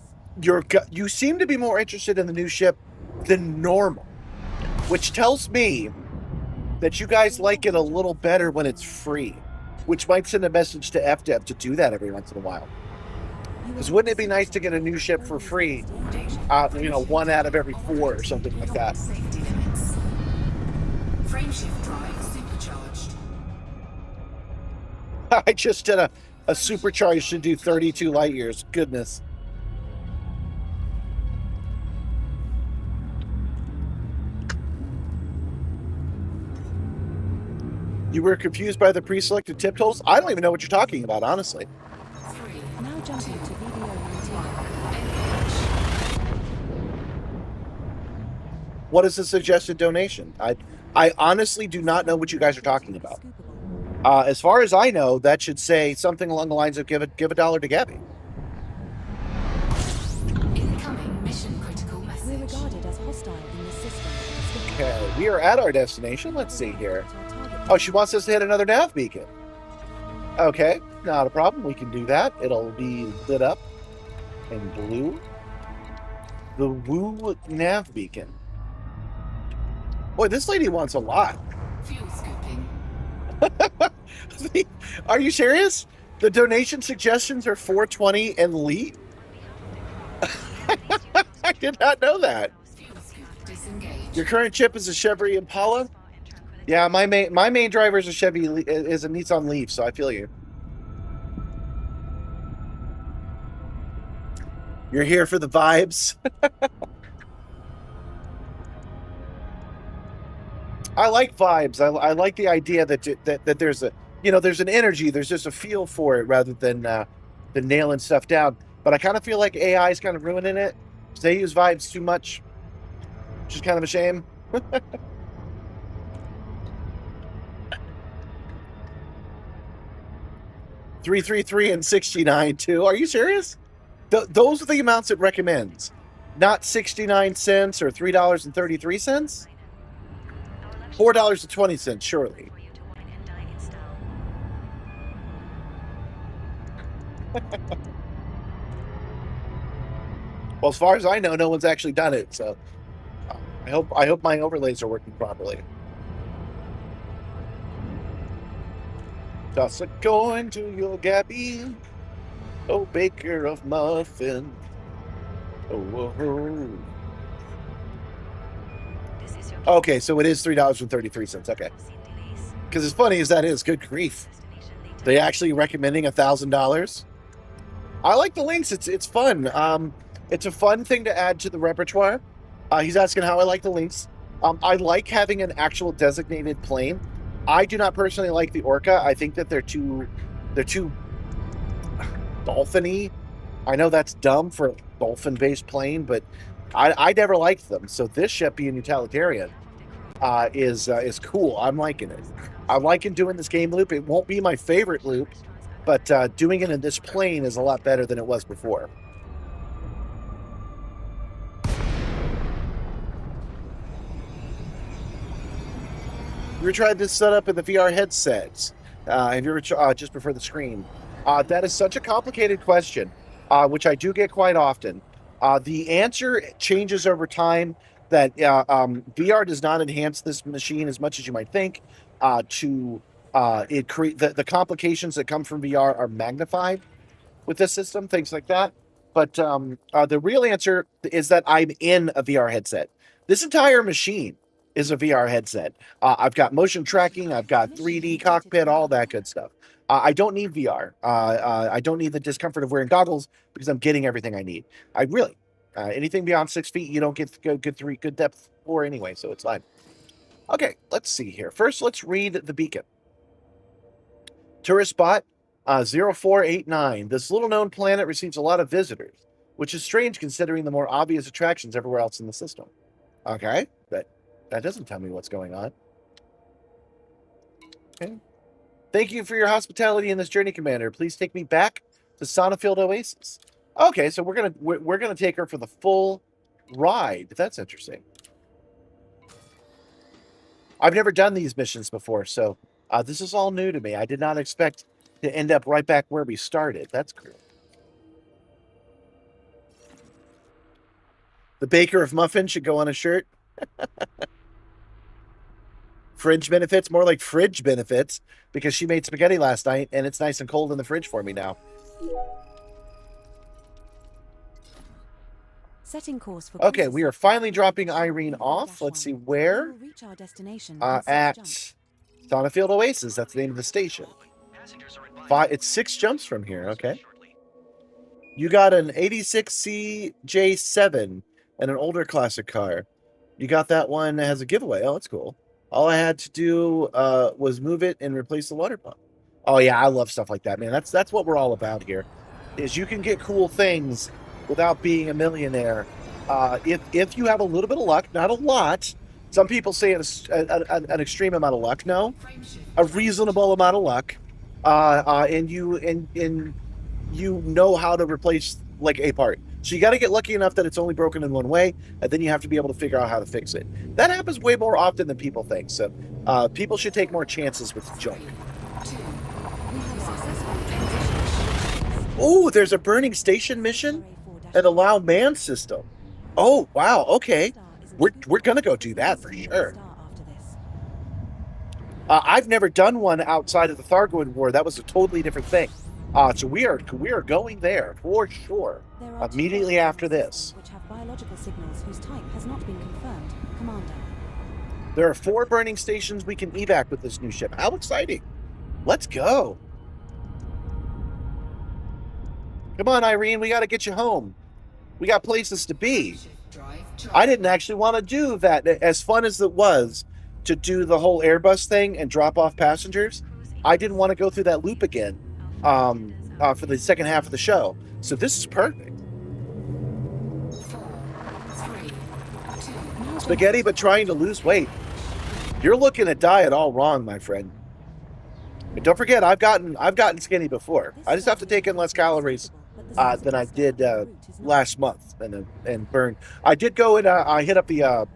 [SPEAKER 1] you seem to be more interested in the new ship than normal, which tells me that you guys like it a little better when it's free, which might send a message to FDev to do that every once in a while. Because wouldn't it be nice to get a new ship for free, 1 out of every 4 or something like that?
[SPEAKER 4] Safety limits. Frameshift drive supercharged.
[SPEAKER 1] I just did a supercharge to do 32 light years. Goodness. You were confused by the pre-selected tip totals? I don't even know what you're talking about, honestly.
[SPEAKER 4] 3.
[SPEAKER 5] Now jumping to video 19.
[SPEAKER 1] What is the suggested donation? I honestly do not know what you guys are talking about. As far as I know, that should say something along the lines of give $1 to Gabby.
[SPEAKER 4] Incoming mission critical
[SPEAKER 5] We're
[SPEAKER 4] message.
[SPEAKER 5] regarded as hostile in this system.
[SPEAKER 1] Okay, we are at our destination. Let's see here. Oh, she wants us to hit another nav beacon. Okay, not a problem. We can do that. It'll be lit up in blue. The Woo nav beacon. Boy, this lady wants a lot.
[SPEAKER 4] Fuel scooping.
[SPEAKER 1] Are you serious? The donation suggestions are 420 and elite? I did not know that.
[SPEAKER 4] Fuel scoop disengaged.
[SPEAKER 1] Your current chip is a Chevy Impala? Yeah, my main driver is a Chevy, is a Nissan Leaf, so I feel you. You're here for the vibes. I like vibes. I like the idea that there's there's an energy, there's just a feel for it rather than nailing stuff down. But I kind of feel like AI is kind of ruining it. They use vibes too much, which is kind of a shame. 333 and 69 too. Are you serious? Those are the amounts it recommends, not 69 cents or $3.33. $4.20, surely. Well, as far as I know, no one's actually done it. So I hope my overlays are working properly. Toss a coin to your Gabby, oh baker of muffin. Oh. Okay, so it is $3.33. Okay. Because as funny as that is, good grief. They actually recommending $1,000. I like the Lynx. It's fun. It's a fun thing to add to the repertoire. He's asking how I like the Lynx. I like having an actual designated plane. I do not personally like the Orca. I think that they're too dolphin-y. I know that's dumb for a dolphin-based plane, but I never liked them. So this ship being utilitarian is cool. I'm liking it. I'm liking doing this game loop. It won't be my favorite loop, but doing it in this plane is a lot better than it was before. ever tried this setup in the VR headsets? Have you ever just before the screen? That is such a complicated question, which I do get quite often. The answer changes over time. That VR does not enhance this machine as much as you might think. It create the complications that come from VR are magnified with this system, things like that. But the real answer is that I'm in a VR headset. This entire machine is a VR headset. I've got motion tracking, I've got 3D cockpit, all that good stuff. I don't need VR. I don't need the discomfort of wearing goggles because I'm getting everything I need. I really, anything beyond 6 feet, you don't get good depth for anyway, so it's fine. Okay, let's see here. First, let's read the beacon. Tourist spot 0489. This little known planet receives a lot of visitors, which is strange considering the more obvious attractions everywhere else in the system. Okay, but that doesn't tell me what's going on. Okay. Thank you for your hospitality in this journey, Commander. Please take me back to Sonafield Oasis. Okay, so we're gonna take her for the full ride. That's interesting. I've never done these missions before, so this is all new to me. I did not expect to end up right back where we started. That's cool. The baker of muffins should go on a shirt. Fringe benefits, more like fridge benefits, because she made spaghetti last night and it's nice and cold in the fridge for me now.
[SPEAKER 5] Setting course for
[SPEAKER 1] Okay, we are finally dropping Irene off. Let's see where.
[SPEAKER 5] We'll reach our destination
[SPEAKER 1] At Sonafield Oasis. That's the name of the station. It's 6 jumps from here. Okay. You got an 86 CJ7 and an older classic car. You got that one that has a giveaway. Oh, that's cool. All I had to do was move it and replace the water pump. Oh yeah, I love stuff like that, man. That's what we're all about here. Is you can get cool things without being a millionaire. If you have a little bit of luck, not a lot. Some people say an extreme amount of luck. No, a reasonable amount of luck. And you know how to replace like a part. So you got to get lucky enough that it's only broken in one way, and then you have to be able to figure out how to fix it. That happens way more often than people think. So people should take more chances with junk. Oh, there's a burning station mission and allow man system. Oh wow, okay. We're gonna go do that for sure. I've never done one outside of the Thargoid War. That was a totally different thing. So we are going there for sure. Immediately after this.
[SPEAKER 5] Which have biological signals whose type has not been confirmed, Commander.
[SPEAKER 1] There are 4 burning stations we can evac with this new ship. How exciting! Let's go. Come on, Irene. We got to get you home. We got places to be. I didn't actually want to do that. As fun as it was to do the whole Airbus thing and drop off passengers, I didn't want to go through that loop again for the second half of the show. So this is perfect. Spaghetti, but trying to lose weight. You're looking at diet all wrong, my friend. And don't forget, I've gotten skinny before. I just have to take in less calories than I did last month and burn. I did go and I hit up the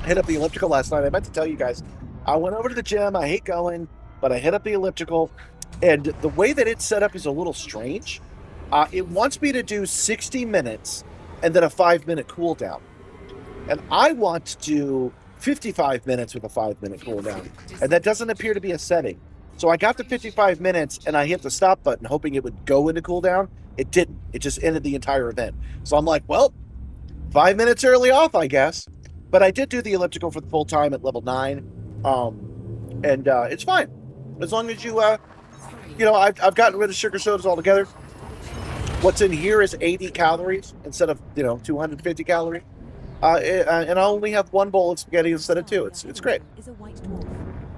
[SPEAKER 1] elliptical last night. I meant to tell you guys, I went over to the gym. I hate going, but I hit up the elliptical, and the way that it's set up is a little strange. It wants me to do 60 minutes and then a 5-minute cool down, and I want to do 55 minutes with a 5-minute cool down, and that doesn't appear to be a setting. So I got to 55 minutes and I hit the stop button hoping it would go into cooldown. It didn't. It just ended the entire event. So I'm like, well, 5 minutes early off, I guess. But I did do the elliptical for the full time at level 9. And it's fine. As long as you, I've gotten rid of sugar sodas altogether. What's in here is 80 calories instead of, 250 calories. And I only have 1 bowl of spaghetti instead of 2. It's great.
[SPEAKER 5] Is a white dwarf.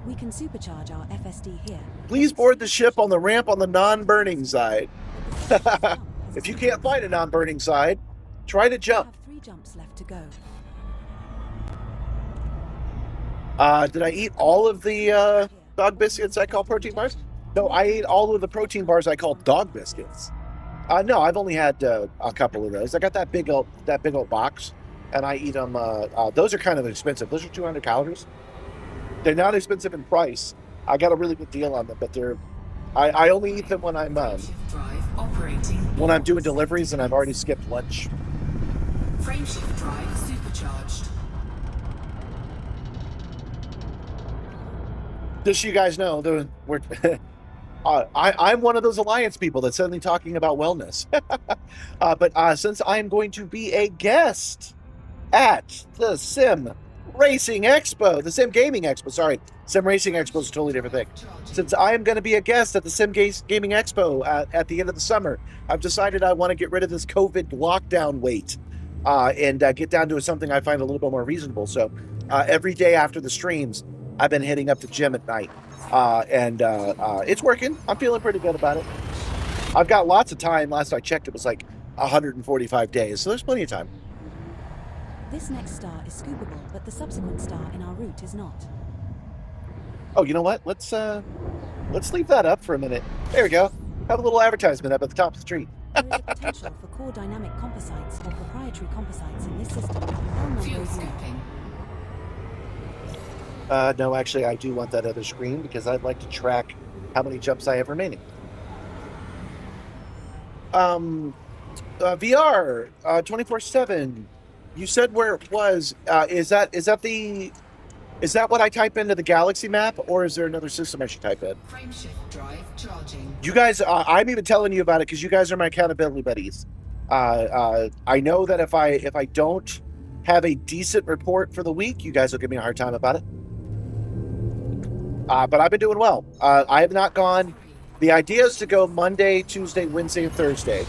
[SPEAKER 5] We can supercharge our FSD here.
[SPEAKER 1] Please board the ship on the ramp on the non-burning side. If you can't find a non-burning side, try to jump.
[SPEAKER 5] We have 3 jumps left to go.
[SPEAKER 1] Did I eat all of the dog biscuits I call protein bars? No, I ate all of the protein bars I call dog biscuits. No, I've only had a couple of those. I got that big old box, and I eat them. Those are kind of expensive. Those are 200 calories. They're not expensive in price. I got a really good deal on them, but I only eat them when I'm
[SPEAKER 4] Frameshift drive operating.
[SPEAKER 1] doing deliveries and I've already skipped lunch.
[SPEAKER 4] Frameshift drive supercharged.
[SPEAKER 1] Just so you guys know, we're I'm one of those alliance people that's suddenly talking about wellness. But since I'm going to be a guest at the Sim Racing Expo, the Sim Gaming Expo, sorry, Sim Racing Expo is a totally different thing. Since I am going to be a guest at the Sim Gaming Expo at the end of the summer, I've decided I want to get rid of this COVID lockdown weight and get down to something I find a little bit more reasonable. So every day after the streams, I've been hitting up the gym at night. And it's working. I'm feeling pretty good about it. I've got lots of time. Last I checked, it was like 145 days. So there's plenty of time.
[SPEAKER 5] This next star is scoopable, but the subsequent star in our route is not.
[SPEAKER 1] Oh, you know what? Let's leave that up for a minute. There we go. Have a little advertisement up at the top of the street.
[SPEAKER 5] There is a potential for core dynamic composites or proprietary composites in this system. L
[SPEAKER 4] Fuel
[SPEAKER 5] number
[SPEAKER 4] scooping.
[SPEAKER 1] No, actually, I do want that other screen because I'd like to track how many jumps I have remaining. VR 24/7. You said where it was. Is that what I type into the Galaxy map, or is there another system I should type in?
[SPEAKER 4] Frameshift drive charging.
[SPEAKER 1] You guys, I'm even telling you about it because you guys are my accountability buddies. I know that if I don't have a decent report for the week, you guys will give me a hard time about it. But I've been doing well. I have not gone. The idea is to go Monday, Tuesday, Wednesday, and Thursday.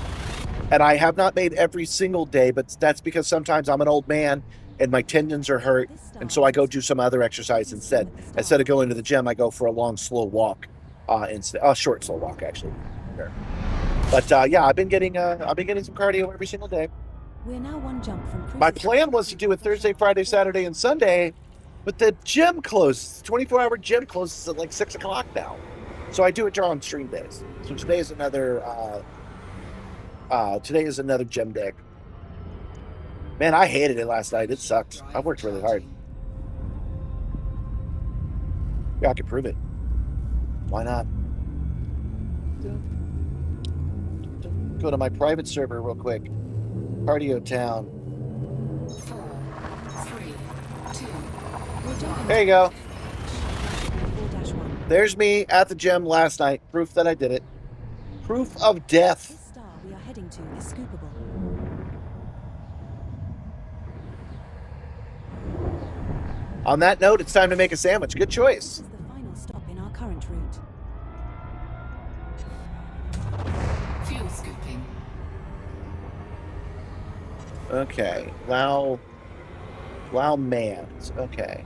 [SPEAKER 1] And I have not made every single day, but that's because sometimes I'm an old man and my tendons are hurt. And so I go do some other exercise instead. Instead of going to the gym, I go for a long, slow walk. Instead, a short, slow walk, actually. But yeah, I've been getting some cardio every single day.
[SPEAKER 5] We're now one jump from
[SPEAKER 1] My plan was to do it Thursday, Friday, Saturday, and Sunday, but the gym closes. 24-hour gym closes at like 6 o'clock now. So I do it during stream days. So today is another gym day. Man, I hated it last night. It sucked. I worked really hard. Yeah, I can prove it. Why not? Go to my private server real quick. Cardio Town.
[SPEAKER 4] 4, 3, 2.
[SPEAKER 1] There you go.
[SPEAKER 5] 4-1.
[SPEAKER 1] There's me at the gym last night. Proof that I did it. Proof of death.
[SPEAKER 5] This star we are heading to is scoopable.
[SPEAKER 1] On that note, it's time to make a sandwich. Good choice.
[SPEAKER 5] This is the final stop in our current route.
[SPEAKER 4] Fuel scooping.
[SPEAKER 1] Okay. Wow mans. Okay.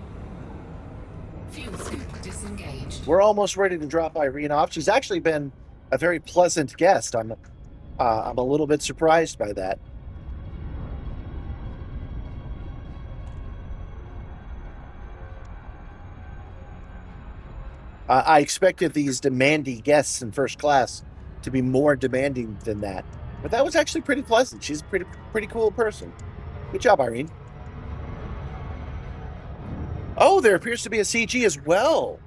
[SPEAKER 4] Fuel scoop disengaged.
[SPEAKER 1] We're almost ready to drop Irene off. She's actually been a very pleasant guest. I'm a little bit surprised by that. I expected these demanding guests in first class to be more demanding than that, but that was actually pretty pleasant. She's a pretty cool person. Good job, Irene. Oh, there appears to be a CG as well.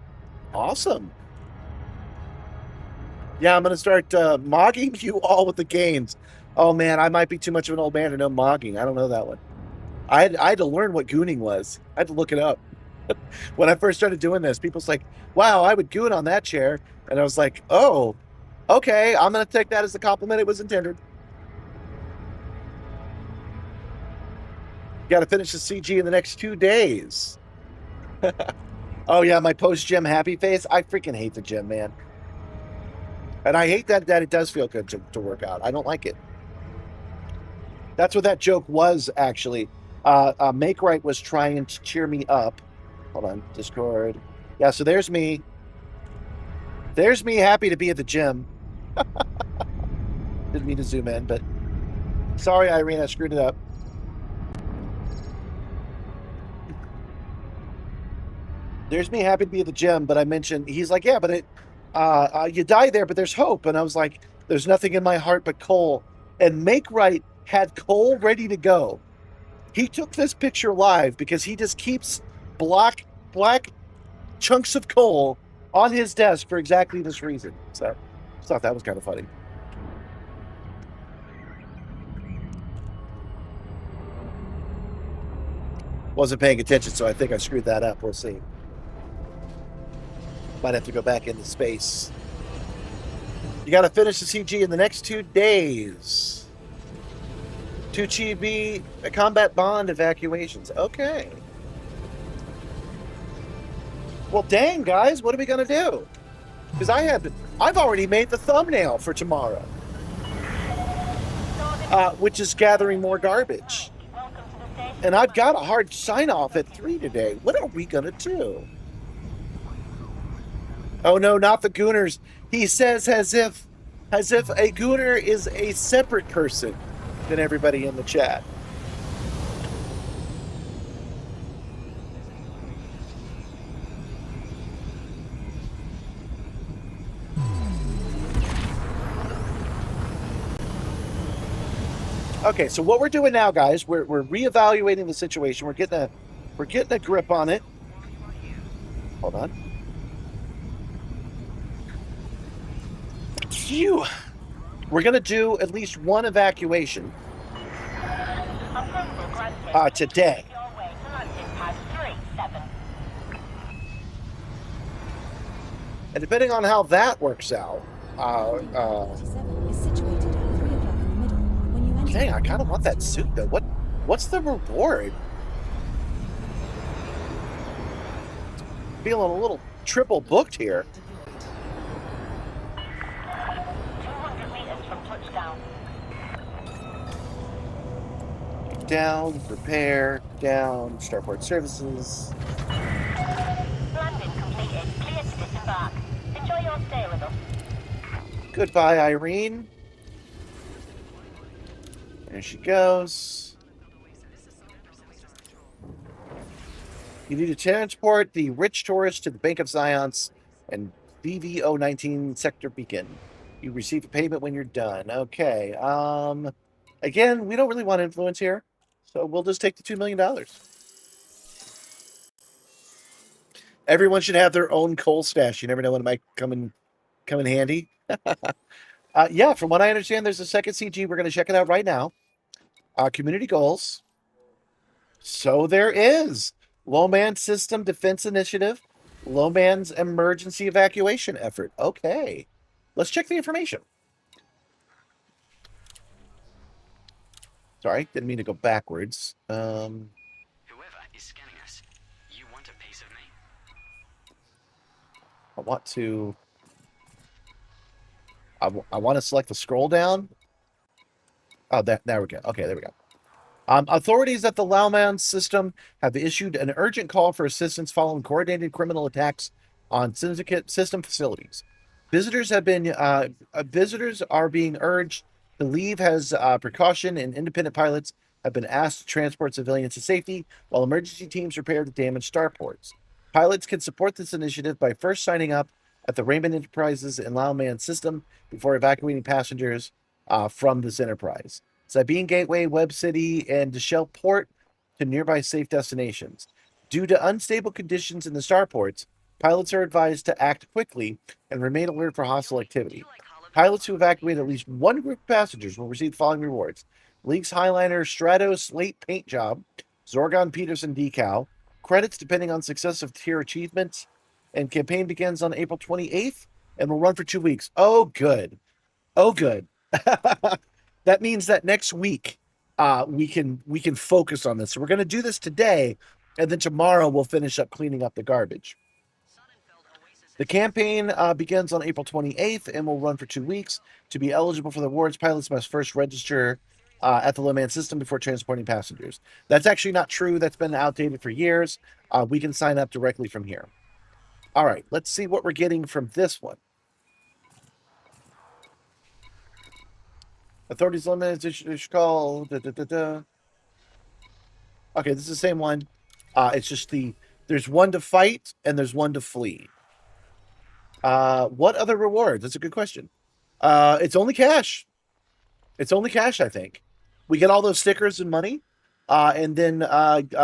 [SPEAKER 1] Awesome. Yeah, I'm going to start mogging you all with the games. Oh, man, I might be too much of an old man to know mogging. I don't know that one. I had to learn what gooning was. I had to look it up. When I first started doing this, people's like, wow, I would goon on that chair. And I was like, oh, okay, I'm going to take that as the compliment it was intended. Got to finish the CG in the next 2 days. Oh, yeah, my post-gym happy face. I freaking hate the gym, man. And I hate that it does feel good to work out. I don't like it. That's what that joke was, actually. Make Right was trying to cheer me up. Hold on, Discord. Yeah, so there's me. There's me happy to be at the gym. Didn't mean to zoom in, but sorry, Irene, I screwed it up. There's me happy to be at the gym, but I mentioned, he's like, yeah, but you die there, but there's hope. And I was like, there's nothing in my heart but coal. And Make Right had coal ready to go. He took this picture live because he just keeps black chunks of coal on his desk for exactly this reason. So I thought that was kind of funny. Wasn't paying attention, so I think I screwed that up. We'll see. Might have to go back into space. You got to finish the CG in the next 2 days to achieve a combat bond evacuations. Okay. Well, dang, guys, what are we going to do? Because I've already made the thumbnail for tomorrow, which is gathering more garbage. And I've got a hard sign-off at 3 today. What are we going to do? Oh, no, not the Gooners. He says as if a Gooner is a separate person than everybody in the chat. Okay, so what we're doing now, guys, we're reevaluating the situation. We're getting a grip on it. Hold on. Phew. We're gonna do at least one evacuation today. And depending on how that works out,
[SPEAKER 5] is situated at 3 o'clock in the middle. When you enter,
[SPEAKER 1] dang, I kind of want that suit though. What's the reward? Feeling a little triple booked here.
[SPEAKER 7] 200 meters from touchdown.
[SPEAKER 1] Down, repair, down, starport services.
[SPEAKER 7] Landing completed. Clear to disembark. Enjoy your stay with us.
[SPEAKER 1] Goodbye, Irene. There she goes. You need to transport the rich tourist to the Bank of Zions and BV-019 Sector Beacon. You receive a payment when you're done. Okay. Again, we don't really want influence here, so we'll just take the $2 million. Everyone should have their own coal stash. You never know when it might come in handy. Yeah, from what I understand, there's a second CG. We're going to check it out right now. Community goals. So there is. Low Man System Defense Initiative. Low Man's Emergency Evacuation Effort. Okay. Let's check the information. Sorry, didn't mean to go backwards.
[SPEAKER 8] Whoever is scanning us, you want a piece of me?
[SPEAKER 1] I want to select the scroll down. Oh, there we go. Okay, there we go. Authorities at the Lauman system have issued an urgent call for assistance following coordinated criminal attacks on syndicate system facilities. Visitors are being urged to leave as precaution, and independent pilots have been asked to transport civilians to safety while emergency teams repair the damaged starports. Pilots can support this initiative by first signing up at the Raymond Enterprises and Lauman system before evacuating passengers from this enterprise. Sabine Gateway, Web City, and Deschelles Port to nearby safe destinations. Due to unstable conditions in the starports, pilots are advised to act quickly and remain alert for hostile activity. Pilots who evacuate at least one group of passengers will receive the following rewards: Lynx Highliner Strato Slate Paint Job, Zorgon Peterson Decal, credits depending on success of tier achievements, and campaign begins on April 28th and will run for 2 weeks. Oh, good. Oh, good. That means that next week we can focus on this. So we're going to do this today, and then tomorrow we'll finish up cleaning up the garbage. The campaign begins on April 28th and will run for 2 weeks. To be eligible for the awards, pilots must first register at the Low Man system before transporting passengers. That's actually not true. That's been outdated for years. We can sign up directly from here. All right, let's see what we're getting from this one. Authorities limited call. Okay, this is the same one. It's just there's one to fight and there's one to flee. What other rewards? That's a good question. It's only cash. It's only cash, I think. We get all those stickers and money, and then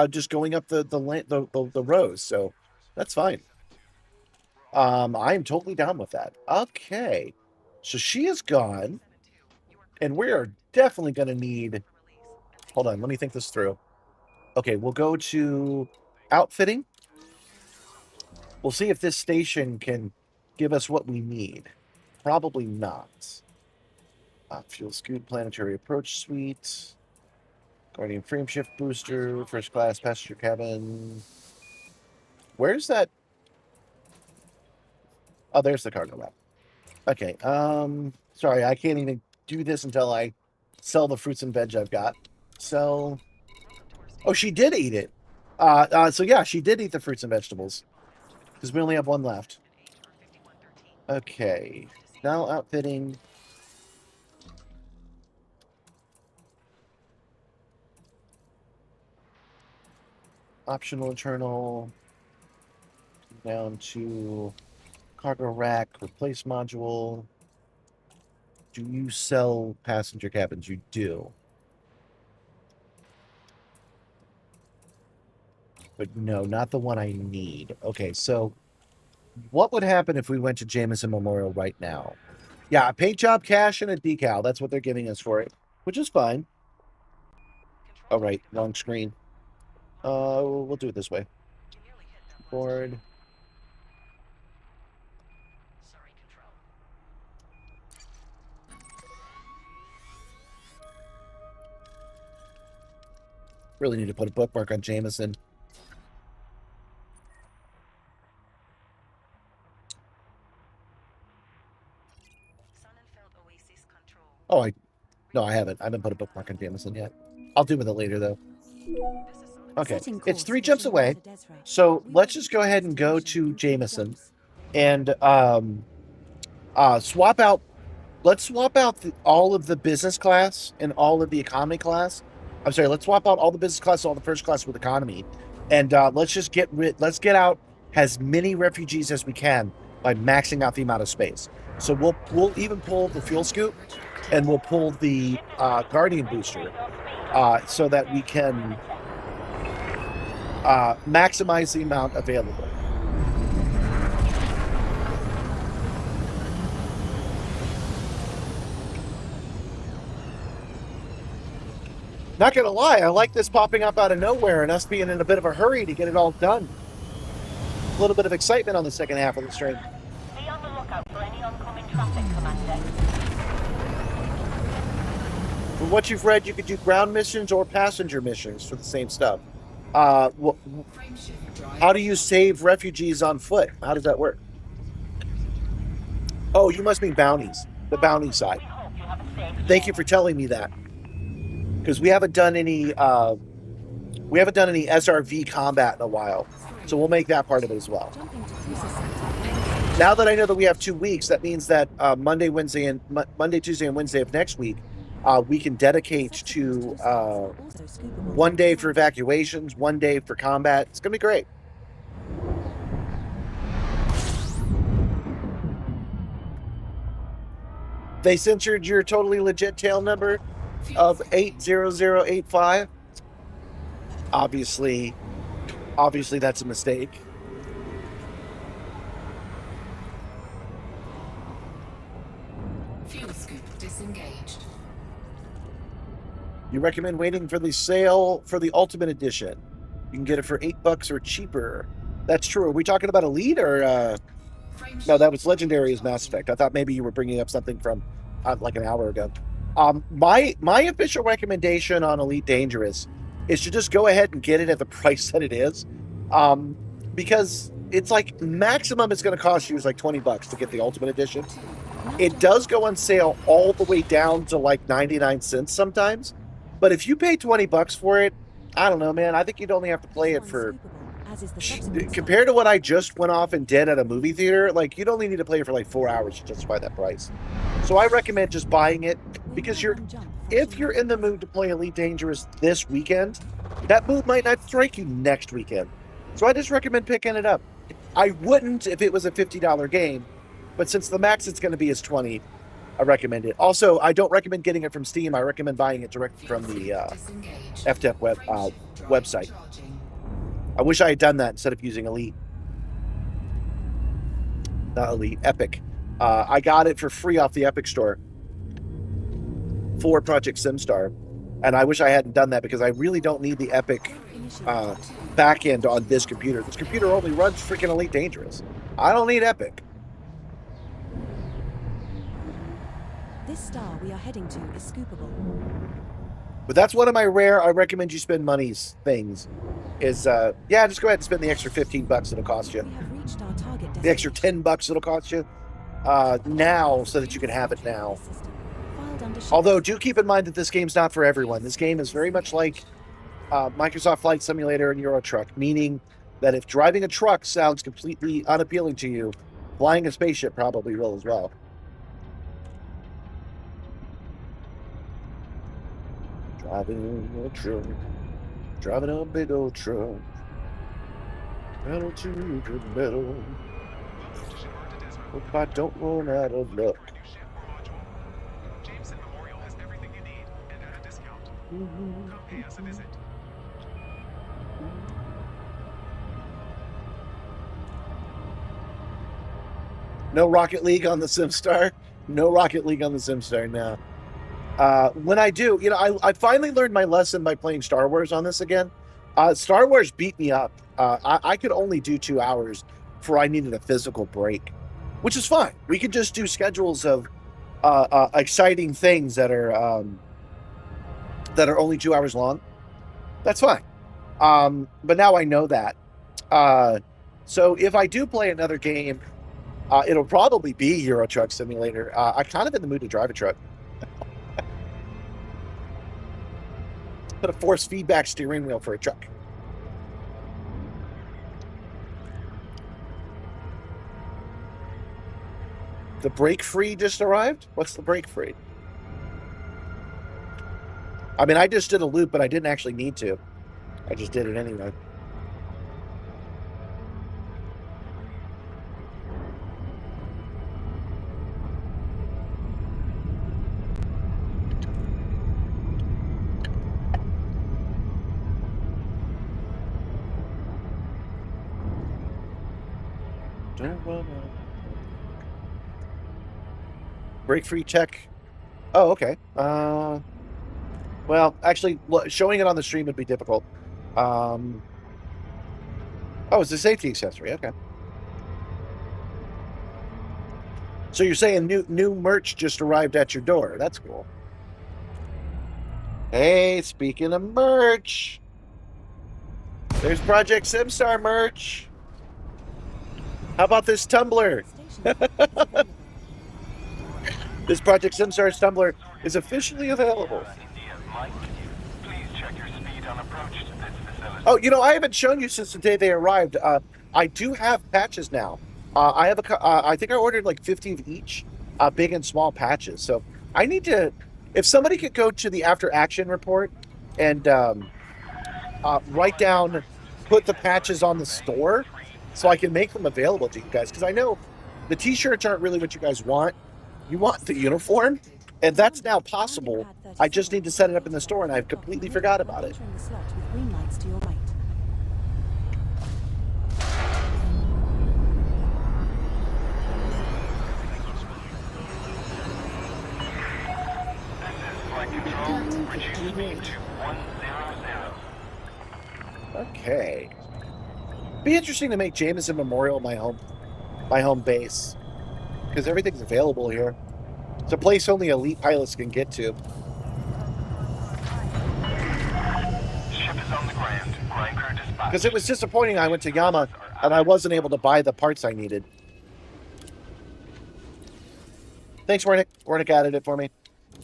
[SPEAKER 1] just going up the rows. So that's fine. I am totally down with that. Okay. So she is gone. And we are definitely going to need... Hold on, let me think this through. Okay, we'll go to outfitting. We'll see if this station can give us what we need. Probably not. Fuel scoot, planetary approach suite. Guardian frame shift booster, first class passenger cabin. Where's that? Oh, there's the cargo map. Okay, sorry, I can't even do this until I sell the fruits and veg I've got. Sell. Oh, she did eat it. So yeah, she did eat the fruits and vegetables. Because we only have one left. Okay. Now outfitting. Optional internal. Down to cargo rack, replace module. Do you sell passenger cabins? You do. But no, not the one I need. Okay, so what would happen if we went to Jameson Memorial right now? Yeah, a paint job, cash, and a decal. That's what they're giving us for it, which is fine. All right, wrong screen. We'll do it this way. Board. Really need to put a bookmark on Jameson. Oh, no, I haven't. I haven't put a bookmark on Jameson yet. I'll do with it later, though. Okay, it's 3 jumps away. So let's just go ahead and go to Jameson and swap out. Let's swap out all of the business class and all of the economy class. I'm sorry. Let's swap out all the business class, all the first class with economy, and let's just let's get out as many refugees as we can by maxing out the amount of space. So we'll even pull the fuel scoop, and we'll pull the Guardian booster, so that we can maximize the amount available. Not gonna lie, I like this popping up out of nowhere and us being in a bit of a hurry to get it all done. A little bit of excitement on the second half of the stream.
[SPEAKER 7] Be on the lookout for any oncoming traffic, Commander.
[SPEAKER 1] From what you've read, you could do ground missions or passenger missions for the same stuff. How do you save refugees on foot? How does that work? Oh, you must mean bounties. The bounty side. Thank you for telling me that. Because we haven't done any SRV combat in a while, so we'll make that part of it as well. Now that I know that we have 2 weeks, that means that Monday, Tuesday, and Wednesday of next week, we can dedicate to 1 day for evacuations, 1 day for combat. It's gonna be great. They censored your totally legit tail number of 80085. Obviously that's a mistake.
[SPEAKER 4] Fuel scoop disengaged.
[SPEAKER 1] You recommend waiting for the sale for the Ultimate Edition. You can get it for $8 or cheaper. That's true. Are we talking about Elite or no, that was Legendary as Mass Effect. I thought maybe you were bringing up something from like an hour ago. My official recommendation on Elite Dangerous is to just go ahead and get it at the price that it is, because it's like maximum it's going to cost you is like $20 to get the Ultimate Edition. It does go on sale all the way down to like 99 cents sometimes, but if you pay $20 for it, I don't know, man. I think you'd only have to play it for, compared to what I just went off and did at a movie theater, like you'd only need to play it for like 4 hours to justify that price. So I recommend just buying it, because if you're in the mood to play Elite Dangerous this weekend, that mood might not strike you next weekend. So I just recommend picking it up. I wouldn't if it was a $50 game, but since the max it's going to be is $20, I recommend it. Also, I don't recommend getting it from Steam. I recommend buying it directly from the FTEP website. I wish I had done that instead of using Elite. not Elite, Epic. I got it for free off the Epic Store for Project Simstarr, and I wish I hadn't done that because I really don't need the Epic back end on this computer. This computer only runs freaking Elite Dangerous. I don't need Epic.
[SPEAKER 5] This star we are heading to is scoopable.
[SPEAKER 1] But that's one of my rare, I recommend you spend monies things. Is, yeah, just go ahead and spend the extra $15 it'll cost you.
[SPEAKER 5] We have reached our target
[SPEAKER 1] The extra $10 it'll cost you now so that you can have it now. Although, do keep in mind that this game's not for everyone. This game is very much like Microsoft Flight Simulator and Euro Truck, meaning that if driving a truck sounds completely unappealing to you, flying a spaceship probably will as well. Driving a truck, driving a big old truck, pedal to the metal. Hope I don't run out of luck.
[SPEAKER 10] Jameson Memorial has everything you need and at a discount. Come pay us a visit.
[SPEAKER 1] No Rocket League on the Simstarr. No Rocket League on the Simstarr now. When I do, you know, I finally learned my lesson by playing Star Wars on this again. Star Wars beat me up. I could only do 2 hours before I needed a physical break, which is fine. We could just do schedules of exciting things that are only 2 hours long. That's fine. But now I know that. So if I do play another game, it'll probably be Euro Truck Simulator. I'm kind of in the mood to drive a truck. Put a force feedback steering wheel for a truck. The brake free just arrived? What's the brake free? I mean, I just did a loop, but I didn't actually need to. I just did it anyway. Break free check. Oh, okay. Well, actually, showing it on the stream would be difficult. Oh, it's a safety accessory. Okay. So you're saying new merch just arrived at your door. That's cool. Hey, speaking of merch, there's Project Simstarr merch. How about this tumbler? This Project Simstarr tumbler is officially available. Oh, you know, I haven't shown you since the day they arrived. I do have patches now. I have I think I ordered like 50 of each, big and small patches. So I need to, if somebody could go to the after action report and write down, put the patches on the store so I can make them available to you guys. Because I know the t-shirts aren't really what you guys want. You want the uniform, and that's now possible. I just need to set it up in the store, and I've completely forgot about it. Okay. Be interesting to make Jameson Memorial my home base, because everything's available here. It's a place only elite pilots can get to.
[SPEAKER 10] Ship is on the ground. Ground crew dispatched.
[SPEAKER 1] Because it was disappointing. I went to Yama and I wasn't able to buy the parts I needed. Thanks, Wernick. Wernick added it for me.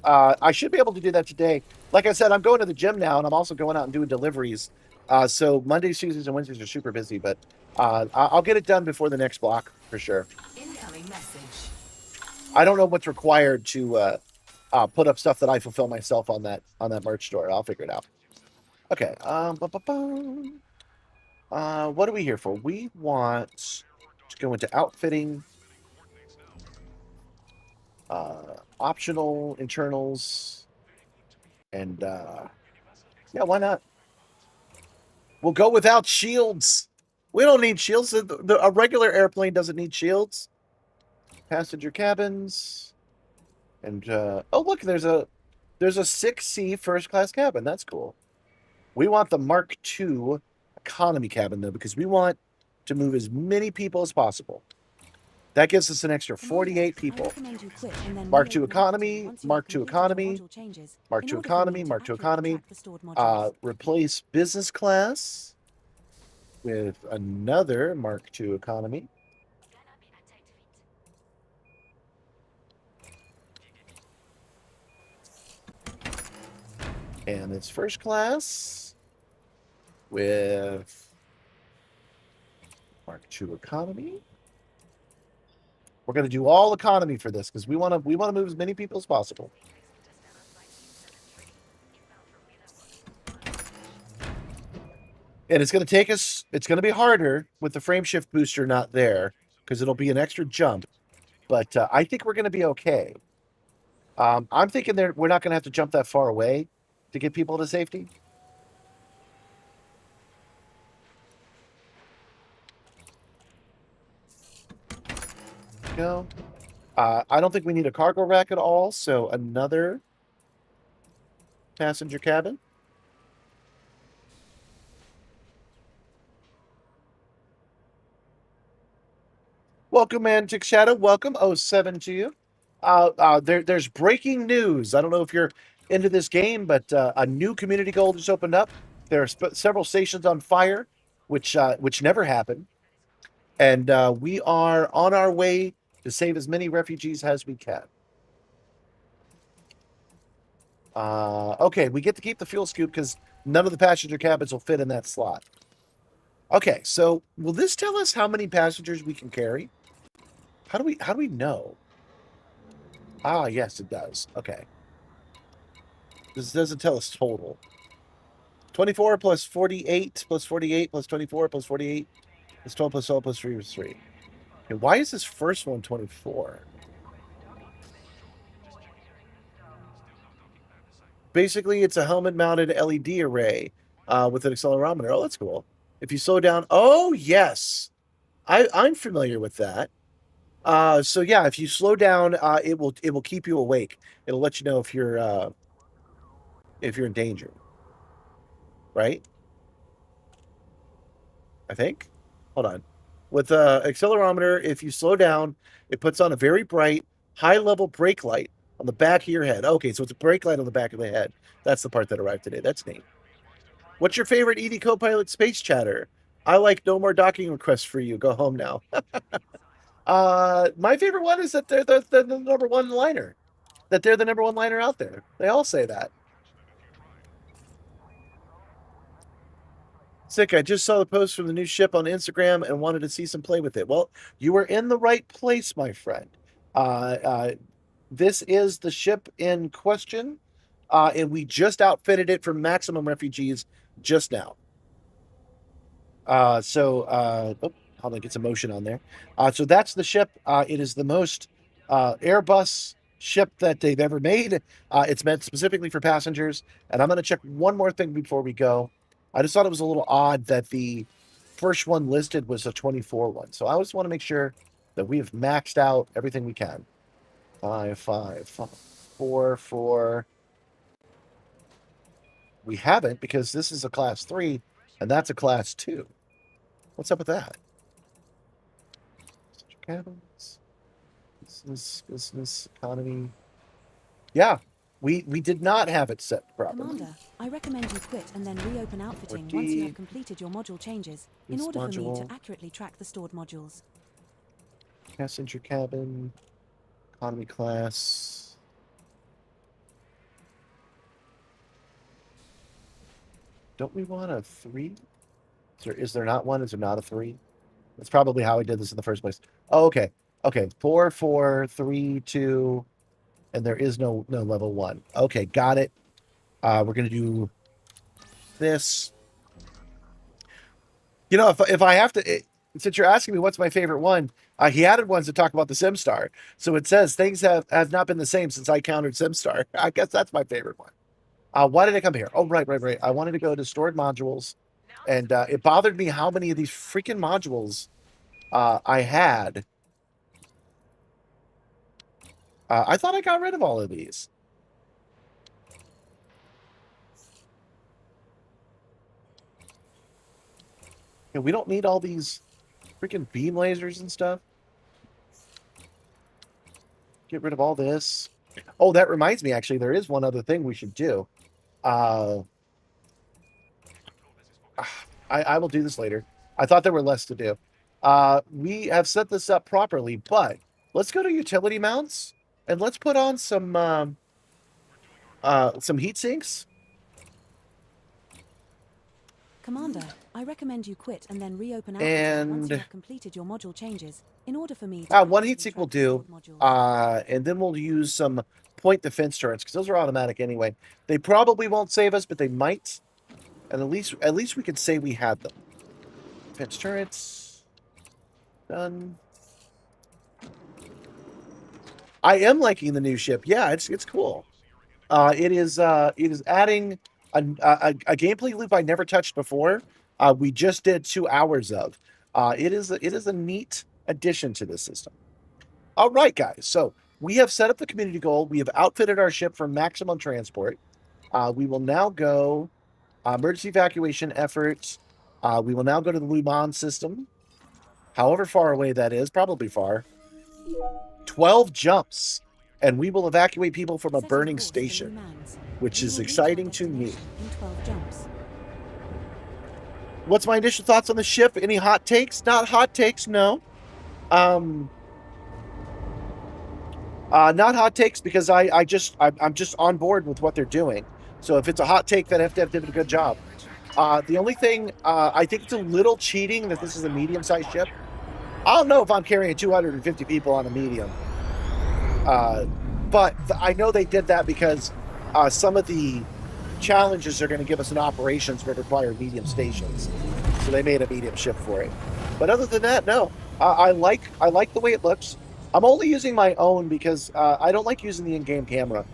[SPEAKER 1] I should be able to do that today. Like I said, I'm going to the gym now, and I'm also going out and doing deliveries. So Mondays, Tuesdays, and Wednesdays are super busy, but I'll get it done before the next block for sure.
[SPEAKER 4] Incoming message.
[SPEAKER 1] I don't know what's required to put up stuff that I fulfill myself on that merch store. I'll figure it out. Okay. What are we here for? We want to go into outfitting, optional internals, and yeah, why not? We'll go without shields. We don't need shields. A regular airplane doesn't need shields. passenger cabins. And oh look, there's a 6C first class cabin. That's cool. We want the Mark II economy cabin though, because we want to move as many people as possible. That gives us an extra 48 people. Mark II economy, Mark II economy, Mark II economy, Mark II economy. Replace business class with another Mark II economy. And it's first class with Mark II economy. We're going to do all economy for this because we want to move as many people as possible. And it's going to take us, it's going to be harder with the frame shift booster not there because it'll be an extra jump. But I think we're going to be okay. I'm thinking we're not going to have to jump that far away to get people to safety. Go. I don't think we need a cargo rack at all, so another passenger cabin. Welcome, Mantic Shadow. Welcome, 07 to you. There's breaking news. I don't know if you're into this game, but a new community goal just opened up. There are several stations on fire, which never happened. And we are on our way to save as many refugees as we can. Okay, we get to keep the fuel scoop because none of the passenger cabins will fit in that slot. Okay, so will this tell us how many passengers we can carry? How do we know? Ah, yes, it does. Okay. This doesn't tell us total. 24 plus 48 plus 48 plus 24 plus 48 plus 12 plus 12 plus 3 plus 3. And why is this first one 24? Basically, it's a helmet-mounted LED array with an accelerometer. Oh, that's cool. If you slow down... Oh, yes. I'm familiar with that. So, yeah, if you slow down, it will keep you awake. It'll let you know if you're in danger. Right? I think. Hold on. With the accelerometer, if you slow down, it puts on a very bright, high-level brake light on the back of your head. Okay, so it's a brake light on the back of the head. That's the part that arrived today. That's neat. What's your favorite ED Copilot space chatter? I like no more docking requests for you. Go home now. My favorite one is that they're the number one liner. That they're the number one liner out there. They all say that. Sick, I just saw the post from the new ship on Instagram and wanted to see some play with it. Well, you were in the right place, my friend. This is the ship in question, and we just outfitted it for maximum refugees just now. Oh, hold on, get some motion on there. So that's the ship. It is the most Airbus ship that they've ever made. It's meant specifically for passengers. And I'm going to check one more thing before we go. I just thought it was a little odd that the first one listed was a 24 one. So I just want to make sure that we have maxed out everything we can. 5, 5, 4, 4. We haven't because this is a class 3 and that's a class 2. What's up with that? Cabins, business, economy. Yeah, we did not have it set properly.
[SPEAKER 5] Commander, I recommend you quit and then reopen outfitting once you have completed your module changes in order for me to accurately track the stored modules.
[SPEAKER 1] Passenger cabin, economy class. Don't we want a 3? Is there not one? Is there not a 3? That's probably how I did this in the first place. Oh, okay. Okay, 4, 4, 3, 2, and there is no level 1. Okay, got it. We're gonna do this. You know, if I have to, since you're asking me what's my favorite one, he added ones to talk about the Simstarr. So it says things have not been the same since I countered Simstarr. I guess that's my favorite one. Why did I come here? Oh, right. I wanted to go to stored modules, and it bothered me how many of these freaking modules I had I thought I got rid of all of these. Yeah, we don't need all these freaking beam lasers and stuff. Get rid of all this. Oh, that reminds me, actually, there is one other thing we should do. I will do this later. I thought there were less to do. We have set this up properly, but let's go to utility mounts and let's put on some heat sinks.
[SPEAKER 5] Commander, I recommend you quit and then reopen
[SPEAKER 1] And-
[SPEAKER 5] once you have completed your module changes. In order for me to
[SPEAKER 1] One heat sink will do. And then we'll use some point defense turrets because those are automatic anyway. They probably won't save us, but they might. And at least we could say we had them. Defense turrets. Done. I am liking the new ship. Yeah, it's cool. It is adding a gameplay loop I never touched before. We just did 2 hours of. It is a neat addition to the system. All right, guys. So we have set up the community goal. We have outfitted our ship for maximum transport. We will now go emergency evacuation efforts. We will now go to the Le Mans system. However far away that is, probably far. 12 jumps, and we will evacuate people from a burning station, which is exciting to me. What's my initial thoughts on the ship? Any hot takes? Not hot takes, no. Not hot takes because I'm just on board with what they're doing. So if it's a hot take, then FDev did a good job. The only thing, I think it's a little cheating that this is a medium-sized ship. I don't know if I'm carrying 250 people on a medium. But I know they did that because some of the challenges are going to give us in operations that require medium stations. So they made a medium ship for it. But other than that, no. I like the way it looks. I'm only using my own because I don't like using the in-game camera.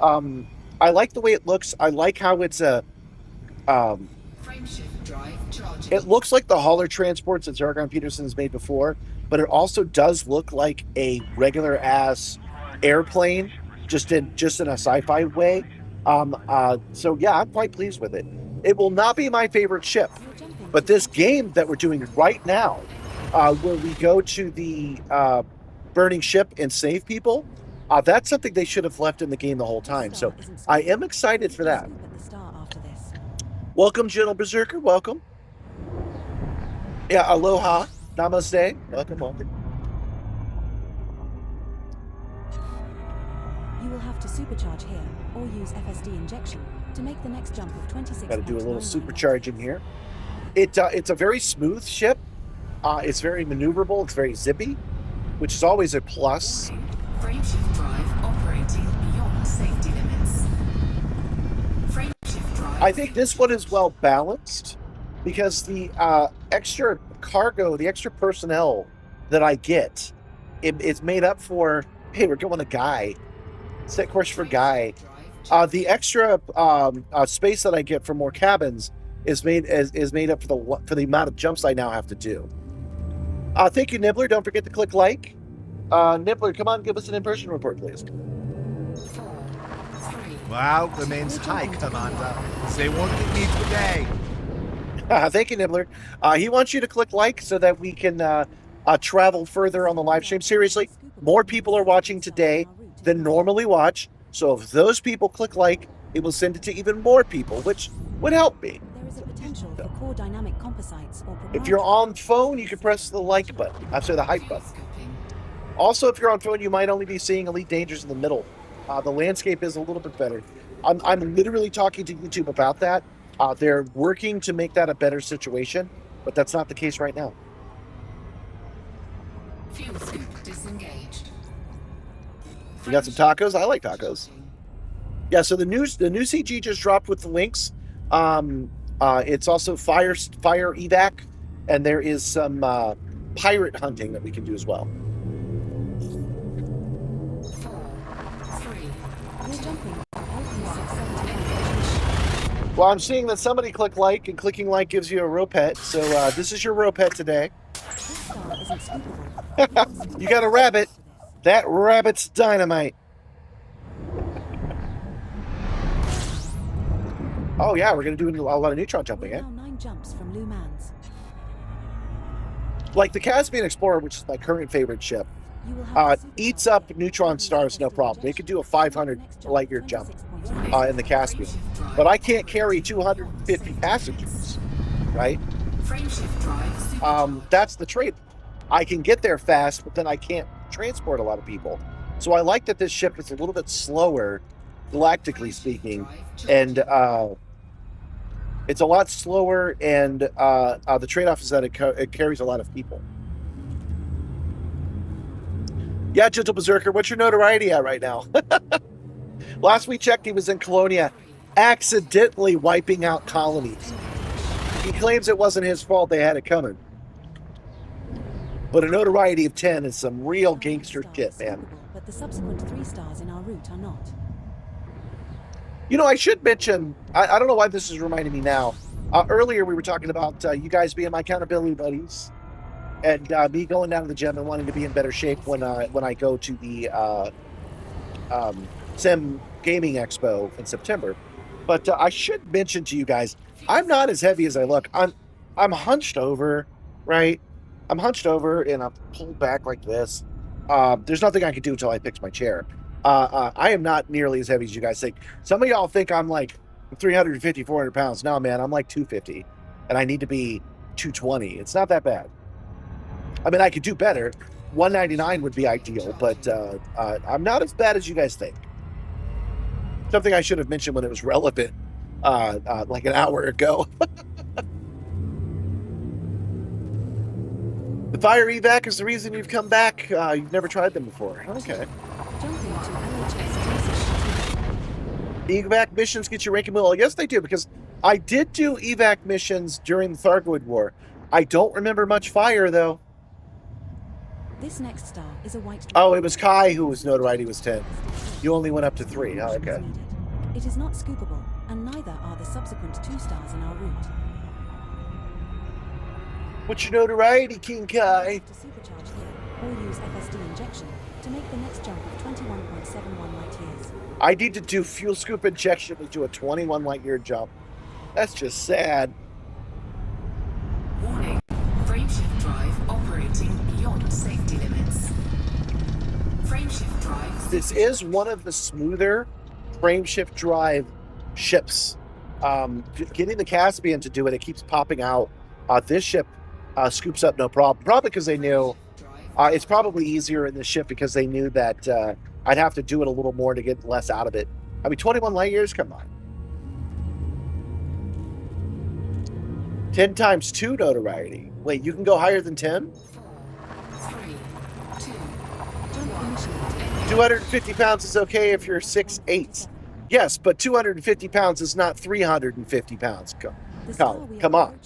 [SPEAKER 1] I like the way it looks. I like how it's a... it looks like the hauler transports that Zaragon Peterson has made before, but it also does look like a regular ass airplane, just in a sci-fi way. So yeah, I'm quite pleased with it. It will not be my favorite ship, but this game that we're doing right now, where we go to the burning ship and save people, that's something they should have left in the game the whole time. So I am excited for that. Welcome, Gentle Berserker. Welcome. Yeah, aloha. Namaste. Welcome.
[SPEAKER 5] You will have to supercharge here or use FSD injection to make the next jump of 26.
[SPEAKER 1] Got to do a little supercharging here. It's a very smooth ship. It's very maneuverable. It's very zippy, which is always a plus.
[SPEAKER 4] Frameshift drive operating beyond safety limits. Frameshift drive.
[SPEAKER 1] I think this one is well balanced because the extra cargo, the extra personnel that I get, it's made up for. Hey, we're going to Guy. Set course for Guy. The extra space that I get for more cabins is made up for the amount of jumps I now have to do. Thank you, Nibbler. Don't forget to click like. Nibbler, come on, give us an in-person report, please.
[SPEAKER 4] 4, 3.
[SPEAKER 3] Well, the name's High, Commander. They won't get me today.
[SPEAKER 1] Thank you, Nibbler. He wants you to click like so that we can travel further on the live stream. Seriously, more people are watching today than normally watch. So if those people click like, it will send it to even more people, which would help me.
[SPEAKER 5] There is a potential for core dynamic composites or
[SPEAKER 1] If you're on phone, you can press the like button. I'm sorry, the hype button. Also, if you're on phone, you might only be seeing Elite Dangers in the middle. The landscape is a little bit better. I'm literally talking to YouTube about that. They're working to make that a better situation, but that's not the case right now.
[SPEAKER 4] Fuel scoop disengaged.
[SPEAKER 1] You got some tacos? I like tacos. Yeah, so the new CG just dropped with the Lynx. It's also fire evac, and there is some pirate hunting that we can do as well.
[SPEAKER 4] 4, 3.
[SPEAKER 5] We're jumping.
[SPEAKER 1] Well, I'm seeing that somebody clicked like, and clicking like gives you a row pet. So this is your row pet today.
[SPEAKER 5] This star isn't scoopable.
[SPEAKER 1] You got a rabbit. That rabbit's dynamite. Oh yeah, we're gonna do a lot of neutron jumping,
[SPEAKER 5] We're
[SPEAKER 1] eh?
[SPEAKER 5] now 9 jumps from Lumans.
[SPEAKER 1] Like the Caspian Explorer, which is my current favorite ship,
[SPEAKER 5] You will have to
[SPEAKER 1] eats
[SPEAKER 5] supercharge
[SPEAKER 1] up
[SPEAKER 5] here.
[SPEAKER 1] neutron
[SPEAKER 5] Use
[SPEAKER 1] stars no
[SPEAKER 5] FSD
[SPEAKER 1] problem. It could do a
[SPEAKER 5] injection to make the
[SPEAKER 1] 500
[SPEAKER 5] next jump
[SPEAKER 1] light
[SPEAKER 5] of
[SPEAKER 1] year jump
[SPEAKER 5] 26.8.
[SPEAKER 1] in the Caspian, but I can't carry 250 passengers, right?
[SPEAKER 4] Frameshift drive supercharged.
[SPEAKER 1] That's the trade. I can get there fast, but then I can't transport a lot of people. So I like that this ship is a little bit slower, galactically speaking, and it's a lot slower, and the trade-off is that it carries a lot of people. Yeah, Gentle Berserker, what's your notoriety at right now? Last we checked, he was in Colonia, accidentally wiping out colonies. He claims it wasn't his fault, they had it coming. But a notoriety of 10 is some real gangster shit, man.
[SPEAKER 5] But the subsequent 3 stars in our route are not.
[SPEAKER 1] You know, I should mention, I don't know why this is reminding me now. Earlier we were talking about you guys being my accountability buddies, and me going down to the gym and wanting to be in better shape when I go to the Sim Gaming Expo in September. But I should mention to you guys, I'm not as heavy as I look. I'm hunched over, right? I'm hunched over and I'm pulled back like this. There's nothing I can do until I fix my chair. I am not nearly as heavy as you guys think. Some of y'all think I'm like 350, 400 pounds. No, man, I'm like 250, and I need to be 220. It's not that bad. I mean, I could do better. 199 would be ideal, but I'm not as bad as you guys think. Something I should have mentioned when it was relevant, like an hour ago. The fire evac is the reason you've come back. You've never tried them before. Okay.
[SPEAKER 5] Jumping to LHX 362.
[SPEAKER 1] Evac missions get you ranking middle. Yes, they do, because I did do evac missions during the Thargoid War. I don't remember much fire, though.
[SPEAKER 5] This next star is a white.
[SPEAKER 1] Oh, it was Kai whose notoriety was 10. You only went up to 3. Oh, okay.
[SPEAKER 5] It is not scoopable, and neither are the subsequent 2 stars in our route.
[SPEAKER 1] What's your notoriety, King Kai?
[SPEAKER 5] To supercharge here, or use FSD injection to make the next jump of 21.71 light years.
[SPEAKER 1] I need to do fuel scoop injection to do a 21 light year jump. That's just sad.
[SPEAKER 4] Warning. Frameshift drive operating beyond safety limits. Frameshift drive.
[SPEAKER 1] This is one of the smoother frameshift drive ships. Getting the Caspian to do it, it keeps popping out. This ship scoops up no problem. Probably because they knew it's probably easier in this ship because they knew that I'd have to do it a little more to get less out of it. I mean, 21 light years? Come on. 10 times 2 notoriety. Wait, you can go higher than 10?
[SPEAKER 4] 4, 3, 2, 1.
[SPEAKER 1] 250 pounds is okay if you're 6'8". Yes, but 250 pounds is not 350 pounds. Come on.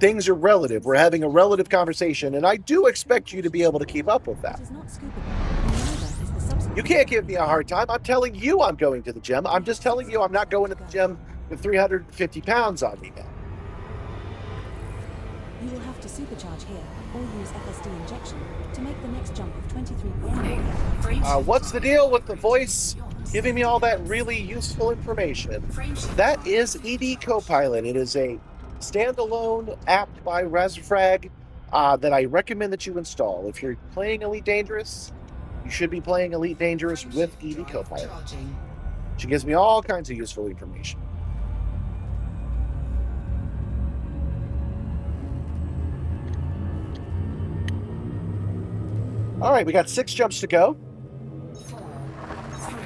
[SPEAKER 1] Things are relative. We're having a relative conversation, and I do expect you to be able to keep up with that. You can't give me a hard time. I'm telling you I'm going to the gym. I'm just telling you I'm not going to the gym with 350 pounds on me now.
[SPEAKER 5] You will have to supercharge here, or use FSD injection to make the next jump of 23.4.
[SPEAKER 1] What's the deal with the voice giving me all that really useful information? That is ED Copilot. It is a standalone app by Razorfrag that I recommend that you install. If you're playing Elite Dangerous, you should be playing Elite Dangerous with ED Copilot. She gives me all kinds of useful information. All right, we got 6 jumps to go.
[SPEAKER 4] 4, 3.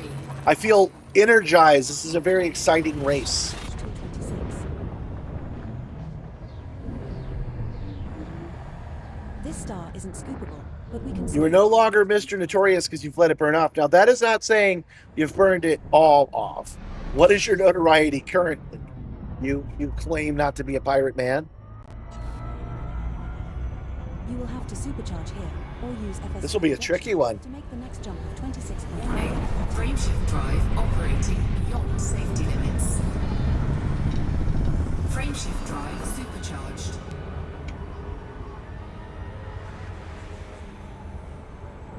[SPEAKER 1] I feel energized. This is a very exciting race.
[SPEAKER 5] This star isn't scoopable, but we can.
[SPEAKER 1] You are no longer Mr. Notorious because you've let it burn off. Now, that is not saying you've burned it all off. What is your notoriety currently? You claim not to be a pirate man?
[SPEAKER 5] You will have to supercharge here, or use FSD.
[SPEAKER 1] This will be a tricky one.
[SPEAKER 5] To make the next jump of 26.
[SPEAKER 4] Warning. Frameshift drive operating beyond safety limits. Frameshift drive supercharged.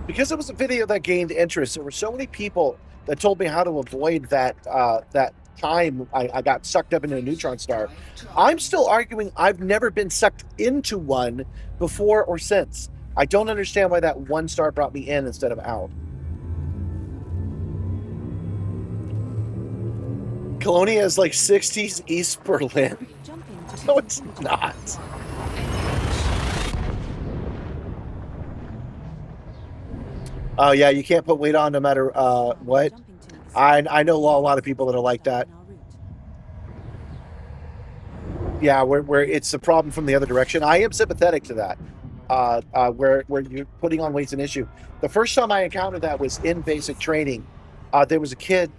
[SPEAKER 1] Because it was a video that gained interest, there were so many people that told me how to avoid that time I got sucked up into a neutron star. I'm still arguing I've never been sucked into one before or since. I don't understand why that one star brought me in instead of out. Colonia is like 60s East Berlin. No, it's not. Oh yeah, you can't put weight on no matter what. I know a lot of people that are like that. Yeah, where it's a problem from the other direction. I am sympathetic to that. Where you're putting on weight's an issue. The first time I encountered that was in basic training. There was a kid.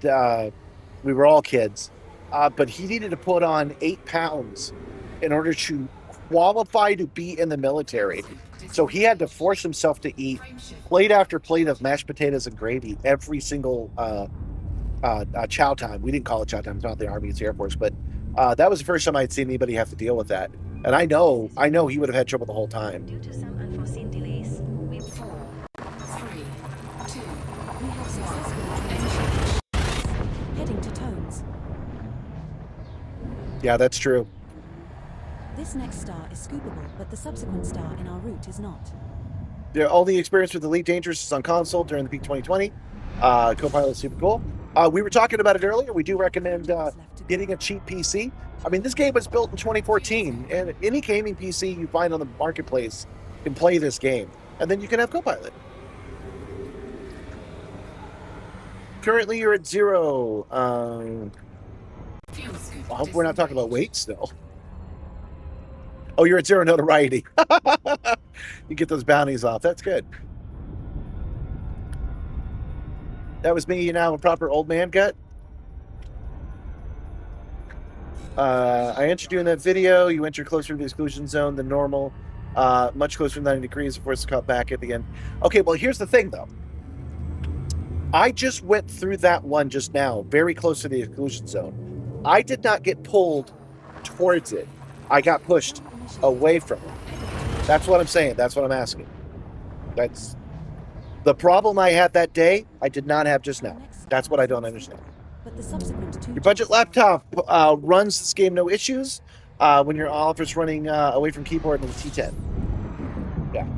[SPEAKER 1] We were all kids, but he needed to put on 8 pounds in order to qualify to be in the military. So he had to force himself to eat plate after plate of mashed potatoes and gravy every single chow time. We didn't call it chow time. It's not the Army, it's the Air Force. But that was the first time I'd seen anybody have to deal with that. And I know he would have had trouble the whole time.
[SPEAKER 9] Due to some unforeseen delays, we
[SPEAKER 4] 4, 3, 2,
[SPEAKER 5] We have successfully transitioned. Heading to Tones.
[SPEAKER 1] Yeah, that's true.
[SPEAKER 5] This next star is scoopable, but the subsequent star in our route is not.
[SPEAKER 1] Yeah, all the experience with Elite Dangerous is on console during the peak 2020. Copilot is super cool. We were talking about it earlier. We do recommend getting a cheap PC. I mean, this game was built in 2014, and any gaming PC you find on the marketplace can play this game, and then you can have Copilot. Currently, you're at 0. I hope we're not talking about weight still. Oh, you're at 0 notoriety. You get those bounties off. That's good. That was me, a proper old man gut. I entered you in that video. You entered closer to the exclusion zone than normal. Much closer to 90 degrees before it's cut back at the end. Okay, well, here's the thing, though. I just went through that one just now, very close to the exclusion zone. I did not get pulled towards it. I got pushed away from it. That's what I'm saying. That's what I'm asking. That's the problem I had that day. I did not have just now. That's what I don't understand.
[SPEAKER 5] But the subsequent 2
[SPEAKER 1] Your budget laptop runs this game no issues when your office running away from keyboard and the T10. Yeah.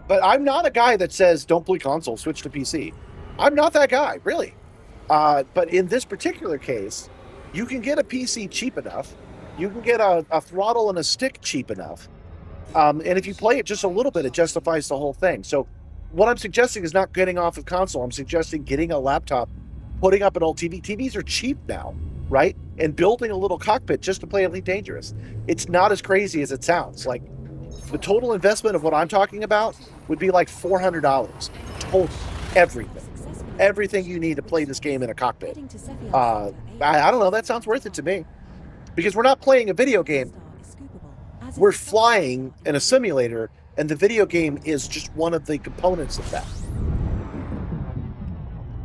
[SPEAKER 1] But I'm not a guy that says don't play console, switch to PC. I'm not that guy, really. But in this particular case, you can get a PC cheap enough. You can get a throttle and a stick cheap enough. And if you play it just a little bit, it justifies the whole thing. So what I'm suggesting is not getting off of console. I'm suggesting getting a laptop, putting up an old TV. TVs are cheap now, right? And building a little cockpit just to play Elite Dangerous. It's not as crazy as it sounds. Like, the total investment of what I'm talking about would be like $400. Total. Everything. Everything you need to play this game in a cockpit. I don't know. That sounds worth it to me. Because we're not playing a video game. We're flying in a simulator, and the video game is just one of the components of that.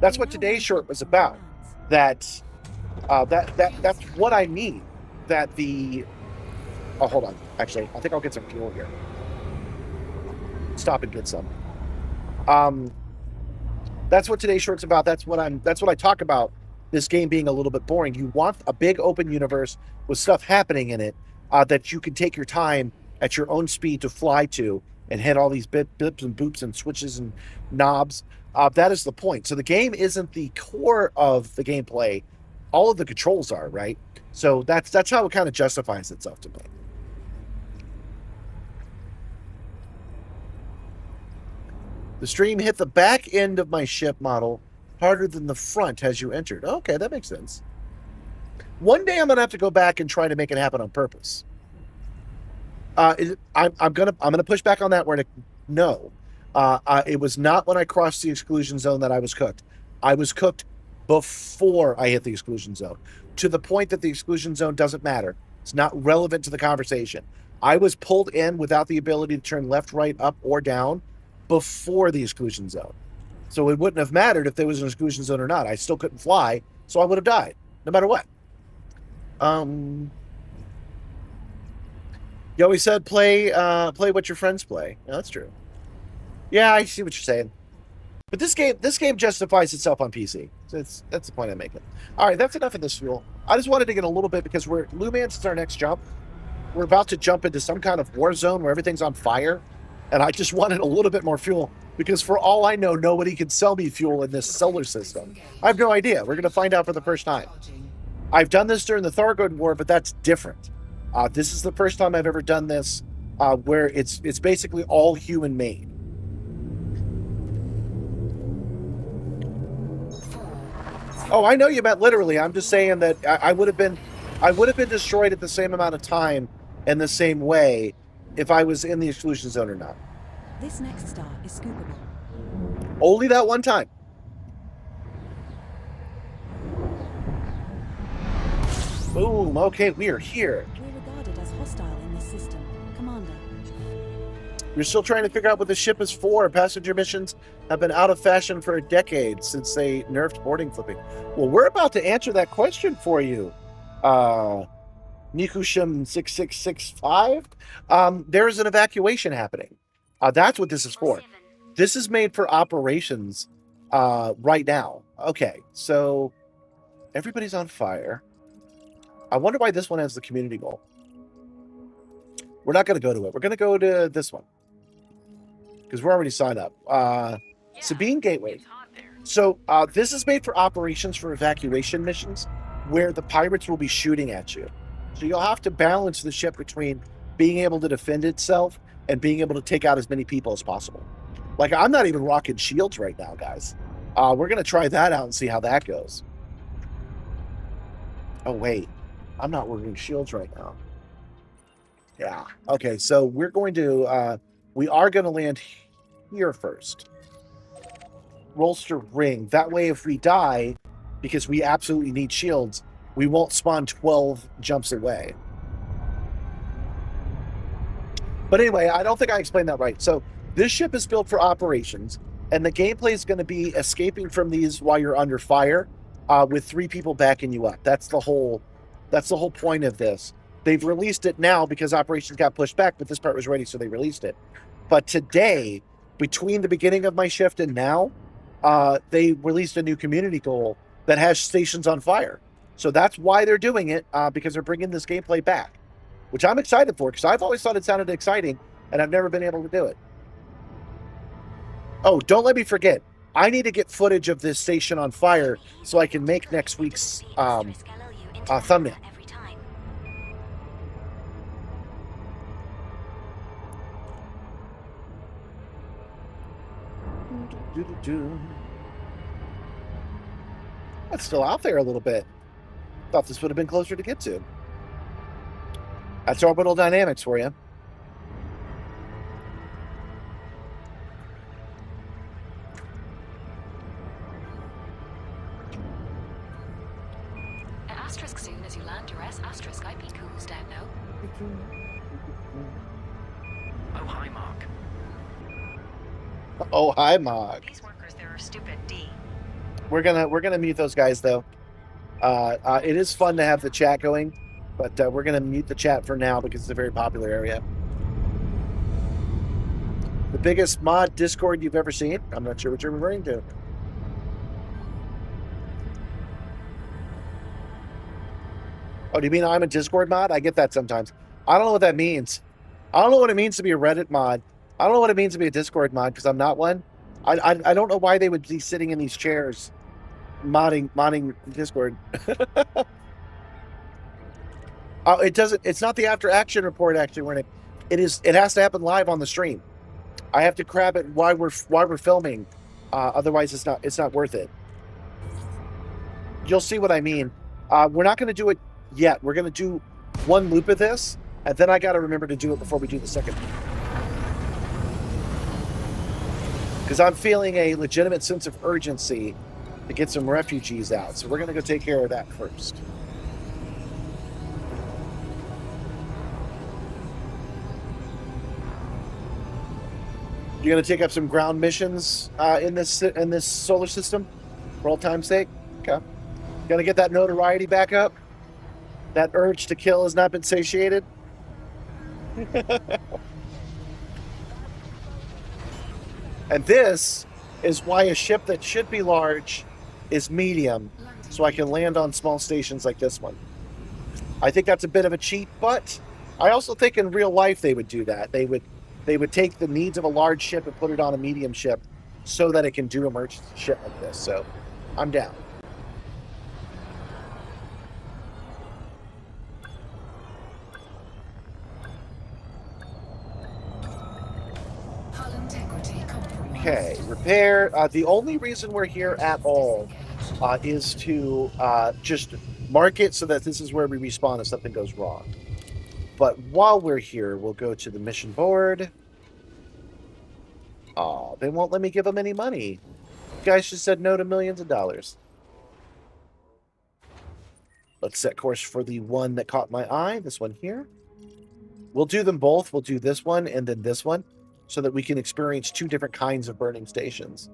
[SPEAKER 1] That's what today's short was about. That's what I mean. That the oh, hold on. Actually, I think I'll get some fuel here. Stop and get some. That's what today's short's about. That's what I talk about. This game being a little bit boring. You want a big open universe with stuff happening in it that you can take your time at your own speed to fly to and hit all these bips and boops and switches and knobs. That is the point. So the game isn't the core of the gameplay. All of the controls are, right? So that's how it kind of justifies itself to me. The stream hit the back end of my ship model harder than the front as you entered. Okay, that makes sense. One day I'm gonna have to go back and try to make it happen on purpose. I'm gonna push back on that word. No, it was not when I crossed the exclusion zone that I was cooked. I was cooked before I hit the exclusion zone, to the point that the exclusion zone doesn't matter. It's not relevant to the conversation. I was pulled in without the ability to turn left, right, up, or down before the exclusion zone. So it wouldn't have mattered if there was an exclusion zone or not. I still couldn't fly, so I would have died, no matter what. You always said play what your friends play. Yeah, that's true. Yeah, I see what you're saying. But this game justifies itself on PC. So that's the point I'm making. All right, that's enough of this fuel. I just wanted to get a little bit because Lumance is our next jump. We're about to jump into some kind of war zone where everything's on fire, and I just wanted a little bit more fuel because for all I know, nobody can sell me fuel in this solar system. I have no idea. We're going to find out for the first time. I've done this during the Thargoid War, but that's different. This is the first time I've ever done this where it's basically all human made. Oh, I know you meant literally. I'm just saying that I would have been destroyed at the same amount of time in the same way if I was in the exclusion zone or not.
[SPEAKER 5] This next star is scoopable.
[SPEAKER 1] Only that one time. Boom. Okay, we are here.
[SPEAKER 5] We're regarded as hostile in this system. Commander.
[SPEAKER 1] We're still trying to figure out what the ship is for. Passenger missions have been out of fashion for a decade since they nerfed boarding flipping. Well, we're about to answer that question for you. Nikushim 6665. There is an evacuation happening. That's what this is for. This is made for operations right now. Okay, so everybody's on fire. I wonder why this one has the community goal. We're not going to go to it. We're going to go to this one because we're already signed up. Sabine Gateway. So this is made for operations for evacuation missions where the pirates will be shooting at you. So you'll have to balance the ship between being able to defend itself and being able to take out as many people as possible. Like, I'm not even rocking shields right now, guys. We're going to try that out and see how that goes. Oh, wait. I'm not wearing shields right now. Yeah. Okay, so we're going to... we are going to land here first. Rolster ring. That way, if we die, because we absolutely need shields, we won't spawn 12 jumps away. But anyway, I don't think I explained that right. So this ship is built for operations, and the gameplay is going to be escaping from these while you're under fire, with 3 people backing you up. That's the whole point of this. They've released it now because operations got pushed back, but this part was ready, so they released it. But today, between the beginning of my shift and now, they released a new community goal that has stations on fire. So that's why they're doing it, because they're bringing this gameplay back, which I'm excited for, because I've always thought it sounded exciting, and I've never been able to do it. Oh, don't let me forget. I need to get footage of this station on fire so I can make next week's thumbnail. That's still out there a little bit. Thought this would have been closer to get to. That's orbital dynamics for you.
[SPEAKER 4] An asterisk soon as you land your asterisk IP cools down now.
[SPEAKER 8] Oh, hi, Mark.
[SPEAKER 1] Oh, hi, Mog.
[SPEAKER 9] These workers, they're stupid D.
[SPEAKER 1] We're gonna mute those guys though. It is fun to have the chat going, but we're gonna mute the chat for now because it's a very popular area. The biggest mod Discord you've ever seen? I'm not sure what you're referring to. Oh, do you mean I'm a Discord mod? I get that sometimes. I don't know what that means. I don't know what it means to be a Reddit mod. I don't know what it means to be a Discord mod because I'm not one. I don't know why they would be sitting in these chairs modding Discord. It's not the after action report actually running. It has to happen live on the stream. I have to grab it while we're filming. Otherwise it's not worth it. You'll see what I mean. We're not going to do it yet. We're going to do one loop of this, and then I got to remember to do it before we do the second. Because I'm feeling a legitimate sense of urgency to get some refugees out. So we're going to go take care of that first. You're going to take up some ground missions in this solar system for all time's sake? Okay. Going to get that notoriety back up? That urge to kill has not been satiated? And this is why a ship that should be large is medium, so I can land on small stations like this one. I think that's a bit of a cheat, but I also think in real life they would do that. They would take the needs of a large ship and put it on a medium ship so that it can do emergency shit like this. So I'm down. Okay, repair. The only reason we're here at all is to just mark it so that this is where we respawn if something goes wrong. But while we're here, we'll go to the mission board. Oh, they won't let me give them any money. You guys just said no to millions of dollars. Let's set course for the one that caught my eye, this one here. We'll do them both. We'll do this one and then this one, so that we can experience two different kinds of burning stations.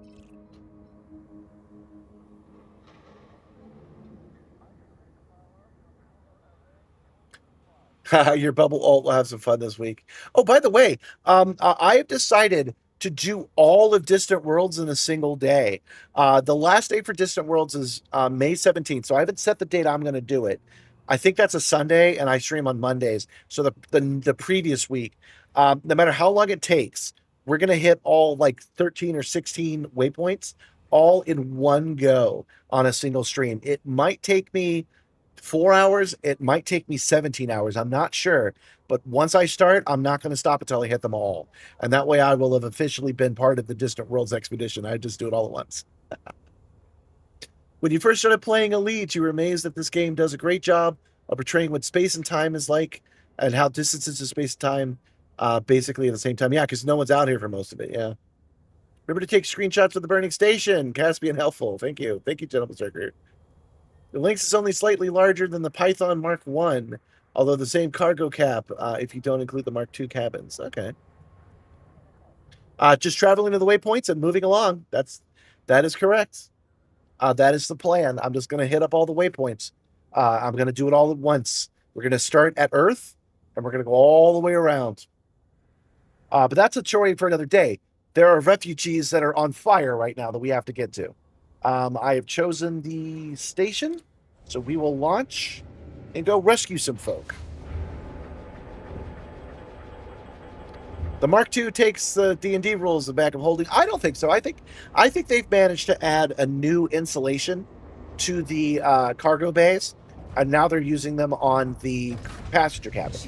[SPEAKER 1] Your bubble alt will have some fun this week. Oh, by the way, I have decided to do all of Distant Worlds in a single day. The last day for Distant Worlds is May 17th, so I haven't set the date I'm going to do it. I think that's a Sunday, and I stream on Mondays. So the previous week, no matter how long it takes, we're going to hit all like 13 or 16 waypoints all in one go on a single stream. It might take me 4 hours. It might take me 17 hours. I'm not sure. But once I start, I'm not going to stop until I hit them all. And that way I will have officially been part of the Distant Worlds expedition. I just do it all at once. When you first started playing Elite, you were amazed that this game does a great job of portraying what space and time is like and how distances to space and time basically at the same time. Yeah, because no one's out here for most of it. Yeah. Remember to take screenshots of the burning station. Caspian helpful. Thank you. Thank you, Gentleman Circuit. The Lynx is only slightly larger than the Python Mark I, although the same cargo cap if you don't include the Mark II cabins. Okay. Just traveling to the waypoints and moving along. That is correct. That is the plan. I'm just going to hit up all the waypoints. I'm going to do it all at once. We're going to start at Earth, and we're going to go all the way around. But that's a story for another day. There are refugees that are on fire right now that we have to get to. I have chosen the station, so we will launch and go rescue some folk. The Mark II takes the D&D rules the back of holding. I don't think so. I think they've managed to add a new insulation to the cargo bays, and now they're using them on the passenger cabin.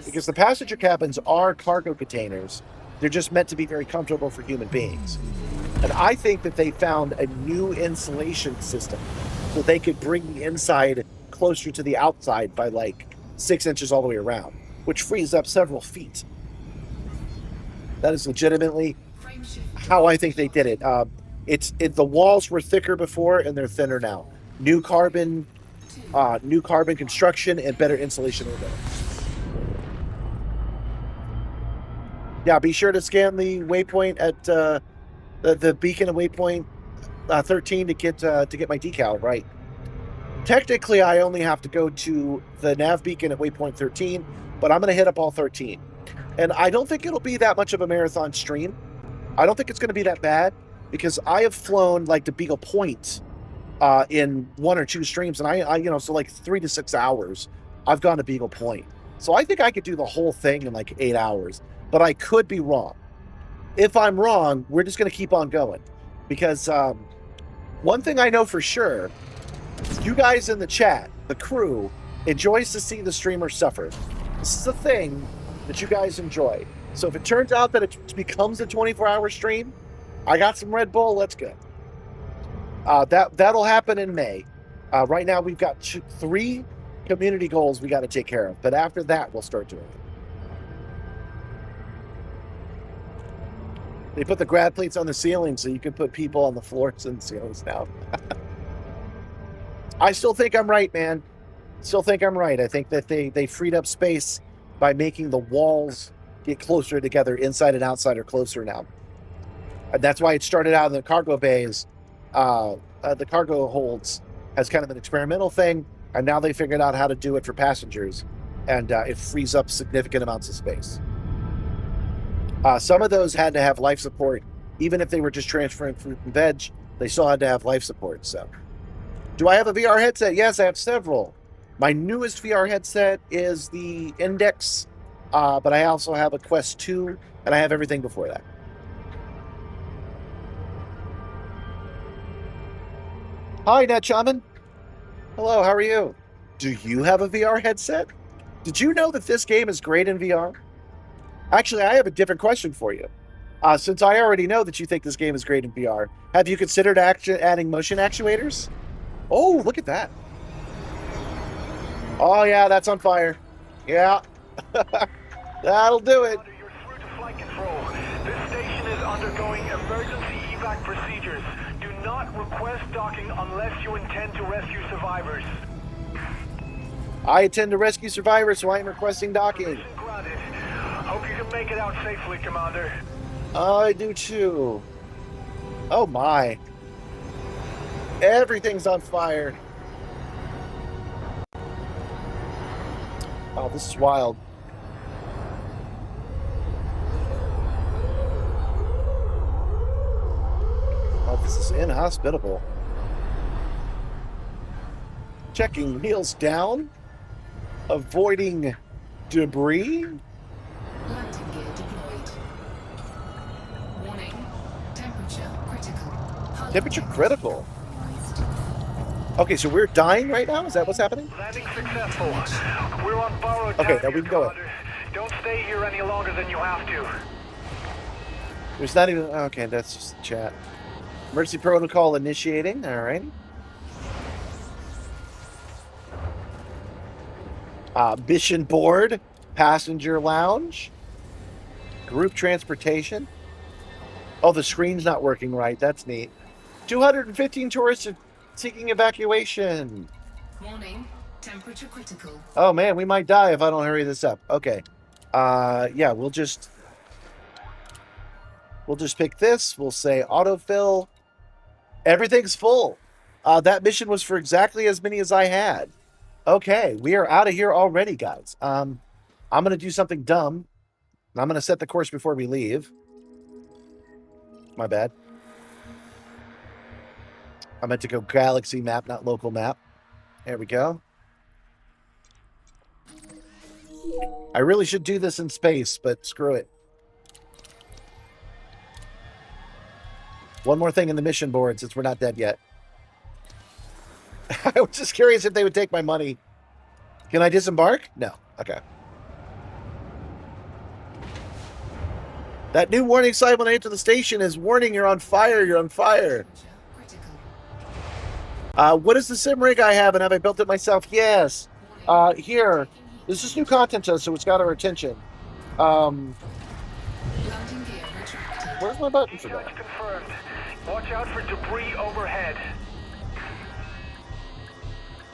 [SPEAKER 1] Because the passenger cabins are cargo containers. They're just meant to be very comfortable for human beings. And I think that they found a new insulation system so they could bring the inside closer to the outside by like 6 inches all the way around, which frees up several feet. That is legitimately how I think they did it. The walls were thicker before and they're thinner now. New carbon construction and better insulation over there. Yeah, be sure to scan the waypoint at the beacon at waypoint 13 to get my decal right. Technically, I only have to go to the nav beacon at waypoint 13, but I'm going to hit up all 13. And I don't think it'll be that much of a marathon stream. I don't think it's going to be that bad because I have flown like to Beagle Point in 1 or 2 streams, and I so like 3 to 6 hours I've gone to Beagle Point. So I think I could do the whole thing in like 8 hours, but I could be wrong. If I'm wrong, we're just going to keep on going because one thing I know for sure, you guys in the chat, the crew, enjoys to see the streamer suffer. This is a thing that you guys enjoy. So if it turns out that it becomes a 24-hour stream, I got some Red Bull, let's go. That'll happen in May. Right now we've got 3 community goals we got to take care of, but after that we'll start doing it. They put the grad plates on the ceiling so you can put people on the floors and ceilings now. I still think I'm right, man. Still think I'm right. I think that they freed up space by making the walls get closer together. Inside and outside are closer now. And that's why it started out in the cargo bays. The cargo holds as kind of an experimental thing. And now they figured out how to do it for passengers. And it frees up significant amounts of space. Some of those had to have life support even if they were just transferring fruit and veg, they still had to have life support. So, do I have a VR headset? Yes, I have several. My newest VR headset is the Index, but I also have a Quest 2, and I have everything before that. Hi, Net Shaman. Hello, how are you? Do you have a VR headset? Did you know that this game is great in VR? Actually, I have a different question for you. Since I already know that you think this game is great in VR, have you considered adding motion actuators? Oh, look at that. Oh, yeah, that's on fire. Yeah. That'll do it.
[SPEAKER 10] You're through to flight control. This station is undergoing emergency evac procedures. Do not request docking unless you intend to rescue survivors.
[SPEAKER 1] I intend to rescue survivors, so I am requesting docking.
[SPEAKER 10] Permission granted. Hope you can make it out safely, Commander.
[SPEAKER 1] I do too. Oh my. Everything's on fire. Oh, this is wild. Oh, this is inhospitable. Checking wheels down. Avoiding debris.
[SPEAKER 4] Landing gear deployed. Warning. Temperature critical. Hull
[SPEAKER 1] Temperature
[SPEAKER 4] objective
[SPEAKER 1] critical.
[SPEAKER 4] compromised.
[SPEAKER 1] Okay, so we're dying right now? Is that what's happening?
[SPEAKER 10] Landing successful. We're on borrowed
[SPEAKER 1] Okay,
[SPEAKER 10] time
[SPEAKER 1] now we
[SPEAKER 10] here,
[SPEAKER 1] can go in.
[SPEAKER 10] Commander. Don't stay here any longer than you have to.
[SPEAKER 1] There's not even... Okay, that's just the chat. Emergency protocol initiating. All right. Mission board. Passenger lounge. Group transportation. Oh, the screen's not working right. That's neat. 215 tourists seeking evacuation.
[SPEAKER 4] Warning. Temperature critical.
[SPEAKER 1] Oh, man, we might die if I don't hurry this up. Okay. Yeah, we'll just pick this. We'll say autofill. Everything's full. That mission was for exactly as many as I had. Okay, we are out of here already, guys. I'm going to do something dumb. I'm going to set the course before we leave. My bad. I meant to go galaxy map, not local map. There we go. I really should do this in space, but screw it. One more thing in the mission board, since we're not dead yet. I was just curious if they would take my money. Can I disembark? No. Okay. That new warning sign when I enter the station is warning you're on fire, you're on fire.
[SPEAKER 4] Temperature critical.
[SPEAKER 1] What is the sim rig I have, and have I built it myself? Yes. Here. This is new content to us, so it's got our attention.
[SPEAKER 4] Landing gear retracted.
[SPEAKER 1] Where's my button for
[SPEAKER 10] Search
[SPEAKER 1] that?
[SPEAKER 10] confirmed. Watch out for debris overhead.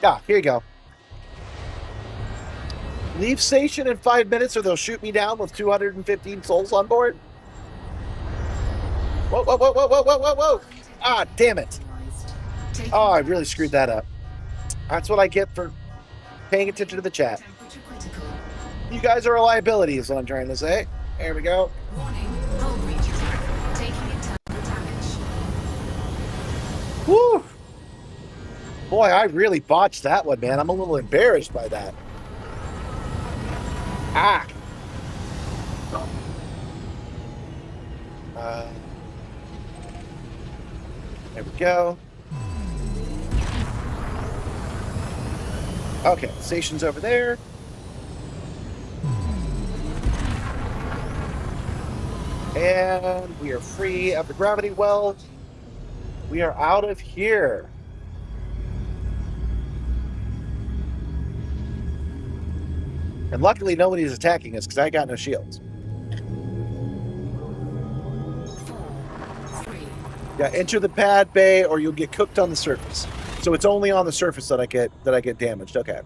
[SPEAKER 1] Yeah, here you go. Leave station in 5 minutes or they'll shoot me down with 215 souls on board. Whoa, whoa, whoa, whoa, whoa, whoa, whoa, whoa. Ah, damn it. Oh, I really screwed that up. That's what I get for paying attention to the chat.
[SPEAKER 4] Temperature critical.
[SPEAKER 1] You guys are a liability is what I'm trying to say. There we go.
[SPEAKER 4] Warning. Hull breach attack. Taking internal damage.
[SPEAKER 1] Woo! Boy, I really botched that one, man. I'm a little embarrassed by that. Ah! There we go. Okay, station's over there. And we are free of the gravity well. We are out of here. And luckily nobody's attacking us because I got no shields.
[SPEAKER 4] 4, 3.
[SPEAKER 1] Yeah, enter the pad bay or you'll get cooked on the surface. So it's only on the surface that I get damaged. Okay.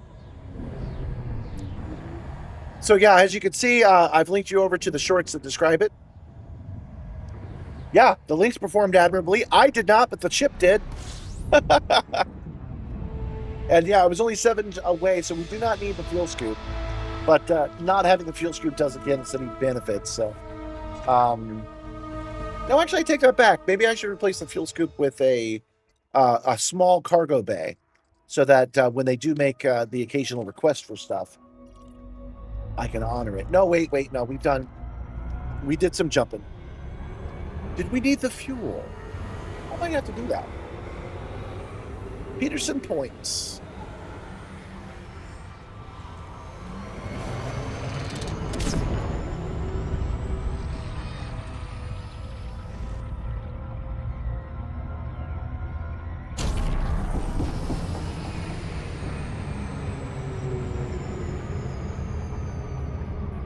[SPEAKER 1] So yeah, as you can see, I've linked you over to the shorts that describe it. Yeah, the Lynx performed admirably. I did not, but the ship did. And yeah, I was only 7 away, so we do not need the fuel scoop. But not having the fuel scoop doesn't get us any benefits. So, No, actually, I take that back. Maybe I should replace the fuel scoop with a small cargo bay, so that when they do make the occasional request for stuff, I can honor it. No, wait, no, we did some jumping. Did we need the fuel? Why do I have to do that? Peterson points.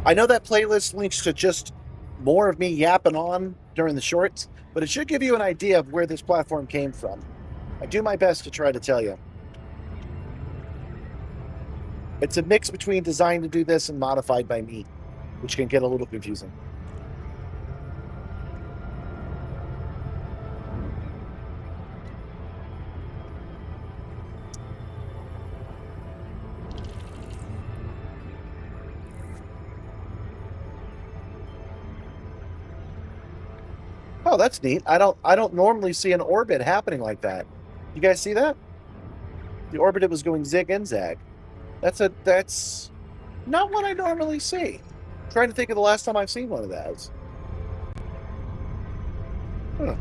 [SPEAKER 1] I know that playlist links to just more of me yapping on during the shorts, but it should give you an idea of where this platform came from. I do my best to try to tell you. It's a mix between designed to do this and modified by me, which can get a little confusing. Oh, that's neat. I don't normally see an orbit happening like that. You guys see that? The orbit was going zig and zag. That's not what I normally see. I'm trying to think of the last time I've seen one of those. Huh.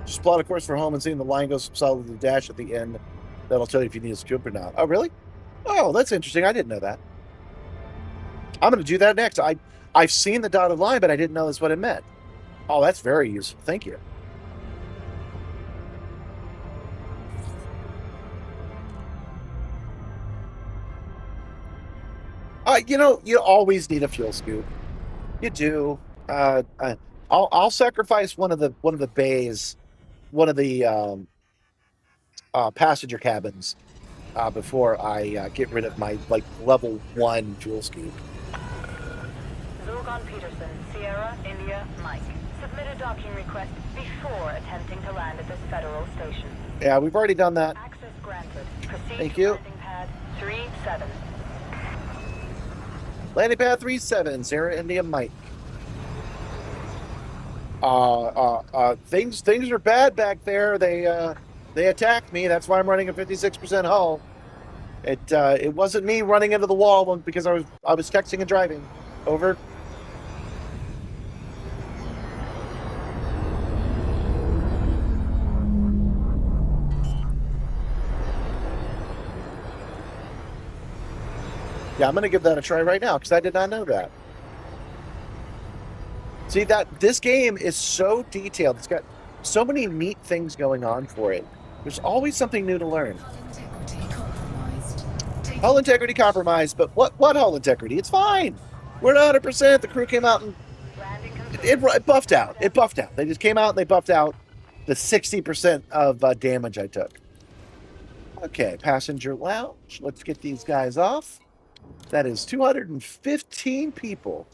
[SPEAKER 1] Just plot a course for home and seeing the line goes solid to the dash at the end. That'll tell you if you need a scoop or not. Oh, really? Oh, that's interesting. I didn't know that. I'm going to do that next. I've seen the dotted line, but I didn't know that's what it meant. Oh, that's very useful. Thank you. You always need a fuel scoop. You do. I'll sacrifice one of the bays, one of the passenger cabins, before I get rid of my level 1 fuel scoop.
[SPEAKER 7] Zolgan Peterson, Sierra, India, Mike. Submit a docking request before attempting to land at this federal station.
[SPEAKER 1] Yeah, we've already done that.
[SPEAKER 7] Access granted. Proceed
[SPEAKER 1] Thank
[SPEAKER 7] to
[SPEAKER 1] you.
[SPEAKER 7] landing pad 37.
[SPEAKER 1] Landing pad 37, Sarah, India, Mike. Things are bad back there. They attacked me. That's why I'm running a 56% hull. It wasn't me running into the wall because I was texting and driving. Over. Yeah, I'm going to give that a try right now because I did not know that. See, this game is so detailed. It's got so many neat things going on for it. There's always something new to learn. Hull integrity compromised, but what hull integrity? It's fine. We're at 100%. The crew came out and it buffed out. It buffed out. They just came out and they buffed out the 60% of damage I took. Okay, passenger lounge. Let's get these guys off. That is 215 people.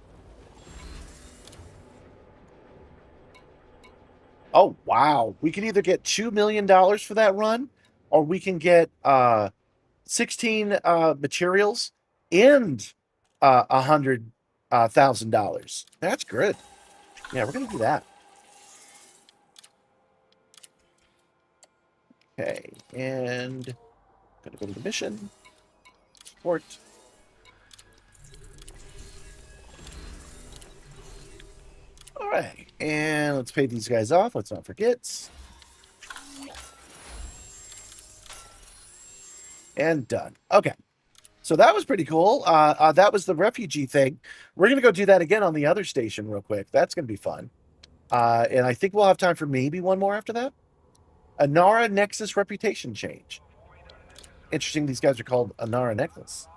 [SPEAKER 1] Oh, wow. We can either get $2 million for that run, or we can get 16 materials and $100,000. That's good. Yeah, we're going to do that. Okay, and going to go to the mission. Support. All right, and let's pay these guys off. Let's not forget. And done. Okay, so that was pretty cool. That was the refugee thing. We're going to go do that again on the other station real quick. That's going to be fun. And I think we'll have time for maybe one more after that. Anara Nexus reputation change. Interesting, these guys are called Anara Necklace.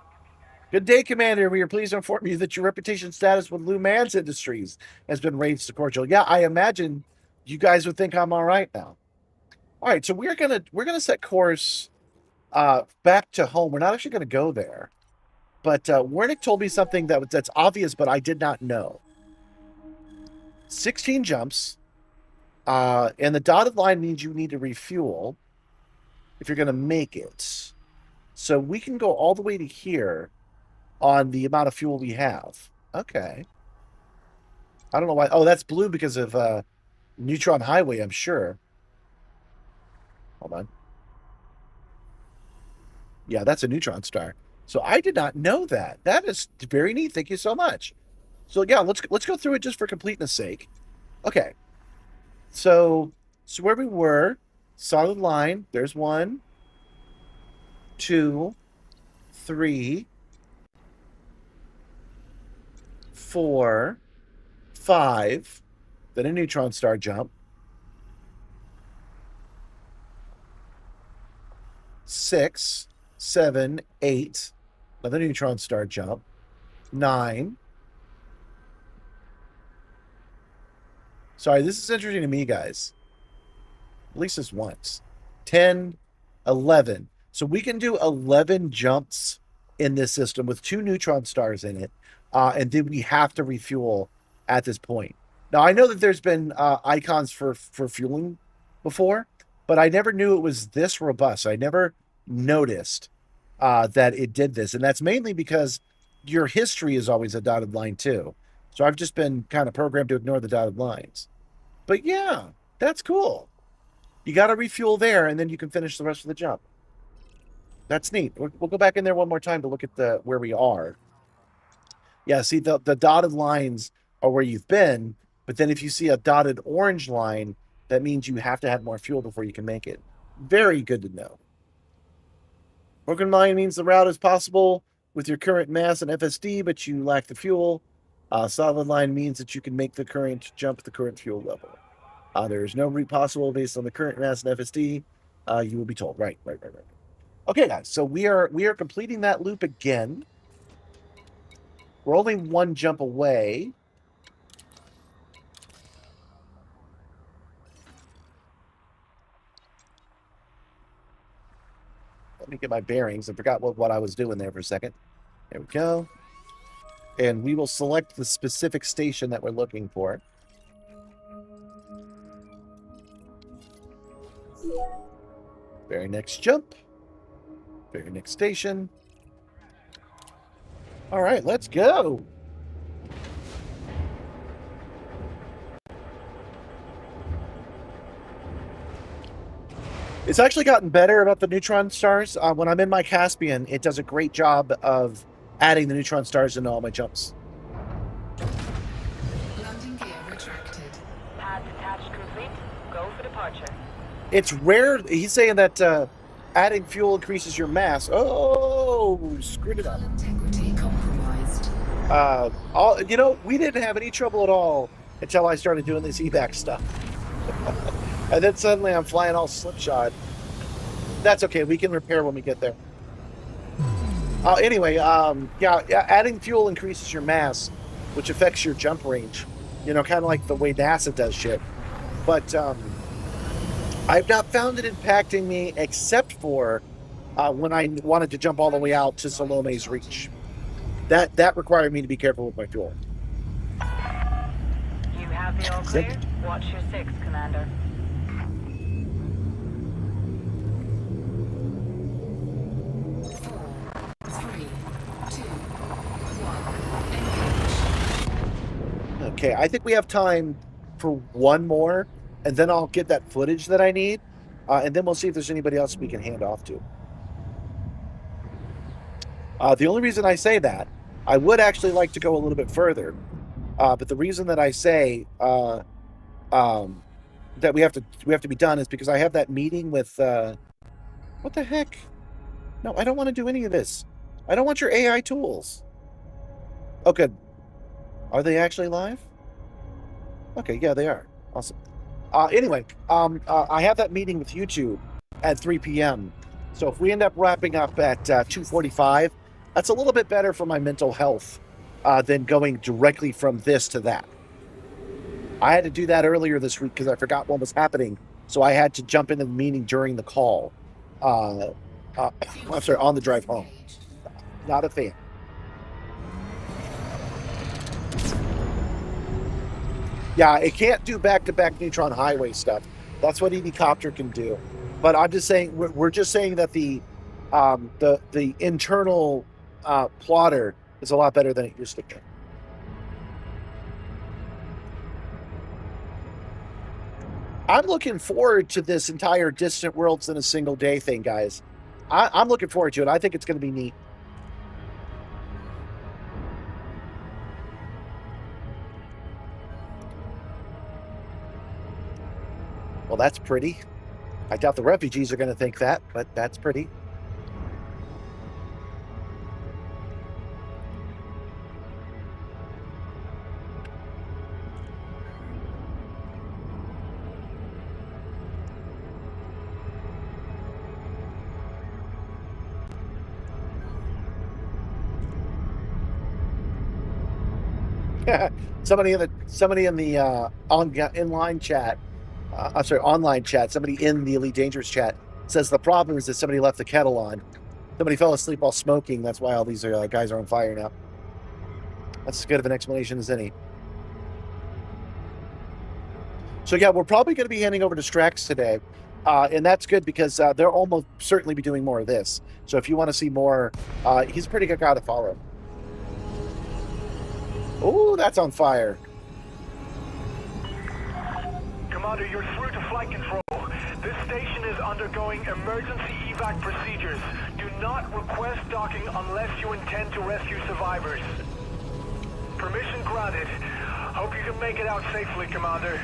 [SPEAKER 1] Good day, Commander. We are pleased to inform you that your reputation status with Lou Mans Industries has been raised to cordial. Yeah, I imagine you guys would think I'm all right now. All right, so we're gonna set course back to home. We're not actually gonna go there, but Wernick told me something that's obvious, but I did not know. 16 jumps, and the dotted line means you need to refuel. if you're going to make it. So we can go all the way to here on the amount of fuel we have. Okay. I don't know why. Oh, that's blue because of Neutron Highway, I'm sure. Hold on. Yeah, that's a neutron star. So I did not know that. That is very neat. Thank you so much. So yeah, let's go through it just for completeness sake. Okay. So where we were, solid line. There's 1, 2, 3, 4, 5. Then a neutron star jump. 6, 7, 8. Another neutron star jump. 9. Sorry, this is interesting to me, guys. At least this once. 10, 11. So we can do 11 jumps in this system with 2 neutron stars in it. And then we have to refuel at this point. Now, I know that there's been icons for fueling before, but I never knew it was this robust. I never noticed that it did this. And that's mainly because your history is always a dotted line too. So I've just been kind of programmed to ignore the dotted lines. But yeah, that's cool. You got to refuel there, and then you can finish the rest of the jump. That's neat. We'll go back in there one more time to look at where we are. Yeah, see, the dotted lines are where you've been, but then if you see a dotted orange line, that means you have to have more fuel before you can make it. Very good to know. Broken line means the route is possible with your current mass and FSD, but you lack the fuel. Solid line means that you can make the current jump the current fuel level. There is no route possible based on the current mass and FSD. You will be told. Right. Okay, guys. So we are completing that loop again. We're only 1 jump away. Let me get my bearings. I forgot what I was doing there for a second. There we go. And we will select the specific station that we're looking for. Very next jump. Very next station. All right, let's go. It's actually gotten better about the neutron stars. When I'm in my Caspian, it does a great job of adding the neutron stars into all my jumps.
[SPEAKER 4] Landing gear retracted.
[SPEAKER 7] Pad detached complete. Go for departure.
[SPEAKER 1] It's rare. He's saying that adding fuel increases your mass. Oh, screwed it up.
[SPEAKER 4] Integrity compromised.
[SPEAKER 1] We didn't have any trouble at all until I started doing this evac stuff. And then suddenly I'm flying all slipshod. That's okay. We can repair when we get there. Anyway, adding fuel increases your mass, which affects your jump range. Kind of like the way NASA does shit. But I've not found it impacting me except for when I wanted to jump all the way out to Salome's Reach. That required me to be careful with my fuel.
[SPEAKER 7] You have the all clear. Watch your 6, Commander.
[SPEAKER 1] Okay, I think we have time for 1 more, and then I'll get that footage that I need, and then we'll see if there's anybody else we can hand off to. The only reason I say that, I would actually like to go a little bit further, but the reason that I say that we have to be done is because I have that meeting with what the heck? No, I don't want to do any of this. I don't want your AI tools. Oh, good. Are they actually live? Okay, yeah, they are. Awesome. Anyway, I have that meeting with YouTube at 3 p.m. So if we end up wrapping up at 2:45, that's a little bit better for my mental health than going directly from this to that. I had to do that earlier this week because I forgot what was happening. So I had to jump into the meeting during the call. I'm sorry, on the drive home. Not a fan. Yeah, it can't do back-to-back neutron highway stuff. That's what Edicopter can do. But I'm just saying, we're just saying that the internal plotter is a lot better than it used to be. I'm looking forward to this entire Distant Worlds in a Single Day thing, guys. I'm looking forward to it. I think it's going to be neat. Well, that's pretty. I doubt the refugees are going to think that, but that's pretty. somebody in the inline chat, I'm sorry, online chat. Somebody in the Elite Dangerous chat says the problem is that somebody left the kettle on. Somebody fell asleep while smoking. That's why all these guys are on fire now. That's as good of an explanation as any. So yeah, we're probably going to be handing over to Strax today, and that's good because they'll almost certainly be doing more of this. So if you want to see more, he's a pretty good guy to follow. Oh, that's on fire.
[SPEAKER 10] Commander, you're through to flight control. This station is undergoing emergency evac procedures. Do not request docking unless you intend to rescue survivors. Permission granted. Hope you can make it out safely, Commander.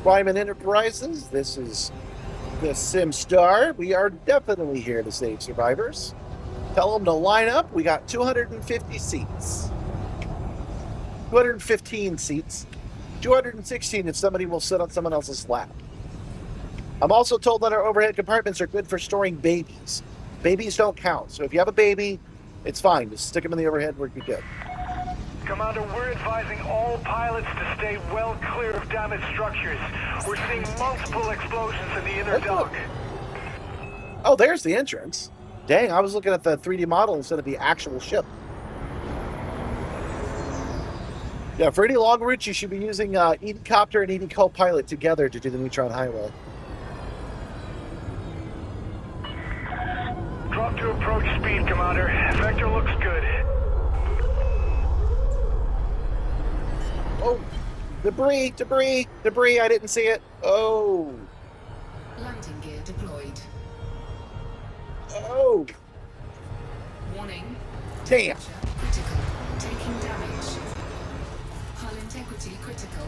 [SPEAKER 1] Ryman Enterprises, this is the Simstarr. We are definitely here to save survivors. Tell them to line up. We got 250 seats. 215 seats. 216 if somebody will sit on someone else's lap. I'm also told that our overhead compartments are good for storing babies. Babies don't count. So if you have a baby, it's fine. Just stick them in the overhead. We'll be good.
[SPEAKER 10] Commander, we're advising all pilots to stay well clear of damaged structures. We're seeing multiple explosions in the inner dock.
[SPEAKER 1] Oh, there's the entrance. Dang, I was looking at the 3D model instead of the actual ship. Yeah, for any long routes, you should be using Eden Copter and Eden Co-Pilot together to do the Neutron Highway.
[SPEAKER 10] Drop to approach speed, Commander. Vector looks good.
[SPEAKER 1] Oh, debris, debris, debris. I didn't see it. Oh.
[SPEAKER 4] Landing gear deployed.
[SPEAKER 1] Oh.
[SPEAKER 4] Warning.
[SPEAKER 1] Damn.
[SPEAKER 4] Critical. Taking damage. Hull integrity critical.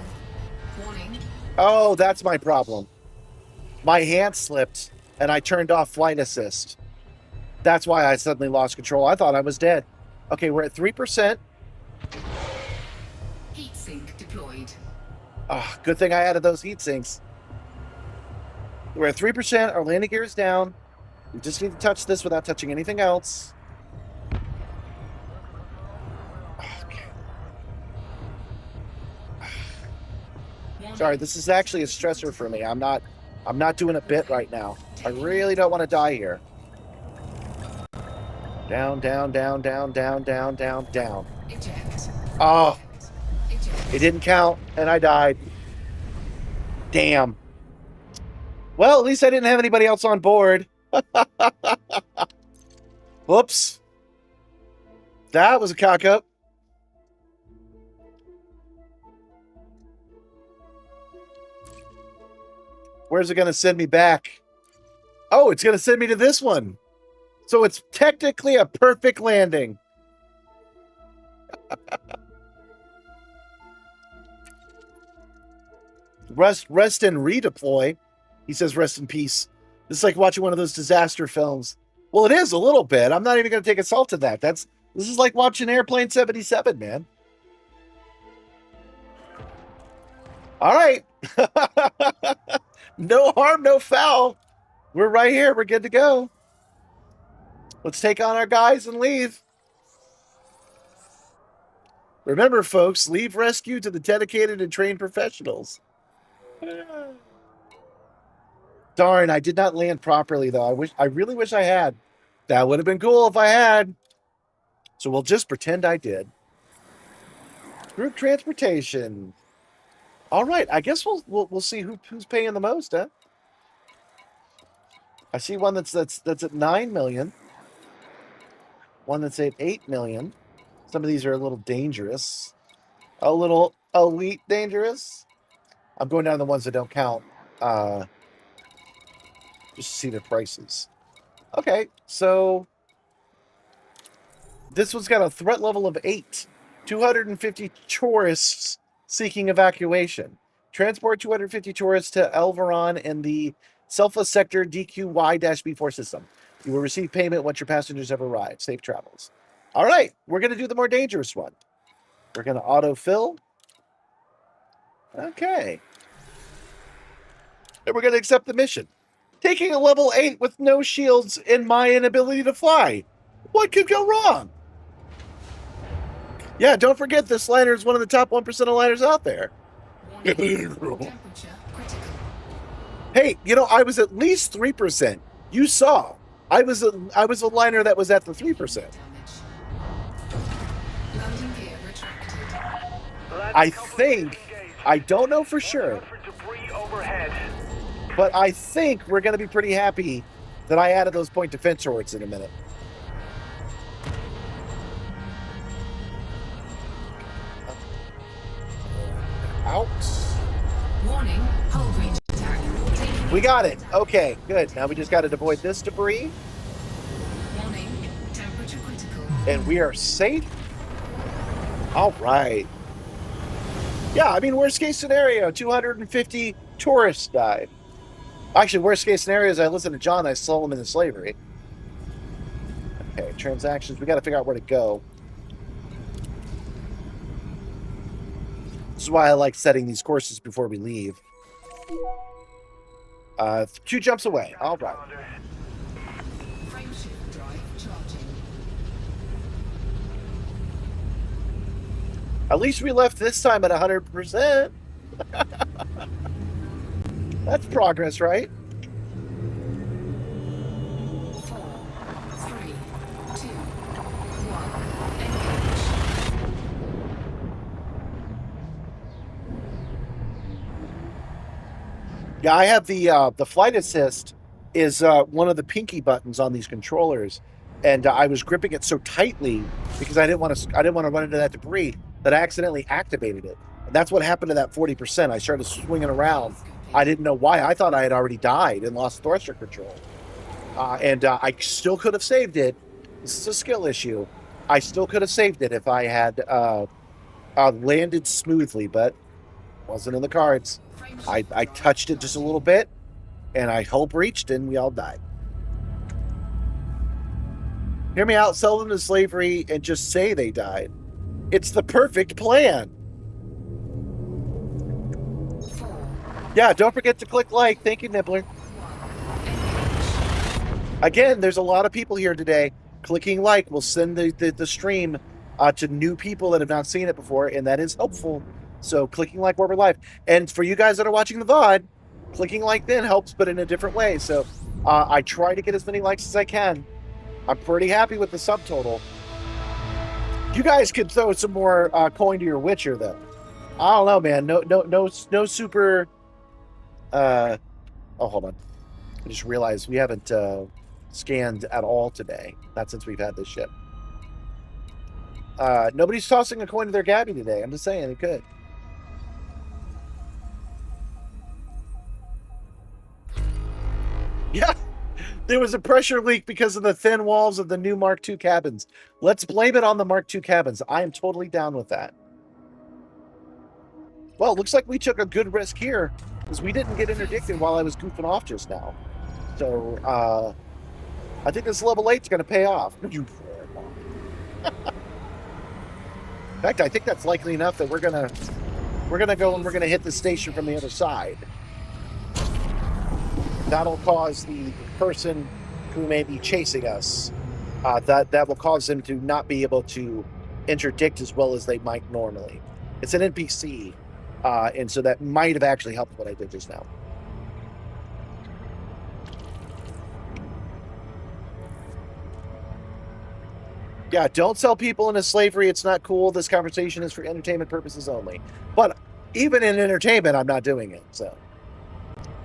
[SPEAKER 4] Warning.
[SPEAKER 1] Oh, that's my problem. My hand slipped, and I turned off flight assist. That's why I suddenly lost control. I thought I was dead. Okay, we're at 3%.
[SPEAKER 4] Heat sink deployed.
[SPEAKER 1] Oh, good thing I added those heat sinks. We're at 3%. Our landing gear is down. We just need to touch this without touching anything else. Okay. Sorry, this is actually a stressor for me. I'm not doing a bit right now. I really don't want to die here. Down, down, down, down, down, down, down, down.
[SPEAKER 4] Eject.
[SPEAKER 1] Oh,
[SPEAKER 4] Eject.
[SPEAKER 1] it didn't count, and I died. Damn. Well, at least I didn't have anybody else on board. Whoops. That was a cock-up. Where's it going to send me back? Oh, it's going to send me to this one. So it's technically a perfect landing. Rest and redeploy. He says rest in peace. This is like watching one of those disaster films. Well, it is a little bit. I'm not even going to take assault to that. This is like watching Airplane 77, man. All right. No harm, no foul. We're right here. We're good to go. Let's take on our guys and leave. Remember, folks, leave rescue to the dedicated and trained professionals. Darn, I did not land properly, though. I really wish I had. That would have been cool if I had. So we'll just pretend I did. Group transportation. All right, I guess we'll see who's paying the most, huh? I see one that's at 9 million. One that's at 8 million. Some of these are a little dangerous. A little elite dangerous. I'm going down the ones that don't count. Just to see their prices. Okay, so this one's got a threat level of 8. 250 tourists seeking evacuation. Transport 250 tourists to Elveron in the Selfless Sector DQY-B4 system. You will receive payment once your passengers have arrived. Safe travels. All right, we're going to do the more dangerous one. We're going to autofill. Okay. And we're going to accept the mission. Taking a level 8 with no shields and my inability to fly. What could go wrong? Yeah, don't forget this liner is one of the top 1% of liners out there.
[SPEAKER 4] Temperature critical.
[SPEAKER 1] Hey, you know, I was at least 3%. You saw. I was a liner that was at the 3%.
[SPEAKER 4] Damage. Landing gear retracted.
[SPEAKER 1] I think, I don't know for sure,
[SPEAKER 10] Debris overhead.
[SPEAKER 1] but I think we're going to be pretty happy that I added those point defense turrets in a minute. Out.
[SPEAKER 4] Warning, hull breach attack. Taking
[SPEAKER 1] We got it. Okay, good. Now we just got to avoid this debris,
[SPEAKER 4] warning, temperature critical.
[SPEAKER 1] and we are safe. All right. Yeah, I mean, worst case scenario, 250 tourists died. Actually, worst case scenario is I listened to John, I sold him into slavery. Okay, transactions. We got to figure out where to go. This is why I like setting these courses before we leave. 2 jumps away. All right.
[SPEAKER 4] Frameshift drive charging.
[SPEAKER 1] At least we left this time at 100%. That's progress, right?
[SPEAKER 4] 4, 3, 2, 1.
[SPEAKER 1] Yeah, I have the flight assist is one of the pinky buttons on these controllers, and I was gripping it so tightly because I didn't want to run into that debris that I accidentally activated it. And that's what happened to that 40%. I started swinging around. I didn't know why. I thought I had already died and lost thruster control, and I still could have saved it. This is a skill issue. I still could have saved it if I had landed smoothly, but wasn't in the cards. I touched it just a little bit, and I hull breached, and we all died. Hear me out, sell them to slavery, and just say they died. It's the perfect plan. Yeah, don't forget to click like. Thank you, Nibbler. Again, there's a lot of people here today. Clicking like will send the stream to new people that have not seen it before, and that is helpful. So clicking like while we're live. And for you guys that are watching the VOD, clicking like then helps, but in a different way. So I try to get as many likes as I can. I'm pretty happy with the subtotal. You guys could throw some more coin to your Witcher, though. I don't know, man. No super... oh, hold on. I just realized we haven't scanned at all today. Not since we've had this ship. Nobody's tossing a coin to their Gabby today. I'm just saying, it could. Yeah, there was a pressure leak because of the thin walls of the new Mark II cabins. Let's blame it on the Mark II cabins. I am totally down with that. Well, it looks like we took a good risk here because we didn't get interdicted while I was goofing off just now. So, I think this level 8 is going to pay off. In fact, I think that's likely enough that we're gonna go and we're gonna hit the station from the other side. That'll cause the person who may be chasing us, that will cause them to not be able to interdict as well as they might normally. It's an NPC, and so that might have actually helped what I did just now. Yeah, don't sell people into slavery. It's not cool. This conversation is for entertainment purposes only. But even in entertainment, I'm not doing it. So,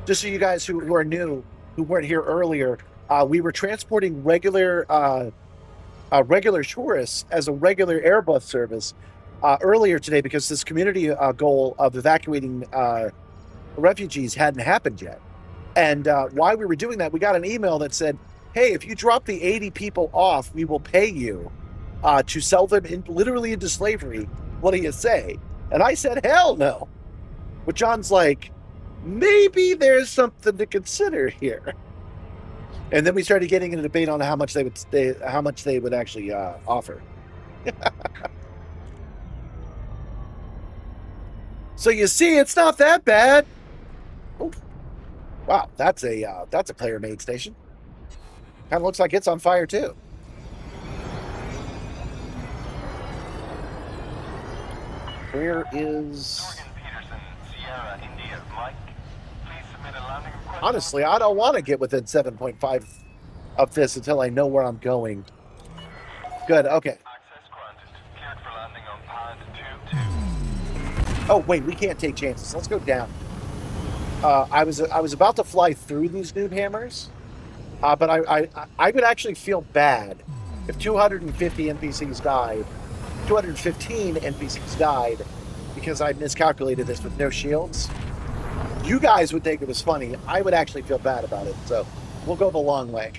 [SPEAKER 1] just so you guys who are new, who weren't here earlier, we were transporting regular tourists as a regular Airbus service earlier today because this community goal of evacuating refugees hadn't happened yet. And while we were doing that, we got an email that said, hey, if you drop the 80 people off, we will pay you to sell them literally into slavery. What do you say? And I said, hell no. But John's like, maybe there's something to consider here. And then we started getting in a debate on how much they would actually offer. So you see, it's not that bad. Oh, wow, that's a player-made station. Kind of looks like it's on fire too. Where is? Honestly, I don't want to get within 7.5 of this until I know where I'm going. Good, okay. Oh, wait, we can't take chances. Let's go down. I was about to fly through these noob hammers, but I would actually feel bad if 250 NPCs died, 215 NPCs died because I miscalculated this with no shields. You guys would think it was funny. I would actually feel bad about it. So we'll go the long way.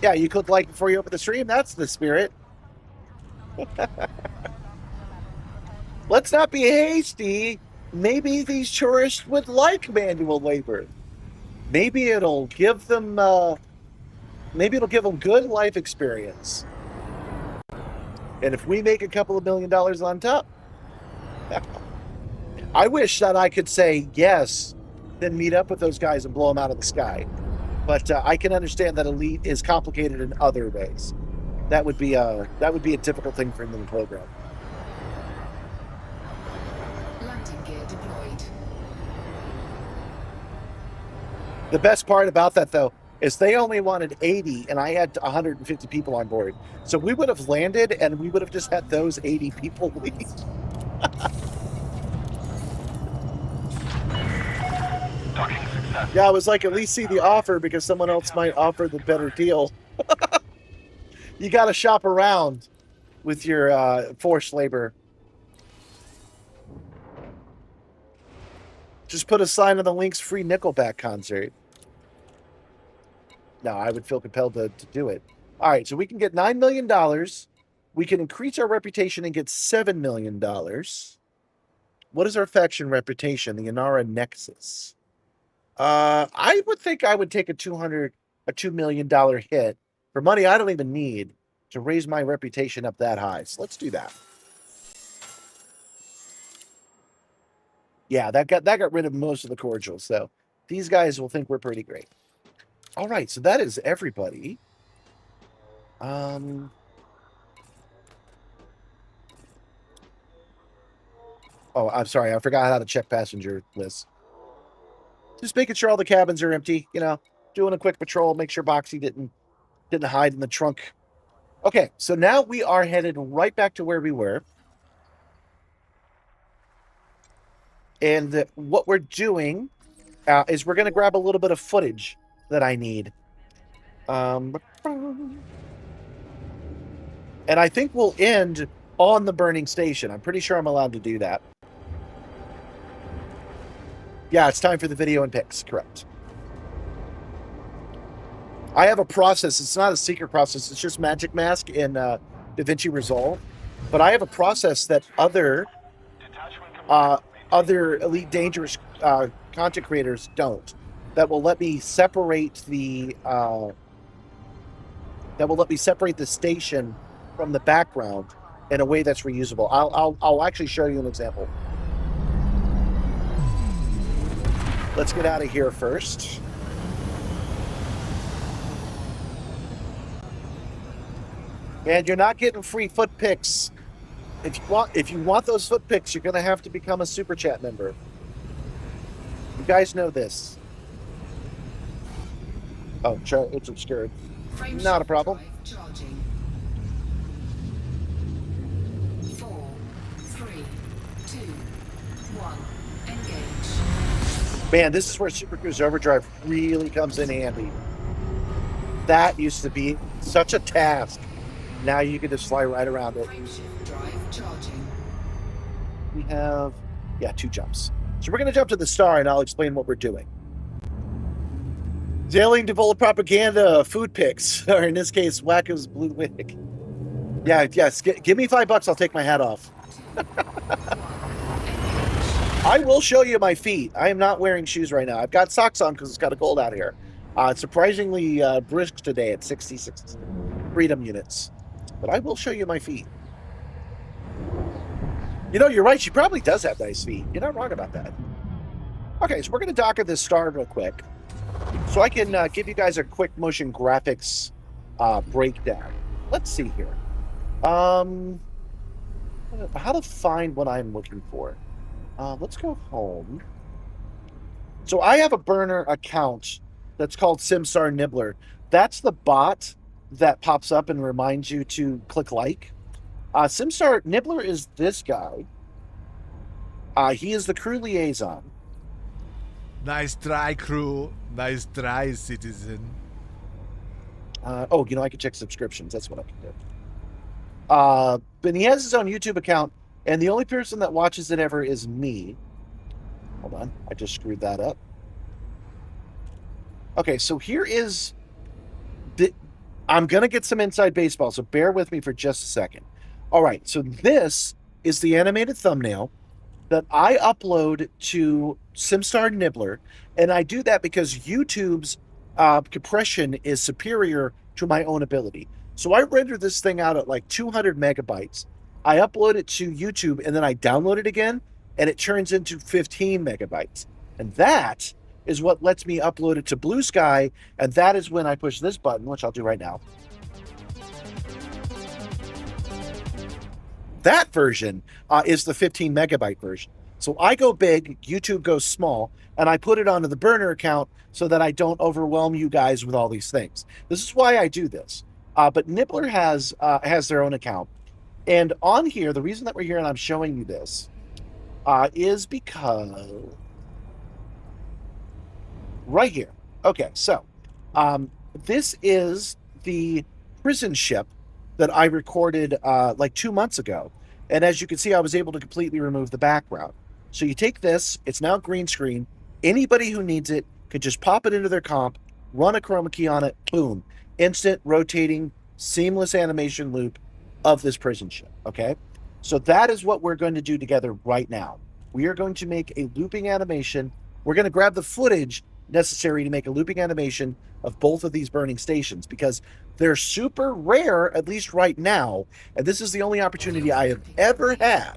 [SPEAKER 1] Yeah, you click like before you open the stream. That's the spirit. Let's not be hasty. Maybe these tourists would like manual labor. Maybe it'll give them. Good life experience. And if we make a couple of $1 million on top, I wish that I could say yes, then meet up with those guys and blow them out of the sky. But I can understand that Elite is complicated in other ways. That would be a difficult thing for them to program.
[SPEAKER 4] Landing gear deployed.
[SPEAKER 1] The best part about that, though, is they only wanted 80, and I had 150 people on board. So we would have landed, and we would have just had those 80 people leave. Yeah, I was like, at least see the offer, because someone else might offer the better deal. You got to shop around with your forced labor. Just put a sign on the Lynx free Nickelback concert. No, I would feel compelled to do it. All right, so we can get $9 million. We can increase our reputation and get $7 million. What is our faction reputation? The Inara Nexus. I would think I would take a $2 million hit for money I don't even need to raise my reputation up that high. So let's do that. Yeah, that got rid of most of the cordials. So these guys will think we're pretty great. All right, so that is everybody. Oh, I'm sorry. I forgot how to check passenger lists. Just making sure all the cabins are empty, you know, doing a quick patrol, make sure Boxy didn't hide in the trunk. Okay, so now we are headed right back to where we were. And what we're doing is we're going to grab a little bit of footage that I need. And I think we'll end on the burning station. I'm pretty sure I'm allowed to do that. Yeah, it's time for the video and pics. Correct. I have a process. It's not a secret process. It's just Magic Mask in DaVinci Resolve. But I have a process that other Elite Dangerous content creators don't. That will let me separate the station from the background in a way that's reusable. I'll actually show you an example. Let's get out of here first. And you're not getting free foot pics. If you want those foot pics, you're gonna have to become a super chat member. You guys know this. Oh, it's obscured. Not a problem.
[SPEAKER 4] 1. Engage.
[SPEAKER 1] Man, this is where Super Cruise Overdrive really comes in handy. That used to be such a task. Now you can just fly right around it.
[SPEAKER 4] Frameshift drive charging.
[SPEAKER 1] We have, 2 jumps. So we're going to jump to the star, and I'll explain what we're doing. Zailing to full of propaganda, food pics, or in this case, Wacko's blue wig. Yes, give me $5, I'll take my hat off. I will show you my feet. I am not wearing shoes right now. I've got socks on because it's got a cold out here. It's surprisingly brisk today at 66 freedom units. But I will show you my feet. You know, you're right. She probably does have nice feet. You're not wrong about that. Okay, so we're going to dock at this star real quick. So I can give you guys a quick motion graphics breakdown. Let's see here. How to find what I'm looking for. Let's go home. So I have a burner account that's called Simstarr Nibbler. That's the bot that pops up and reminds you to click like. Simstarr Nibbler is this guy. He is the crew liaison.
[SPEAKER 3] Nice try, crew. Nice try, citizen.
[SPEAKER 1] I can check subscriptions. That's what I can do. But he has his own YouTube account, and the only person that watches it ever is me. Hold on. I just screwed that up. Okay, so here is... I'm going to get some inside baseball, so bear with me for just a second. All right, so this is the animated thumbnail that I upload to Simstarr Nibbler, and I do that because YouTube's compression is superior to my own ability. So I render this thing out at like 200 megabytes. I upload it to YouTube, and then I download it again, and it turns into 15 megabytes. And that is what lets me upload it to Blue Sky, and that is when I push this button, which I'll do right now. That version is the 15 megabyte version. So I go big, YouTube goes small, and I put it onto the burner account so that I don't overwhelm you guys with all these things. This is why I do this. But Nibbler has their own account. And on here, the reason that we're here and I'm showing you this is because... right here. Okay, so this is the prison ship that I recorded like 2 months ago. And as you can see, I was able to completely remove the background. So you take this, it's now green screen. Anybody who needs it could just pop it into their comp, run a chroma key on it, boom. Instant rotating, seamless animation loop of this prison ship, okay? So that is what we're going to do together right now. We are going to make a looping animation. We're going to grab the footage necessary to make a looping animation of both of these burning stations because they're super rare, at least right now, and this is the only opportunity I have ever had.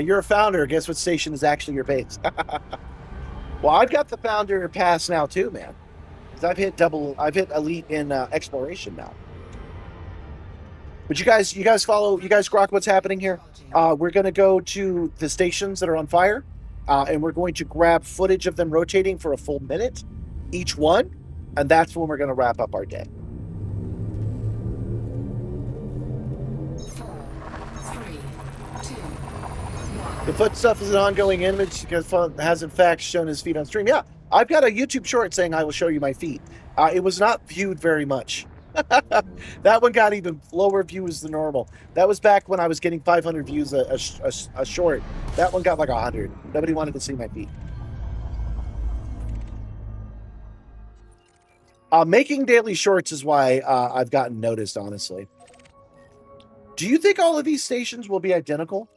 [SPEAKER 1] You're a founder. Guess what station is actually your base? Well, I've got the founder pass now too, man. I've hit elite in exploration now. But you guys grok what's happening here. We're going to go to the stations that are on fire, and we're going to grab footage of them rotating for a full minute, each one, and that's when we're going to wrap up our day.
[SPEAKER 4] 4, 3, 2, 1.
[SPEAKER 1] The foot stuff is an ongoing image because has in fact shown his feet on stream. Yeah, I've got a YouTube short saying I will show you my feet. It was not viewed very much. That one got even lower views than normal. That was back when I was getting 500 views a short. That one got like 100. Nobody wanted to see my feet. Making daily shorts is why I've gotten noticed, honestly. Do you think all of these stations will be identical?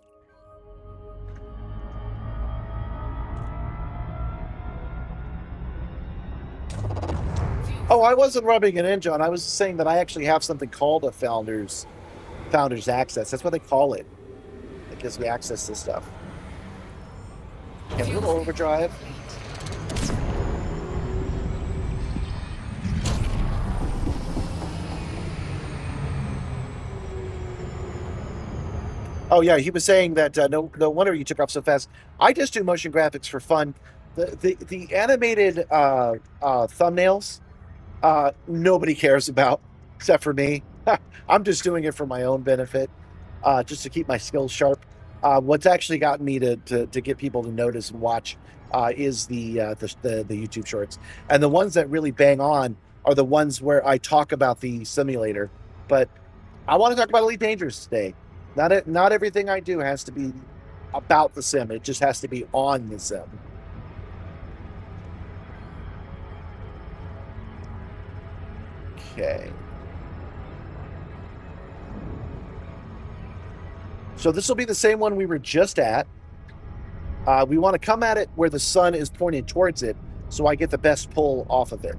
[SPEAKER 1] Oh, I wasn't rubbing it in, John. I was saying that I actually have something called a founder's access. That's what they call it. It gives me access to stuff. And a little overdrive. Oh yeah, he was saying that no wonder you took off so fast. I just do motion graphics for fun. The animated thumbnails. Nobody cares about except for me. I'm just doing it for my own benefit, just to keep my skills sharp. What's actually gotten me to get people to notice and watch is the YouTube shorts, and the ones that really bang on are the ones where I talk about the simulator. But I want to talk about Elite Dangerous today. Not everything I do has to be about the sim. It just has to be on the sim. Okay. So this will be the same one we were just at. We want to come at it where the sun is pointing towards it, so I get the best pull off of it.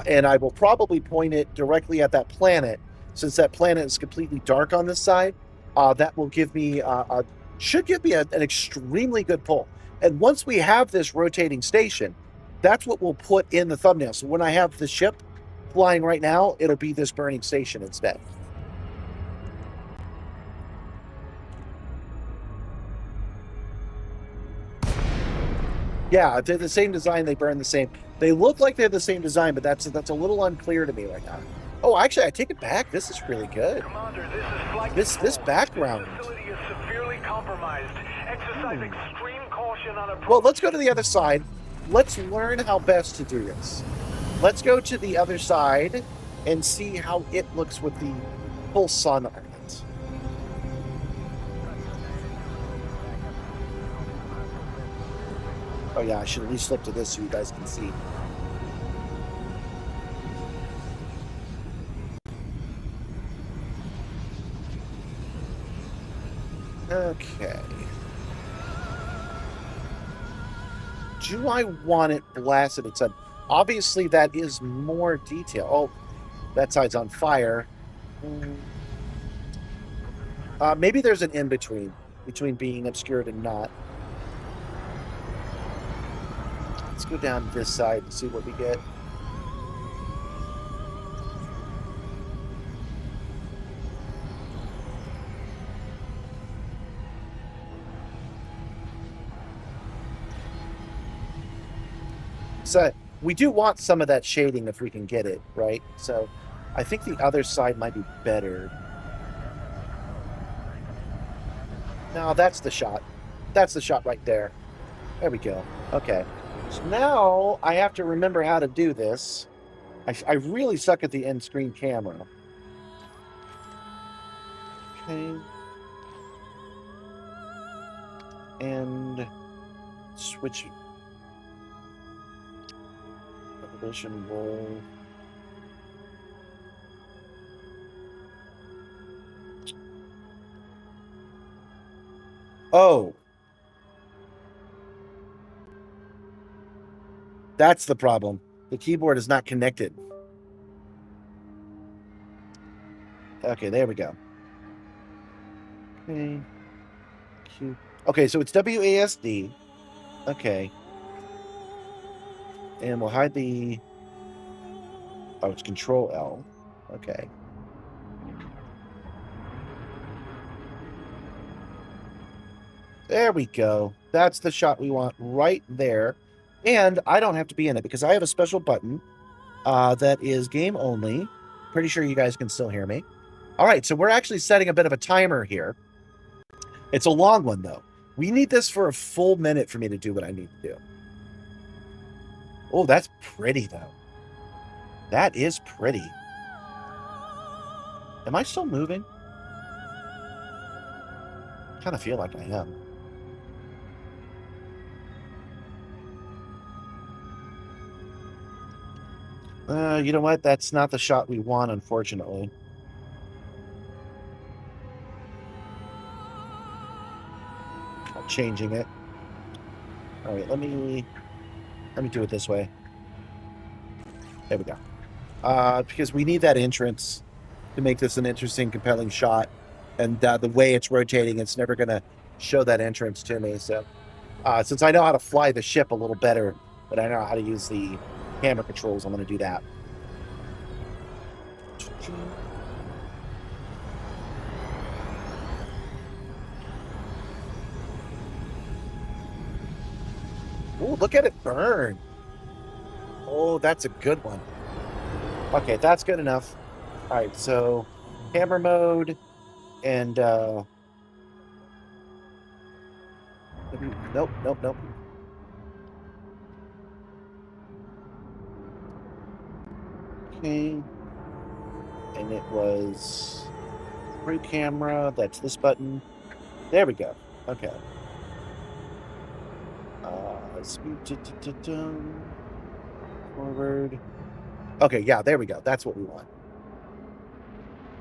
[SPEAKER 1] And I will probably point it directly at that planet, since that planet is completely dark on this side. That will give me should give me an extremely good pull. And once we have this rotating station, that's what we'll put in the thumbnail. So when I have the ship flying right now, it'll be this burning station instead. Yeah, they're the same design. They burn the same. They look like they're the same design, but that's a little unclear to me right now. Oh, actually, I take it back. This is really good.
[SPEAKER 10] Commander, this is Flight
[SPEAKER 1] This
[SPEAKER 10] Control.
[SPEAKER 1] background.
[SPEAKER 10] This facility is severely compromised. Exercise extreme caution on approach.
[SPEAKER 1] Well, let's go to the other side. Let's learn how best to do this. Let's go to the other side and see how it looks with the full sun on it. Oh yeah, I should at least flip to this so you guys can see. Okay. Do I want it blasted at sun? Obviously, that is more detail. Oh, that side's on fire. Maybe there's an in-between, between being obscured and not. Let's go down this side and see what we get. So we do want some of that shading if we can get it, right? So I think the other side might be better. No, that's the shot. That's the shot right there. There we go. Okay. So now I have to remember how to do this. I really suck at the end screen camera. Okay. And switch elevation roll. Oh. That's the problem. The keyboard is not connected. Okay, there we go. Okay. Q. Okay, so it's WASD. Okay. And we'll hide the... Oh, it's Control L. Okay. There we go. That's the shot we want right there. And I don't have to be in it because I have a special button that is game only. Pretty sure you guys can still hear me. All right, so we're actually setting a bit of a timer here. It's a long one, though. We need this for a full minute for me to do what I need to do. Oh, that's pretty, though. That is pretty. Am I still moving? I kind of feel like I am. You know what? That's not the shot we want, unfortunately. I'm changing it. All right, let me do it this way. There we go. Because we need that entrance to make this an interesting, compelling shot. And the way it's rotating, it's never going to show that entrance to me. So, since I know how to fly the ship a little better, but I know how to use the camera controls, I'm going to do that. Oh, look at it burn. Oh, that's a good one. Okay, that's good enough. All right, so camera mode and Nope, nope, nope. Okay. And it was free camera. That's this button. There we go. Okay. Speed forward. Okay, yeah, there we go. That's what we want.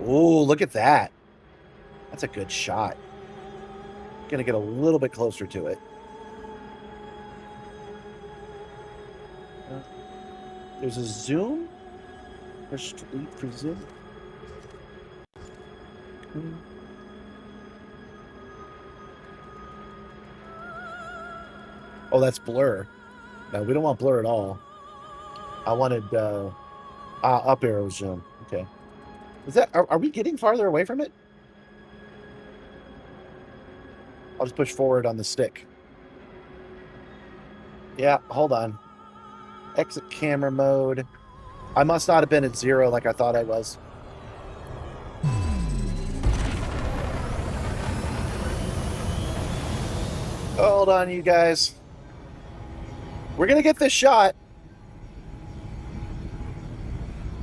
[SPEAKER 1] Oh, look at that. That's a good shot. Gonna get a little bit closer to it. There's a zoom. Push delete for zoom. Oh, that's blur. No, we don't want blur at all. I wanted up arrow zoom. Okay. Is that are we getting farther away from it? I'll just push forward on the stick. Yeah, hold on. Exit camera mode. I must not have been at 0 like I thought I was. Hold on, you guys. We're going to get this shot.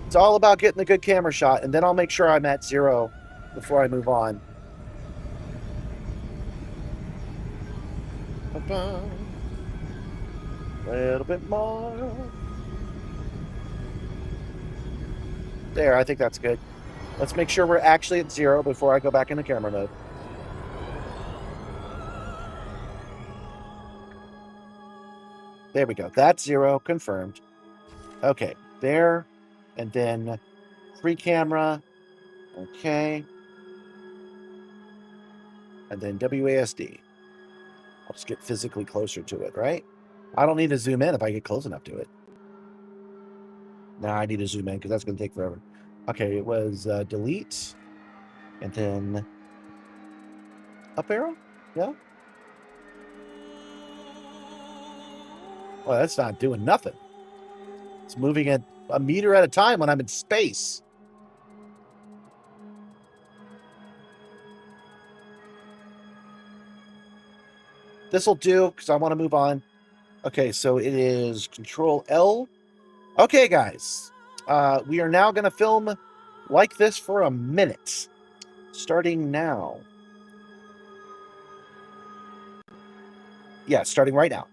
[SPEAKER 1] It's all about getting a good camera shot, and then I'll make sure I'm at 0 before I move on. A little bit more. There, I think that's good. Let's make sure we're actually at 0 before I go back into camera mode. There we go. That's 0, confirmed. Okay, there. And then free camera. Okay. And then WASD. I'll just get physically closer to it, right? I don't need to zoom in if I get close enough to it. Nah, I need to zoom in because that's going to take forever. Okay, it was delete. And then up arrow? Yeah. Well, that's not doing nothing. It's moving at a meter at a time when I'm in space. This will do because I want to move on. Okay, so it is Control L. Okay, guys. We are now going to film like this for a minute. Starting now. Yeah, starting right now.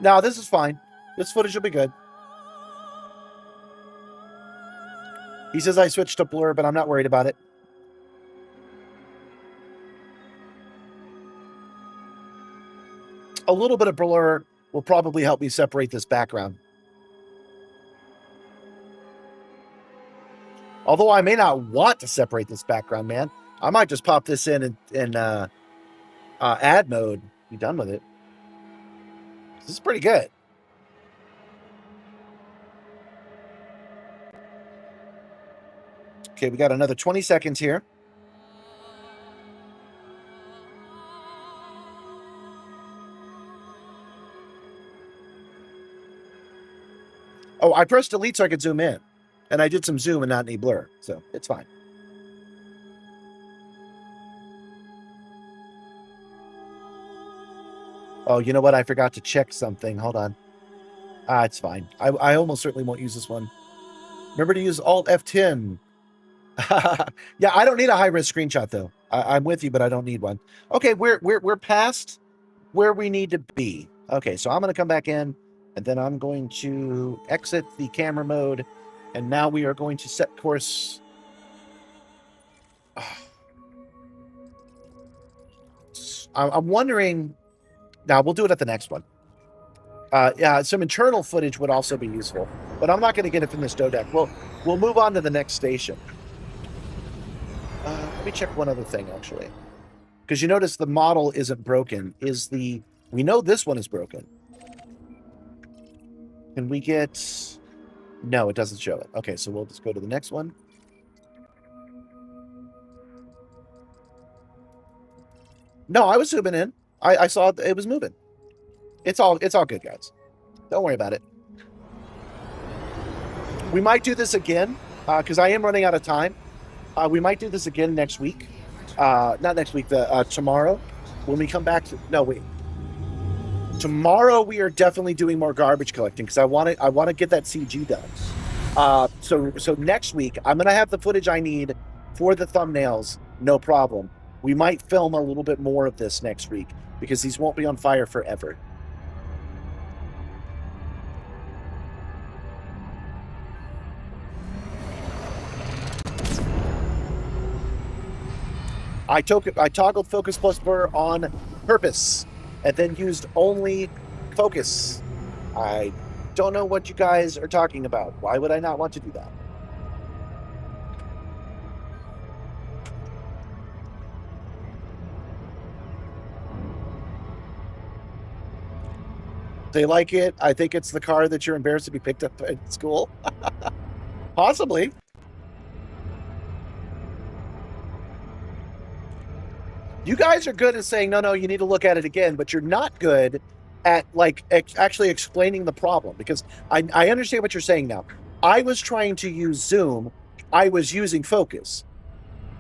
[SPEAKER 1] No, this is fine. This footage will be good. He says I switched to blur, but I'm not worried about it. A little bit of blur will probably help me separate this background. Although I may not want to separate this background, man. I might just pop this in ad mode. Be done with it. This is pretty good. Okay, we got another 20 seconds here. Oh, I pressed delete so I could zoom in. And I did some zoom and not any blur. So it's fine. Oh, you know what? I forgot to check something. Hold on. It's fine. I almost certainly won't use this one. Remember to use Alt F10. Yeah, I don't need a high-res screenshot, though. I'm with you, but I don't need one. Okay, we're past where we need to be. Okay, so I'm going to come back in, and then I'm going to exit the camera mode, and now we are going to set course. I'm wondering. Now, we'll do it at the next one. Yeah, some internal footage would also be useful, but I'm not going to get it from this dodeck. We'll move on to the next station. Let me check one other thing, actually. Because you notice the model isn't broken. We know this one is broken. Can we get... No, it doesn't show it. Okay, so we'll just go to the next one. No, I was zooming in. I saw it was moving. It's all good, guys. Don't worry about it. We might do this again because I am running out of time. We might do this again next week. not next week, tomorrow, when we come back to, no, wait. Tomorrow we are definitely doing more garbage collecting because I want to get that CG done. So next week I'm gonna have the footage I need for the thumbnails, no problem. We might film a little bit more of this next week because these won't be on fire forever. I toggled focus plus blur on purpose and then used only focus. I don't know what you guys are talking about. Why would I not want to do that? They like it. I think it's the car that you're embarrassed to be picked up at school. Possibly. You guys are good at saying, no, you need to look at it again, but you're not good at actually explaining the problem because I understand what you're saying now. I was trying to use zoom. I was using focus.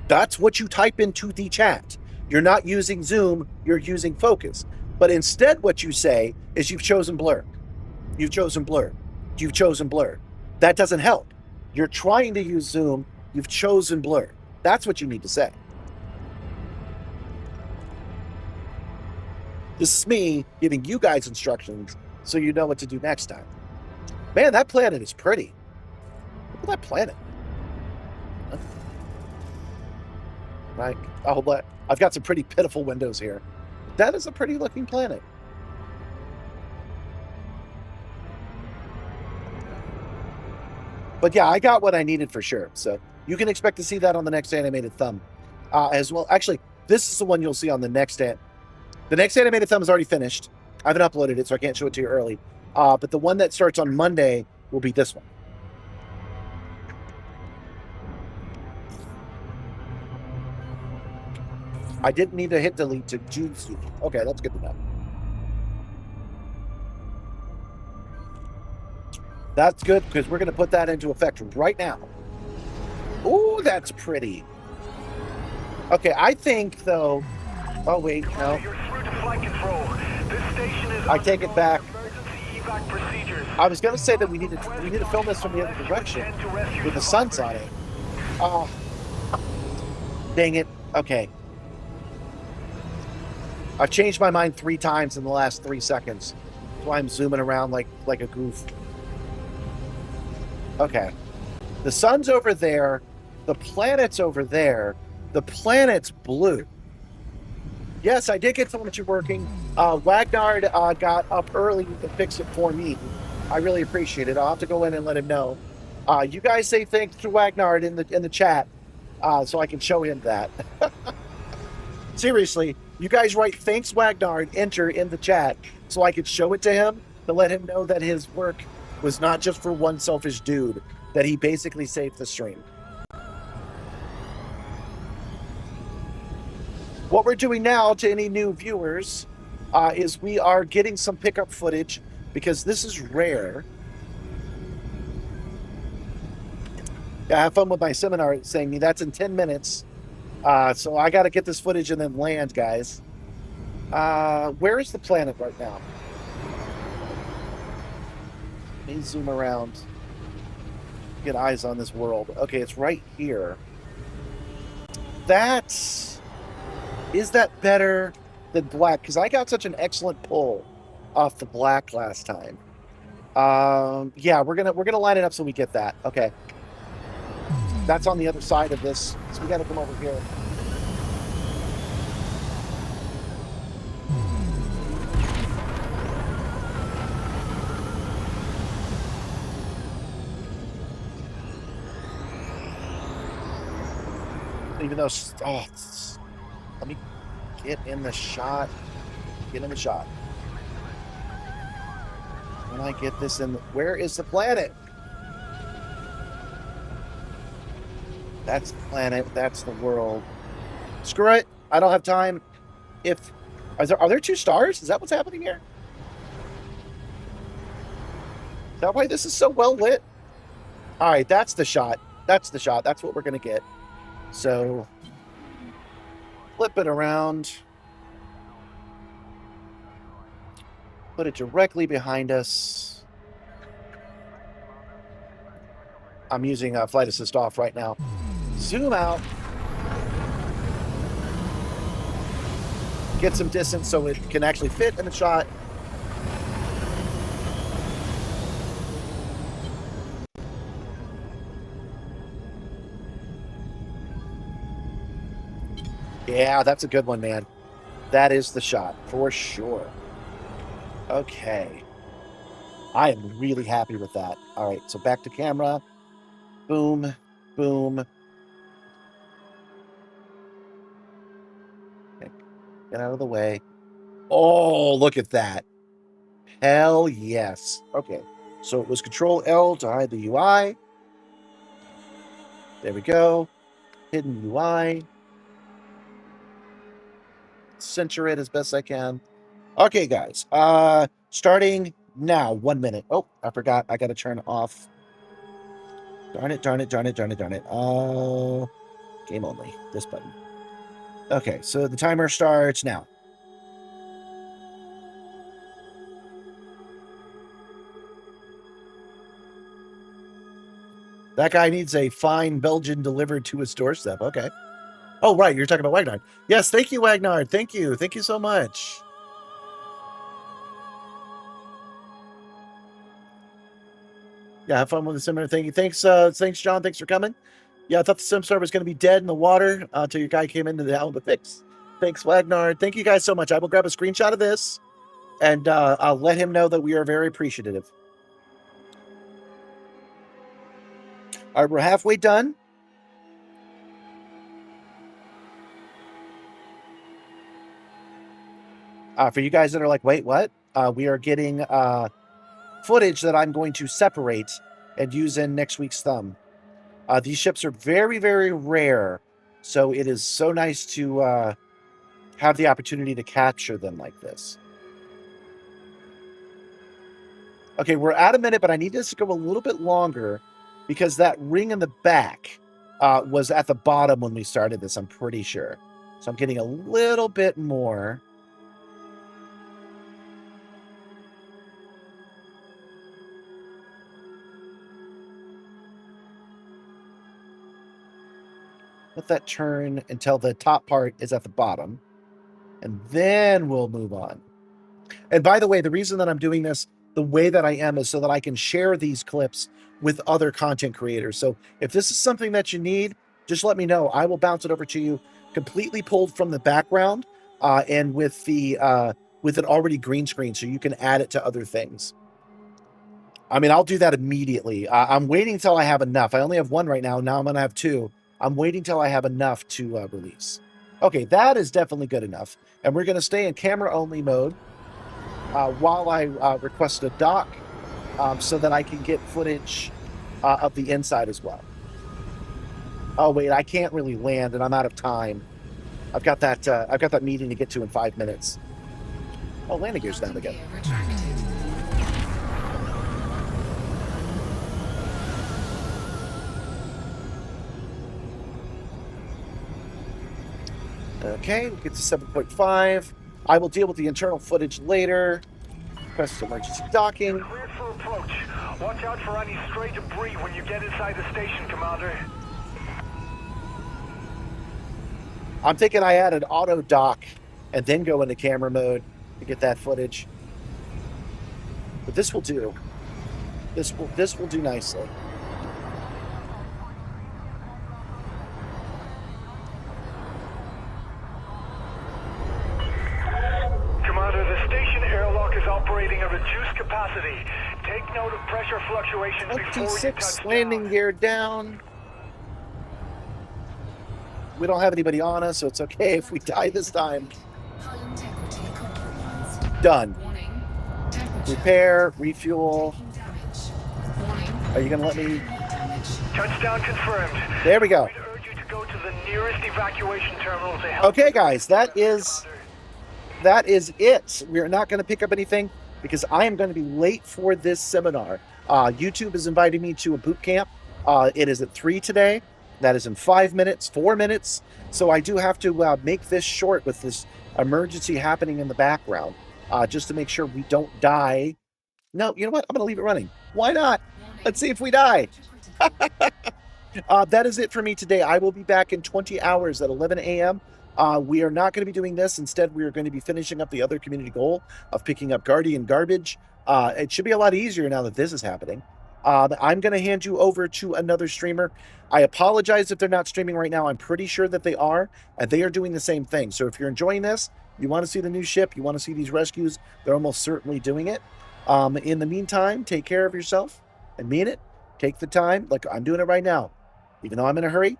[SPEAKER 1] That's what you type into the chat. You're not using zoom, you're using focus. But instead what you say is you've chosen blur. You've chosen blur. You've chosen blur. That doesn't help. You're trying to use zoom, you've chosen blur. That's what you need to say. This is me giving you guys instructions so you know what to do next time. Man, that planet is pretty. Look at that planet. Like, I've got some pretty pitiful windows here. That is a pretty looking planet. But yeah, I got what I needed for sure. So you can expect to see that on the next animated thumb as well. Actually, this is the one you'll see on the next The next animated thumb is already finished. I haven't uploaded it, so I can't show it to you early. But the one that starts on Monday will be this one. I didn't need to hit delete to choose. Okay, that's good to know. That's good, because we're going to put that into effect right now. Ooh, that's pretty. Okay, I think, though... Oh, wait, no. I take it back. I was going to say that we need to film this from the other direction with the sun's on it. Oh, dang it. Okay. I've changed my mind 3 times in the last 3 seconds. That's why I'm zooming around like a goof. Okay. The sun's over there. The planet's over there. The planet's blue. Yes, I did get so much working. Wagnard got up early to fix it for me. I really appreciate it. I'll have to go in and let him know. You guys say thanks to Wagnard in the chat, so I can show him that. Seriously, you guys write thanks Wagnard, enter in the chat, so I could show it to him to let him know that his work was not just for one selfish dude, that he basically saved the stream. What we're doing now to any new viewers is we are getting some pickup footage because this is rare. Yeah, have fun with my seminar saying me that's in 10 minutes. So I got to get this footage and then land, guys. Where is the planet right now? Let me zoom around. Get eyes on this world. Okay, it's right here. Is that better than black? Because I got such an excellent pull off the black last time. Yeah, we're gonna line it up so we get that. Okay. That's on the other side of this, so we got to come over here. Even though, let me get in the shot. Get in the shot. When I get this in, where is the planet? That's the planet. That's the world. Screw it. I don't have time. Are there 2 stars? Is that what's happening here? Is that why this is so well lit? All right, that's the shot. That's the shot. That's what we're gonna get. So Flip it around. Put it directly behind us. I'm using flight assist off right now. Zoom out. Get some distance so it can actually fit in the shot. Yeah, that's a good one, man. That is the shot for sure. Okay. I am really happy with that. All right, so back to camera. Boom, boom. Okay, get out of the way. Oh, look at that. Hell yes. Okay, so it was Control L to hide the UI. There we go. Hidden UI. Center it as best I can. Okay, guys. Starting now. 1 minute. Oh, I forgot. I got to turn off. Darn it, darn it, darn it, darn it, darn it. Game only. This button. Okay, so the timer starts now. That guy needs a fine Belgian delivered to his doorstep. Okay. Oh, right. You're talking about Wagnard. Yes, thank you, Wagnard. Thank you. Thank you so much. Yeah, have fun with the Simstarr. Thank you. Thanks, John. Thanks for coming. Yeah, I thought the Simstarr was going to be dead in the water until your guy came into the helmet fix. Thanks, Wagnard. Thank you guys so much. I will grab a screenshot of this, and I'll let him know that we are very appreciative. All right, we're halfway done. For you guys that are like, wait, what? We are getting footage that I'm going to separate and use in next week's thumb. These ships are very, very rare, so it is so nice to have the opportunity to capture them like this. Okay, we're at a minute, but I need this to go a little bit longer because that ring in the back was at the bottom when we started this, I'm pretty sure. So I'm getting a little bit more. Let that turn until the top part is at the bottom. And then we'll move on. And by the way, the reason that I'm doing this the way that I am is so that I can share these clips with other content creators. So if this is something that you need, just let me know. I will bounce it over to you completely pulled from the background and with an already green screen so you can add it to other things. I mean, I'll do that immediately. I'm waiting till I have enough. I only have one right now. Now I'm going to have two. I'm waiting till I have enough to release. Okay, that is definitely good enough. And we're going to stay in camera-only mode while I request a dock so that I can get footage of the inside as well. Oh, wait, I can't really land, and I'm out of time. I've got that meeting to get to in 5 minutes. Oh, landing gear's down again. Okay, we'll get to 7.5. I will deal with the internal footage later. Press emergency docking.
[SPEAKER 10] Cleared for approach. Watch out for any stray debris when you get inside the station, Commander.
[SPEAKER 1] I'm thinking I add an auto dock and then go into camera mode to get that footage. But this will do. This will do nicely.
[SPEAKER 10] Operating at reduced capacity. Take note of pressure fluctuations before you touch
[SPEAKER 1] landing
[SPEAKER 10] down.
[SPEAKER 1] gear down. We don't have anybody on us, so it's okay if we die this time. Done. Repair, refuel. Are you going to let me?
[SPEAKER 10] Touchdown confirmed.
[SPEAKER 1] There we go.
[SPEAKER 10] I urge you to go to the nearest evacuation terminal to help.
[SPEAKER 1] Okay, guys, that is it. We're not going to pick up anything because I am going to be late for this seminar. YouTube is inviting me to a boot camp. It is at 3 today. That is in 5 minutes, 4 minutes. So I do have to make this short with this emergency happening in the background, just to make sure we don't die. No, you know what? I'm going to leave it running. Why not? Let's see if we die. That is it for me today. I will be back in 20 hours at 11 a.m. We are not going to be doing this. Instead, we are going to be finishing up the other community goal of picking up Guardian garbage. It should be a lot easier now that this is happening. I'm going to hand you over to another streamer. I apologize if they're not streaming right now. I'm pretty sure that they are, and they are doing the same thing. So if you're enjoying this, you want to see the new ship, you want to see these rescues, they're almost certainly doing it. In the meantime, take care of yourself. I mean it. Take the time, like I'm doing it right now. Even though I'm in a hurry,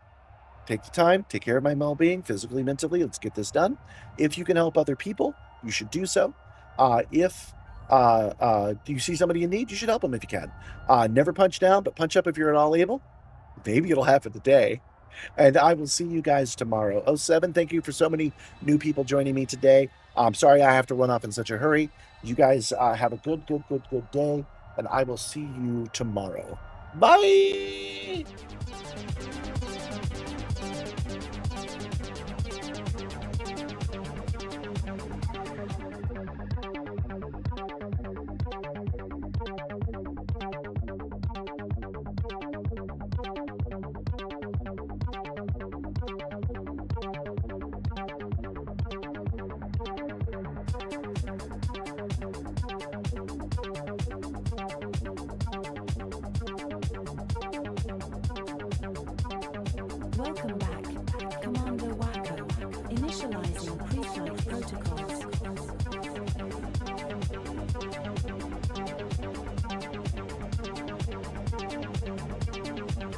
[SPEAKER 1] take the time, take care of my well-being, physically, mentally. Let's get this done. If you can help other people, you should do so. If you see somebody in need, you should help them if you can. Never punch down, but punch up if you're at all able. Maybe it'll happen today. And I will see you guys tomorrow. 07, thank you for so many new people joining me today. I'm sorry I have to run off in such a hurry. You guys have a good day, and I will see you tomorrow. Bye!
[SPEAKER 5] Welcome back, Commander Wacko. Initializing pre-flight protocols.